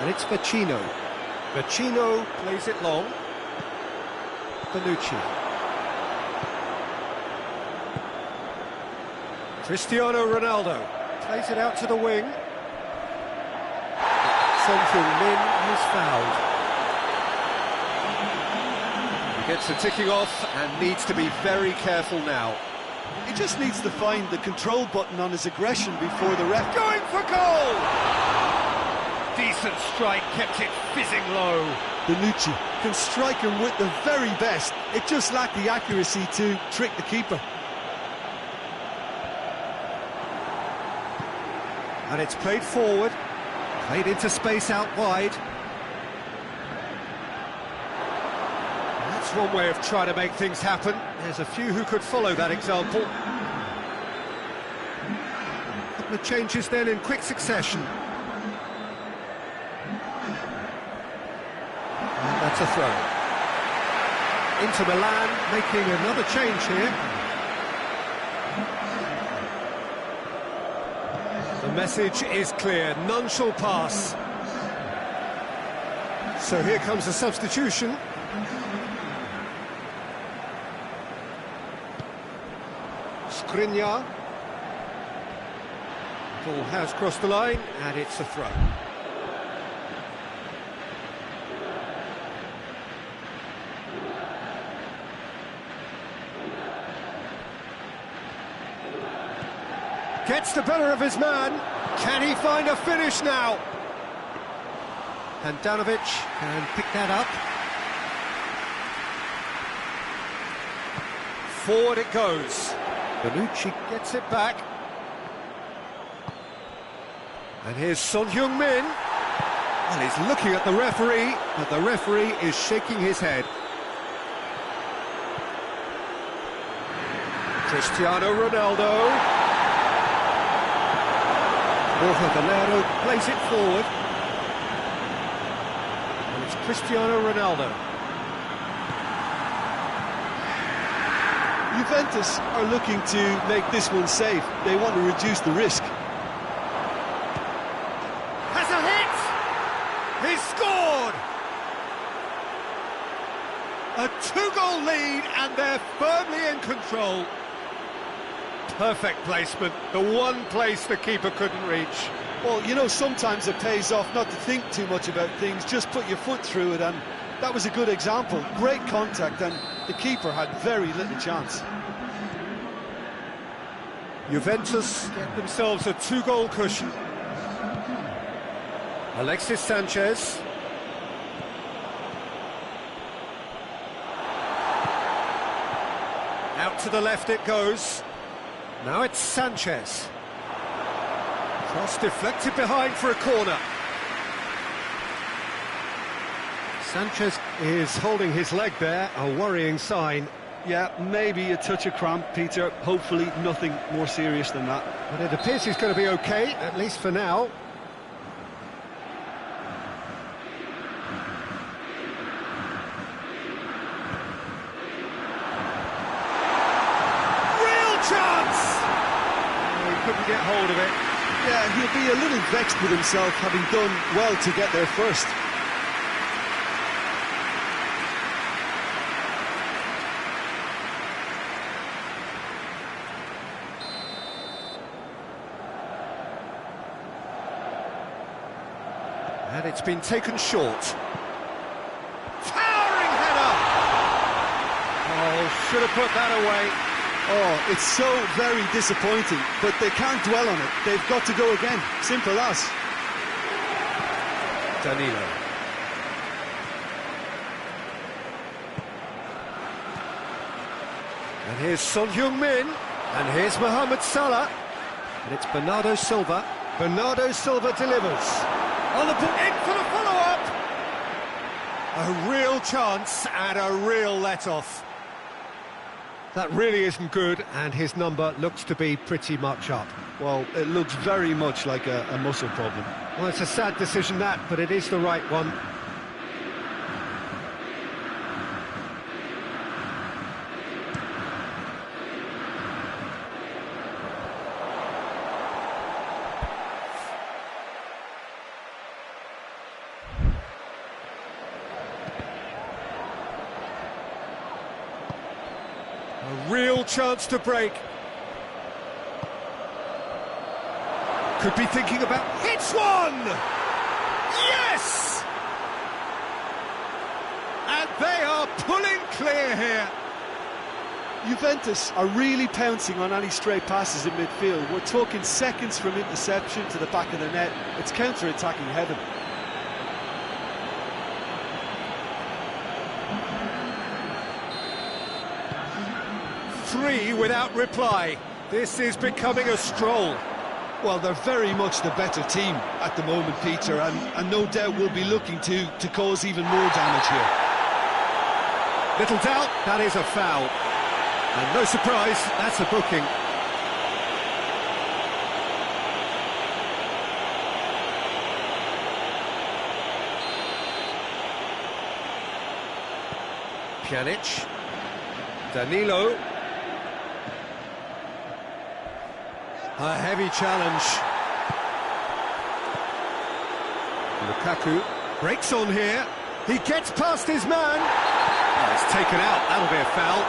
And it's Vecino. Vecino plays it long. Bonucci. Cristiano Ronaldo plays it out to the wing. Son Heung-min is fouled. He gets the ticking off and needs to be very careful now. He just needs to find the control button on his aggression before the ref. Going for goal! Decent strike, kept it fizzing low. Bonucci can strike him with the very best. It just lacked the accuracy to trick the keeper. And it's played forward, played into space out wide. That's one way of trying to make things happen. There's a few who could follow that example. A couple of changes then in quick succession. And that's a throw. Inter Milan making another change here. The message is clear, none shall pass. So here comes a substitution. Skriniar. Ball has crossed the line, and it's a throw. Gets the better of his man. Can he find a finish now? Handanovic can pick that up. Forward it goes. Bonucci gets it back. And here's Son Heung-min. Well, he's looking at the referee, but the referee is shaking his head. Cristiano Ronaldo. Borja Valero plays it forward. And it's Cristiano Ronaldo. Juventus are looking to make this one safe. They want to reduce the risk. Has a hit! He's scored! A two-goal lead, and they're firmly in control. Perfect placement, the one place the keeper couldn't reach. Well, you know, sometimes it pays off not to think too much about things, just put your foot through it, and that was a good example. Great contact, and the keeper had very little chance. Juventus get themselves a two-goal cushion. Alexis Sanchez. Out to the left it goes. Now it's Sanchez. Cross deflected behind for a corner. Sanchez is holding his leg there, a worrying sign. Yeah, maybe a touch of cramp, Peter. Hopefully nothing more serious than that. But it appears he's going to be okay, at least for now. Couldn't get hold of it. Yeah, he'll be a little vexed with himself, having done well to get there first. And it's been taken short. Towering header! Oh, should have put that away. Oh, it's so very disappointing, but they can't dwell on it. They've got to go again. Simple as. Danilo. And here's Son Heung-min. And here's Mohamed Salah. And it's Bernardo Silva. Bernardo Silva delivers. On the in for the follow-up. A real chance and a real let-off. That really isn't good, and his number looks to be pretty much up. Well, it looks very much like a muscle problem. Well, it's a sad decision that, but it is the right one. A real chance to break. Could be thinking about... Hits one! Yes! And they are pulling clear here. Juventus are really pouncing on any stray passes in midfield. We're talking seconds from interception to the back of the net. It's counter-attacking heaven. Three without reply. This is becoming a stroll. Well, they're very much the better team at the moment, Peter, and no doubt will be looking to cause even more damage here. Little doubt, that is a foul. And no surprise, that's a booking. Pjanic. Danilo. A heavy challenge. Lukaku breaks on here. He gets past his man. Oh, it's taken out. That'll be a foul.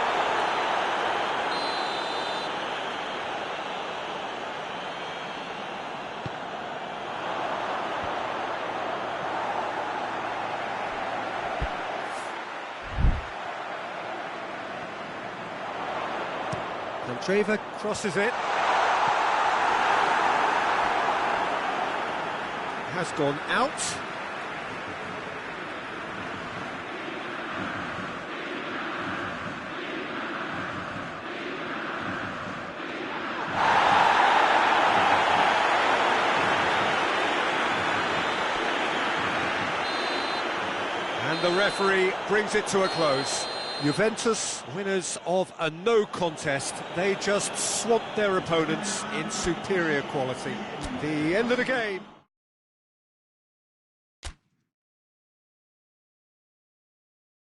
Andreva crosses it. Has gone out. And the referee brings it to a close. Juventus, winners of a no contest. They just swamped their opponents in superior quality. The end of the game.